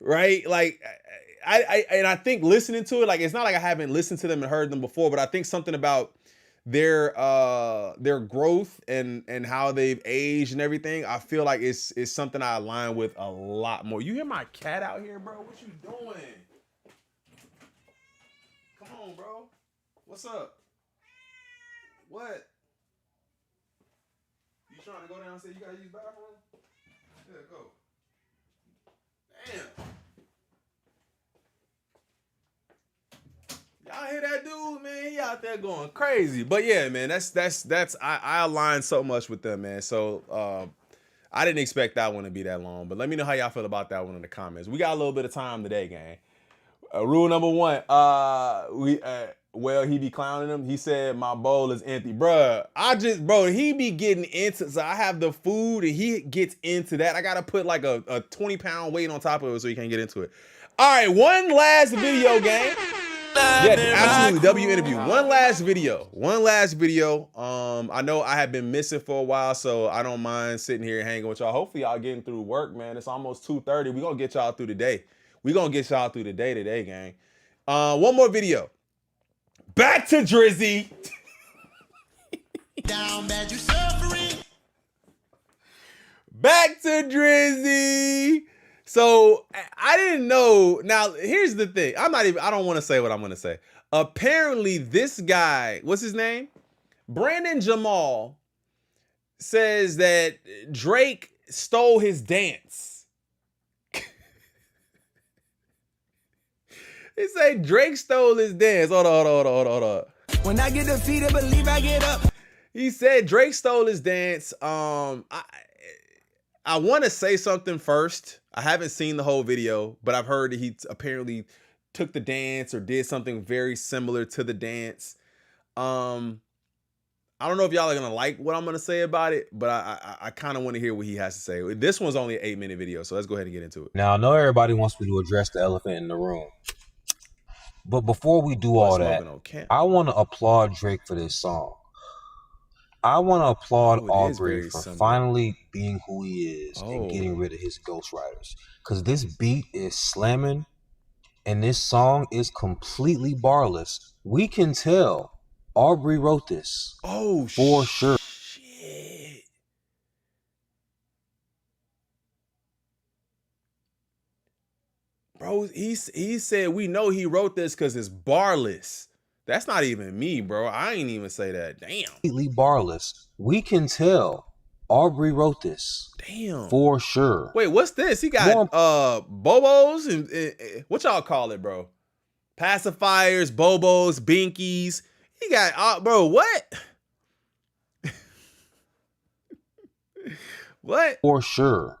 right? Like I think listening to it, like it's not like I haven't listened to them and heard them before, but I think something about their growth and how they've aged and everything, I feel like it's something I align with a lot more. You hear my cat out here, bro? What you doing? Come on, bro. What's up? What? You trying to go down and say you gotta use bathroom? Yeah, go. Damn. Y'all hear that dude, man? He out there going crazy. But yeah, man, that's I align so much with them, man. So I didn't expect that one to be that long. But let me know how y'all feel about that one in the comments. We got a little bit of time today, gang. Rule number one, he be clowning him. He said my bowl is empty. Bruh, he be getting into, so I have the food and he gets into that. I gotta put like a 20-pound weight on top of it so he can't get into it. All right, one last video, gang. Yeah, absolutely. W interview. One last video. I know I have been missing for a while, so I don't mind sitting here and hanging with y'all. Hopefully y'all getting through work, man. It's almost 2:30. We're gonna get y'all through the day. Today, gang. One more video. Back to Drizzy. Down bad, you suffering. Back to Drizzy. So I didn't know. Now, here's the thing. I don't want to say what I'm going to say. Apparently, this guy, what's his name? Brandon Jamal says that Drake stole his dance. He say Drake stole his dance. Hold on. When I get defeated, believe I get up. He said Drake stole his dance. I want to say something first. I haven't seen the whole video, but I've heard that he apparently took the dance or did something very similar to the dance. I don't know if y'all are gonna like what I'm gonna say about it, but I kind of want to hear what he has to say. This one's only an 8-minute video, so let's go ahead and get into it. Now, I know everybody wants me to address the elephant in the room, but before we do all that, I want to applaud Drake for this song. I want to applaud Aubrey for finally being who he is and getting rid of his ghostwriters. Because this beat is slamming and this song is completely barless. We can tell Aubrey wrote this. Oh, for sure. Shit. Bro, he said we know he wrote this because it's barless. That's not even me, bro. I ain't even say that. Damn. Completely barless. We can tell Aubrey wrote this. Damn. For sure. Wait, what's this? He got bobos and what y'all call it, bro? Pacifiers, bobos, binkies. He got bro, what? What? For sure.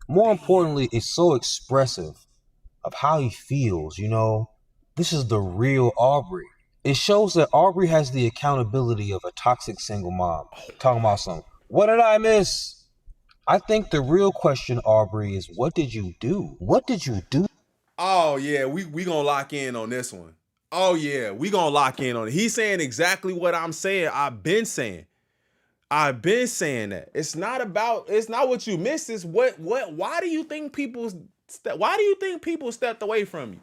More importantly, it's so expressive of how he feels, you know. This is the real Aubrey. It shows that Aubrey has the accountability of a toxic single mom. Talking about something. What did I miss? I think the real question, Aubrey, is what did you do? What did you do? Oh, yeah, we gonna lock in on this one. Oh, yeah, we gonna lock in on it. He's saying exactly what I'm saying. I've been saying that. It's not what you missed. It's why do you think people stepped away from you?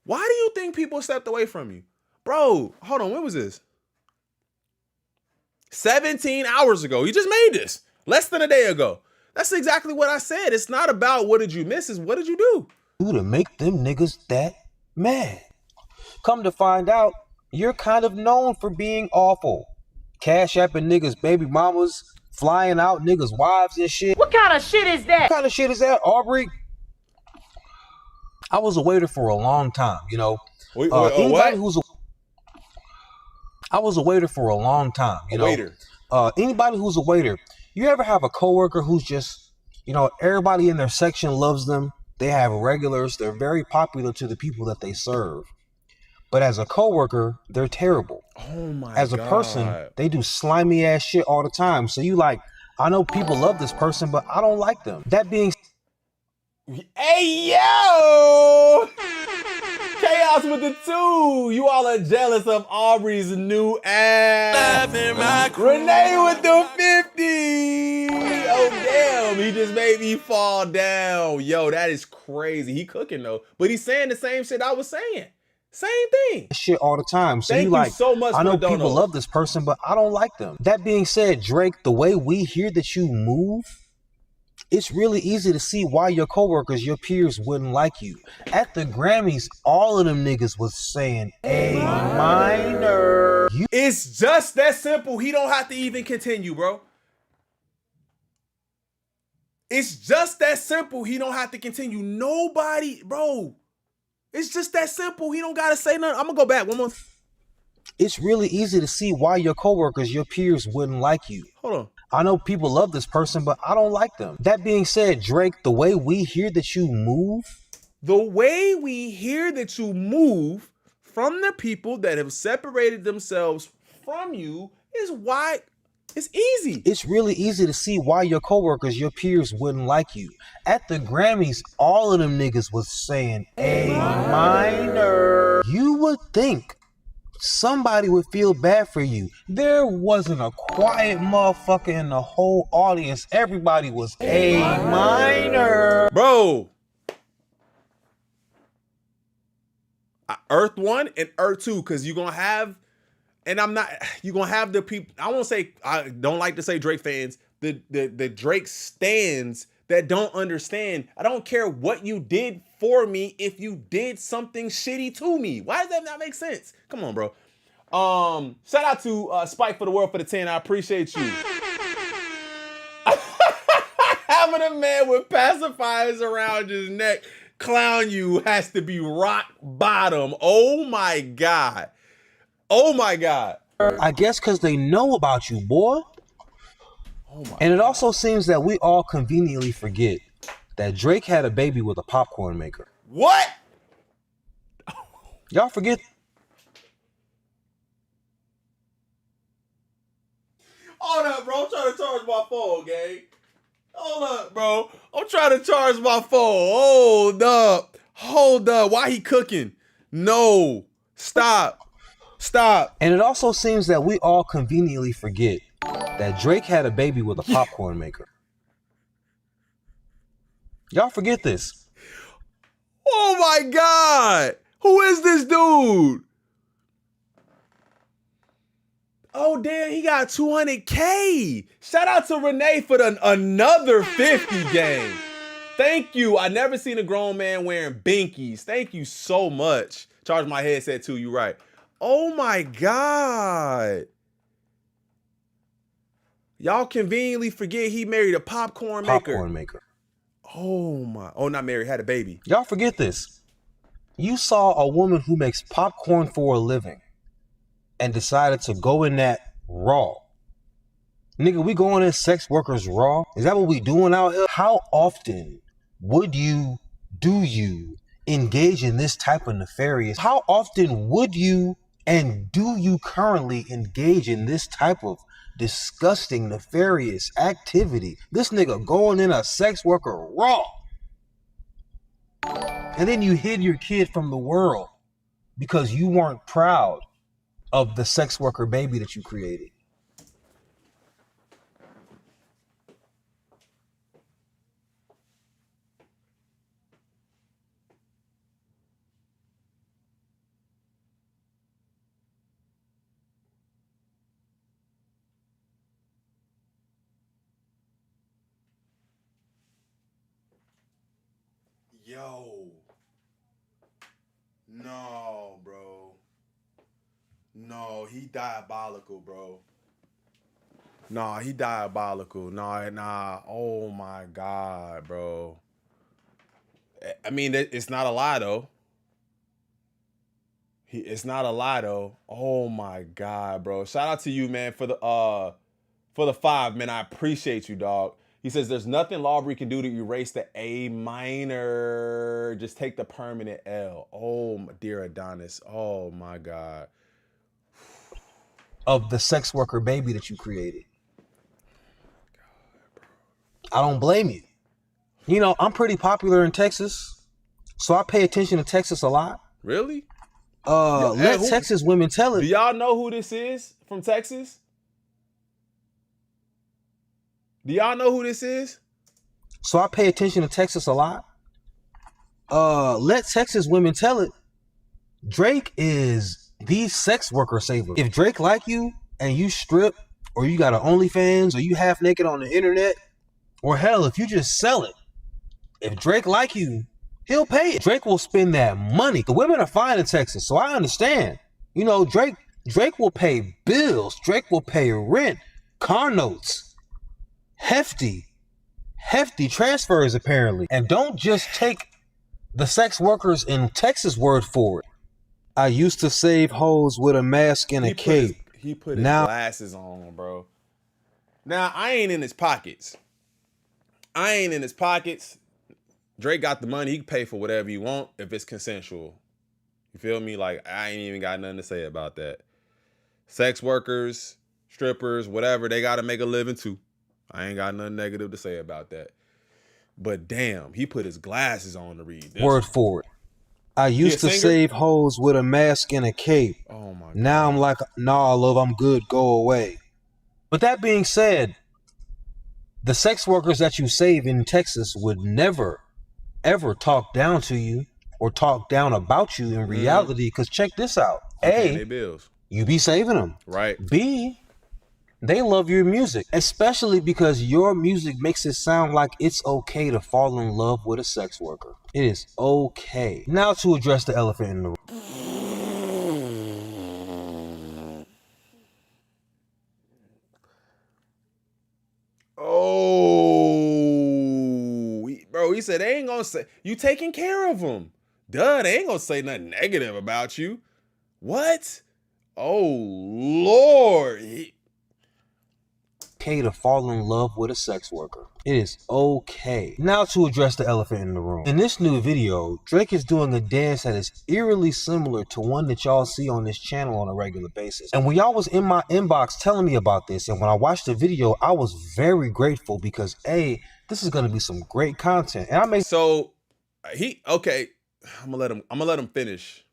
Why do you think people stepped away from you? Bro, hold on, when was this? 17 hours ago. He just made this. Less than a day ago. That's exactly what I said. It's not about what did you miss, it's what did you do? To make them niggas that mad. Come to find out, you're kind of known for being awful. Cash apping niggas, baby mamas, flying out niggas' wives and shit. What kind of shit is that? What kind of shit is that, Aubrey? I was a waiter for a long time, you know. I was a waiter for a long time, you know. Waiter. Anybody who's a waiter, you ever have a coworker who's just, you know, everybody in their section loves them. They have regulars. They're very popular to the people that they serve. But as a coworker, they're terrible. Oh my God. As a person, they do slimy ass shit all the time. So you like, I know people love this person, but I don't like them. That being Hey, yo! Chaos with the 2. You all are jealous of Aubrey's new ass. Renee with the 50. Oh, damn. He just made me fall down. Yo, that is crazy. He cooking, though. But he's saying the same shit I was saying. Same thing. Shit all the time. So Thank you like, so much I know for the people donos. love this person, but I don't like them. That being said, Drake, the way we hear that you move, it's really easy to see why your coworkers, your peers wouldn't like you. At the Grammys, all of them niggas was saying A minor. It's just that simple. He don't have to even continue, bro. It's just that simple. He don't have to continue. Nobody, bro. It's just that simple. He don't gotta say nothing. I'm gonna go back one more. It's really easy to see why your coworkers, your peers wouldn't like you. Hold on. I know people love this person, but I don't like them. That being said, Drake, the way we hear that you move. The way we hear that you move from the people that have separated themselves from you is why it's easy. It's really easy to see why your coworkers, your peers wouldn't like you. At the Grammys, all of them niggas was saying A minor. You would think somebody would feel bad for you. There wasn't a quiet motherfucker in the whole audience. Everybody was A minor. Bro. Earth 1 and Earth 2, because you're going to have and I'm not, you're going to have the people, I don't like to say Drake fans, the Drake stans that don't understand. I don't care what you did for me if you did something shitty to me. Why does that not make sense? Come on, bro. Shout out to Spike for the World for the 10. I appreciate you. Having a man with pacifiers around his neck clown you has to be rock bottom. Oh my God. Oh my God. I guess because they know about you, boy. And it also seems that we all conveniently forget that Drake had a baby with a popcorn maker. What? Y'all forget? Hold up, bro. I'm trying to charge my phone, gang. Hold up, bro. I'm trying to charge my phone. Hold up. Hold up. Why he cooking? No. Stop. Stop. And it also seems that we all conveniently forget that Drake had a baby with a popcorn maker. Y'all forget this. Oh my God. Who is this dude? Oh, damn, he got 200K. Shout out to Renee for another 50 gang. Thank you. I never seen a grown man wearing binkies. Thank you so much. Charge my headset too, you right. Oh my God. Y'all conveniently forget he married a popcorn maker. Oh my. Oh, not married, had a baby. Y'all forget this. You saw a woman who makes popcorn for a living and decided to go in that raw. Nigga, we going in sex workers raw? Is that what we doing out here? How often do you engage in this type of nefarious? How often would you and do you currently engage in this type of disgusting, nefarious activity? This nigga going in a sex worker raw. And then you hid your kid from the world because you weren't proud of the sex worker baby that you created. Yo. No, bro. No, he diabolical, bro. Nah, he diabolical. Nah. Oh my God, bro. I mean, it's not a lie though. It's not a lie though. Oh my God, bro. Shout out to you, man, for the 5, man. I appreciate you, dog. He says there's nothing Lawbury can do to erase the A minor. Just take the permanent L. Oh, my dear Adonis. Oh my God. Of the sex worker baby that you created. I don't blame you. You know, I'm pretty popular in Texas, so I pay attention to Texas a lot. Really? Let Texas women tell it. Do y'all know who this is from Texas? Do y'all know who this is? So I pay attention to Texas a lot. Let Texas women tell it. Drake is the sex worker saver. If Drake like you and you strip, or you got an OnlyFans, or you half naked on the internet, or hell, if you just sell it, if Drake like you, he'll pay it. Drake will spend that money. The women are fine in Texas, so I understand. You know, Drake will pay bills. Drake will pay rent, car notes. Hefty transfers apparently. And don't just take the sex workers in Texas word for it. I used to save hoes with a mask and a cape. He put his glasses on, bro. Now, I ain't in his pockets. Drake got the money. He can pay for whatever you want if it's consensual. You feel me? Like, I ain't even got nothing to say about that. Sex workers, strippers, whatever, they got to make a living too. I ain't got nothing negative to say about that. But damn, he put his glasses on to read this. Word for it. I used to save hoes with a mask and a cape. Oh my God. Now I'm like, nah, love, I'm good, go away. But that being said, the sex workers that you save in Texas would never, ever talk down to you or talk down about you in reality. Because check this out. They bills. you be saving them. Right. B, they love your music, especially because your music makes it sound like it's okay to fall in love with a sex worker. It is okay. Now to address the elephant in the room. Oh, bro, he said they ain't gonna say you taking care of them. Duh, they ain't gonna say nothing negative about you. What? Oh Lord. Okay to fall in love with a sex worker. It is okay. Now to address the elephant in the room. In this new video, Drake is doing a dance that is eerily similar to one that y'all see on this channel on a regular basis. And when y'all was in my inbox telling me about this, and when I watched the video, I was very grateful because A, this is gonna be some great content. And I made okay. I'm gonna let him finish.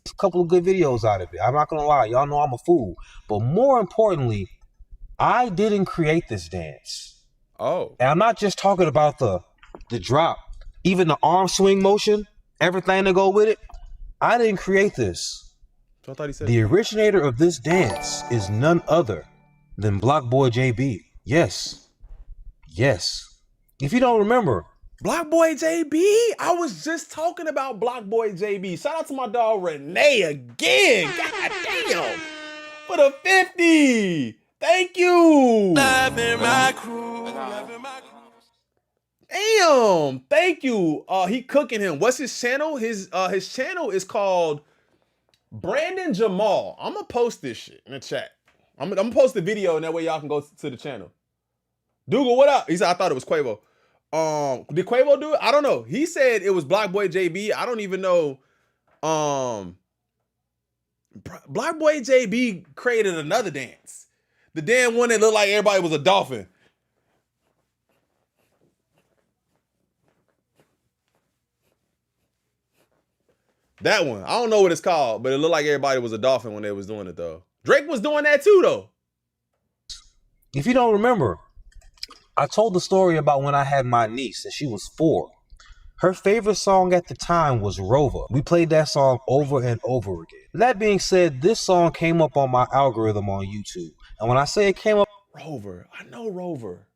A couple of good videos out of it. I'm not gonna lie, y'all know I'm a fool. But more importantly, I didn't create this dance. Oh. And I'm not just talking about the drop, even the arm swing motion, everything to go with it. I didn't create this. So I thought he said the originator of this dance is none other than Block Boy JB. Yes. Yes. If you don't remember, Block Boy JB? I was just talking about Block Boy JB. Shout out to my dog Renee again. God damn. For the 50. Thank you. Loving my crew. Damn. Thank you. He cooking him. What's his channel? His channel is called Brandon Jamal. I'm gonna post this shit in the chat. I'm gonna post the video and that way y'all can go to the channel. Dougal, what up? He said I thought it was Quavo. Did Quavo do it? I don't know. He said it was Block Boy JB. I don't even know. Block Boy JB created another dance. The damn one that looked like everybody was a dolphin. That one. I don't know what it's called, but it looked like everybody was a dolphin when they was doing it though. Drake was doing that too though. If you don't remember, I told the story about when I had my niece and she was 4. Her favorite song at the time was Rover. We played that song over and over again. That being said, this song came up on my algorithm on YouTube. And when I say it came up Rover, I know Rover.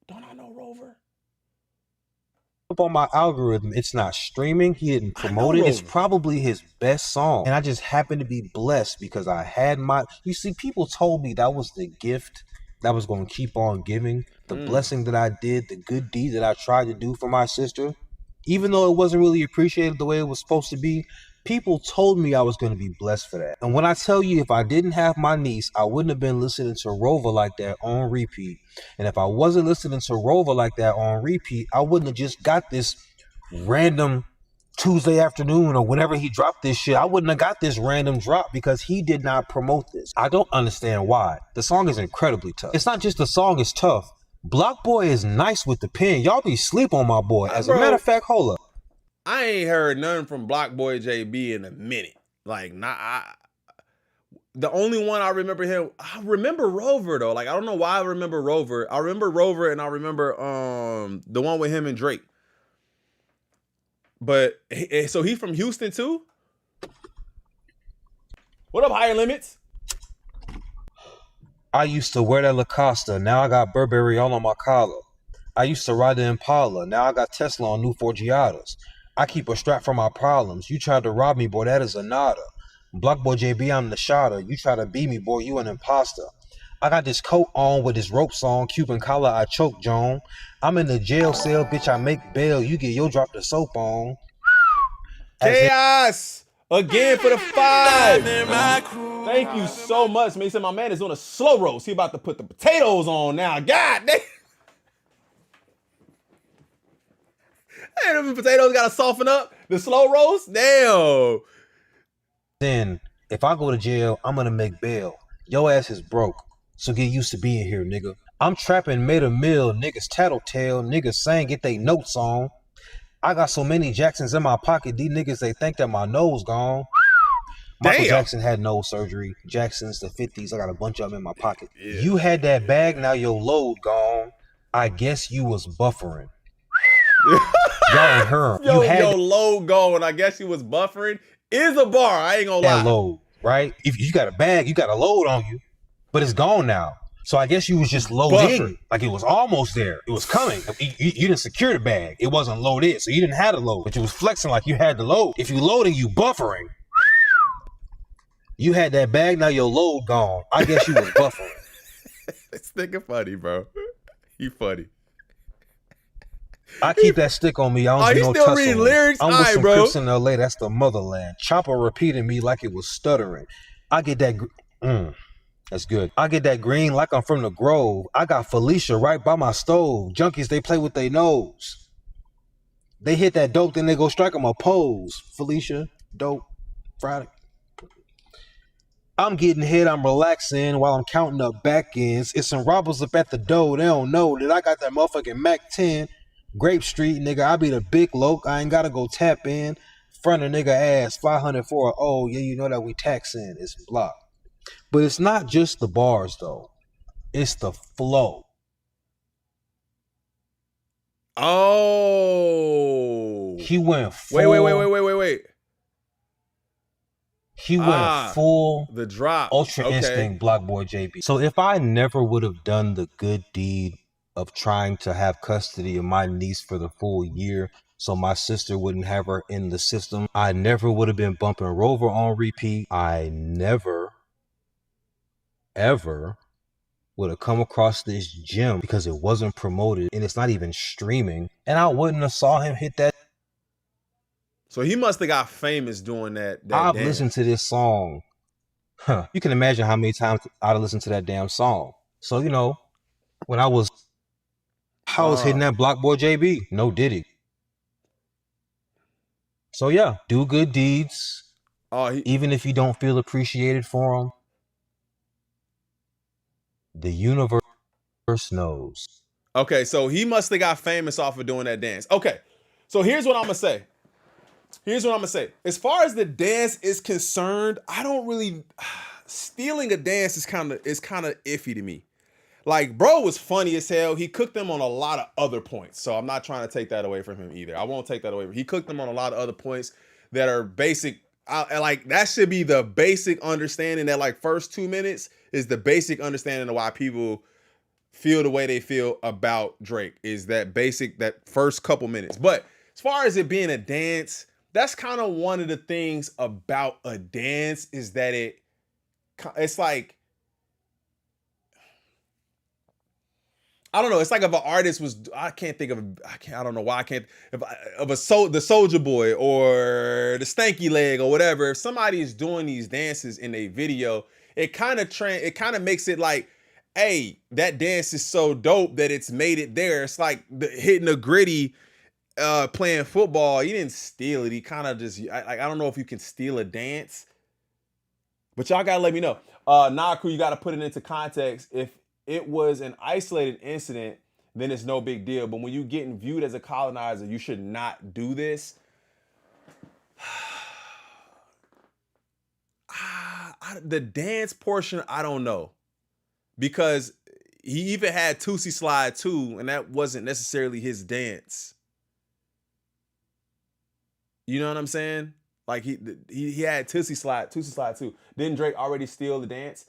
Don't I know Rover? Up on my algorithm, it's not streaming. He didn't promote it. It's probably his best song. And I just happened to be blessed because I had you see, people told me that was the gift that was going to keep on giving. The blessing that I did, the good deed that I tried to do for my sister. Even though it wasn't really appreciated the way it was supposed to be, people told me I was going to be blessed for that. And when I tell you, if I didn't have my niece, I wouldn't have been listening to Rover like that on repeat. And if I wasn't listening to Rover like that on repeat, I wouldn't have just got this random Tuesday afternoon or whenever he dropped this shit. I wouldn't have got this random drop because he did not promote this. I don't understand why. The song is incredibly tough. It's not just the song is tough. Block Boy is nice with the pen. Y'all be sleep on my boy. As a matter of fact, hold up. I ain't heard nothing from Block Boy JB in a minute. Like, the only one I remember I remember Rover though. Like, I don't know why I remember Rover. I remember Rover and I remember the one with him and Drake. But so he's from Houston too? What up, Higher Limits? I used to wear that Lacosta. Now I got Burberry all on my collar. I used to ride the Impala. Now I got Tesla on new Forgiatas. I keep a strap for my problems. You tried to rob me, boy, that is a nada. Block Boy JB, I'm the shotter. You try to beat me, boy, you an imposter. I got this coat on with this rope song, Cuban collar, I choke Joan. I'm in the jail cell, bitch, I make bail. You get your drop the soap on. Chaos! Again for the 5. Thank you so much, man. He said my man is on a slow roast. He about to put the potatoes on now. God damn. Hey, them potatoes gotta soften up. The slow roast? Damn. Then, if I go to jail, I'm gonna make bail. Your ass is broke, so get used to being here, nigga. I'm trapping, made a mill, niggas tattletale, niggas saying get they notes on. I got so many Jacksons in my pocket, these niggas, they think that my nose gone. Michael Jackson had nose surgery. Jackson's the 50s, I got a bunch of them in my pocket. Yeah. You had that bag, now your load gone. I guess you was buffering. Y'all ain't heard. Yo, load going. I guess he was buffering. Is a bar. I ain't gonna lie. Load. right? If you got a bag, you got a load on you, but it's gone now. So I guess you was just loading, like it was almost there. It was coming. You didn't secure the bag. It wasn't loaded, so you didn't have the load, but you was flexing like you had the load. If you loading, you buffering. You had that bag, now your load gone. I guess you was buffering. This nigga funny, bro. He funny. I keep that stick on me. I don't do he no still tussling. reading lyrics? I'm with All right, some bro. Clipse in LA. That's the motherland. Chopper repeating me like it was stuttering. I get that. That's good. I get that green like I'm from the Grove. I got Felicia right by my stove. Junkies, they play with their nose. They hit that dope, then they go strike them a pose. Felicia, dope, Friday. I'm getting hit, I'm relaxing while I'm counting up back ends. It's some robbers up at the door. They don't know that I got that motherfucking Mac 10. Grape Street, nigga, I be the big loc. I ain't gotta go tap in. Front of nigga ass, 500 for a oh, yeah, you know that we taxing. It's blocked. But it's not just the bars, though. It's the flow. Oh. He went full. Wait. He went full the drop. Ultra Instinct Block Boy JB. So if I never would have done the good deed of trying to have custody of my niece for the full year so my sister wouldn't have her in the system, I never would have been bumping Rover on repeat. I never, ever would have come across this gym because it wasn't promoted and it's not even streaming. And I wouldn't have saw him hit that. So he must have got famous doing that I've dance. listened to this song. You can imagine how many times I'd listened to that damn song. So, you know, when I was hitting that Block Boy JB. No Diddy. So yeah, do good deeds. Even if you don't feel appreciated for them. The universe knows. Okay, so he must have got famous off of doing that dance. Okay, so here's what I'm gonna say. As far as the dance is concerned, I don't really stealing a dance is kind of iffy to me. Like, bro was funny as hell. He cooked them on a lot of other points. So I'm not trying to take that away from him either. I won't take that away. He cooked them on a lot of other points that are basic. Like, that should be the basic understanding. That like first 2 minutes is the basic understanding of why people feel the way they feel about Drake, is that basic, that first couple minutes. But as far as it being a dance, that's kind of one of the things about a dance, is that it's like, I don't know. It's like if an artist was, I don't know why I can't, the Soulja Boy or the Stanky Leg or whatever. If somebody is doing these dances in a video, it kind of makes it like, hey, that dance is so dope that it's made it there. It's like hitting a gritty, playing football. He didn't steal it. He kind of just, I don't know if you can steal a dance, but y'all gotta let me know. Nah, crew, you gotta put it into context. If it was an isolated incident, then it's no big deal. But when you're getting viewed as a colonizer, you should not do this. The dance portion, I don't know. Because he even had Tootsie Slide too, and that wasn't necessarily his dance. You know what I'm saying? Like he had Tootsie Slide too. Didn't Drake already steal the dance?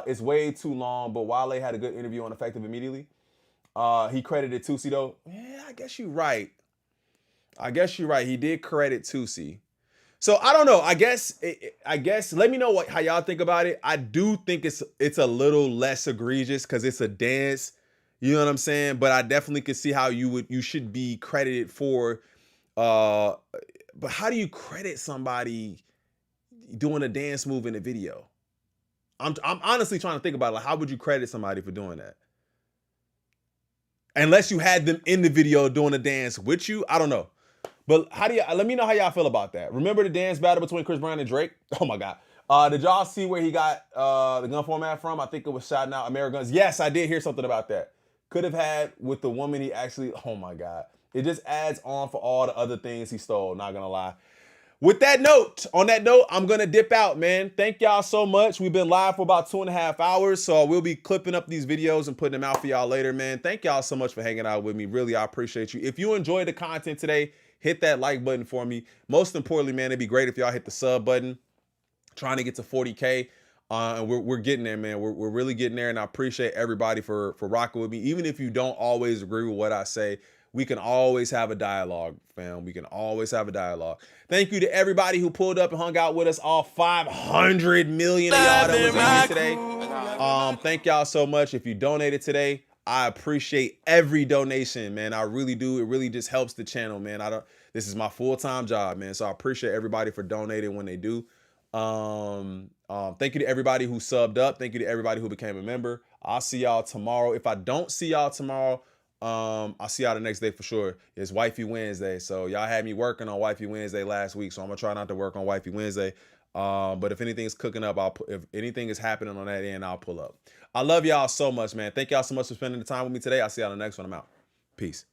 It's way too long, but Wale had a good interview on Effective Immediately. He credited Tootsie though. Yeah, I guess you're right. He did credit Tootsie. So I don't know. I guess let me know how y'all think about it. I do think it's a little less egregious because it's a dance. You know what I'm saying? But I definitely could see how you should be credited for. But how do you credit somebody doing a dance move in a video? I'm honestly trying to think about it. Like, how would you credit somebody for doing that? Unless you had them in the video doing a dance with you. I don't know. But let me know how y'all feel about that. Remember the dance battle between Chris Brown and Drake? Oh my God. Did y'all see where he got the gun format from? I think it was shouting out Ameriguns. Yes, I did hear something about that. Could have had with the woman he actually, oh my God. It just adds on for all the other things he stole, not gonna lie. On that note, I'm gonna dip out, man. Thank y'all so much. We've been live for about 2.5 hours, so we'll be clipping up these videos and putting them out for y'all later, man. Thank y'all so much for hanging out with me. Really, I appreciate you. If you enjoyed the content today, hit that like button for me. Most importantly, man, it'd be great if y'all hit the sub button. trying to get to 40K. And we're getting there, man. We're really getting there, and I appreciate everybody for rocking with me. Even if you don't always agree with what I say, we can always have a dialogue, fam. We can always have a dialogue. Thank you to everybody who pulled up and hung out with us, all 500 million of y'all that was in here today. Thank y'all so much. If you donated today, I appreciate every donation, man. I really do. It really just helps the channel, man. This is my full-time job, man. So I appreciate everybody for donating when they do. Thank you to everybody who subbed up. Thank you to everybody who became a member. I'll see y'all tomorrow. If I don't see y'all tomorrow, I'll see y'all the next day for sure. It's Wifey Wednesday. So y'all had me working on Wifey Wednesday last week. So I'm gonna try not to work on Wifey Wednesday. But if anything's cooking up, if anything is happening on that end, I'll pull up. I love y'all so much, man. Thank y'all so much for spending the time with me today. I'll see y'all on the next one. I'm out. Peace.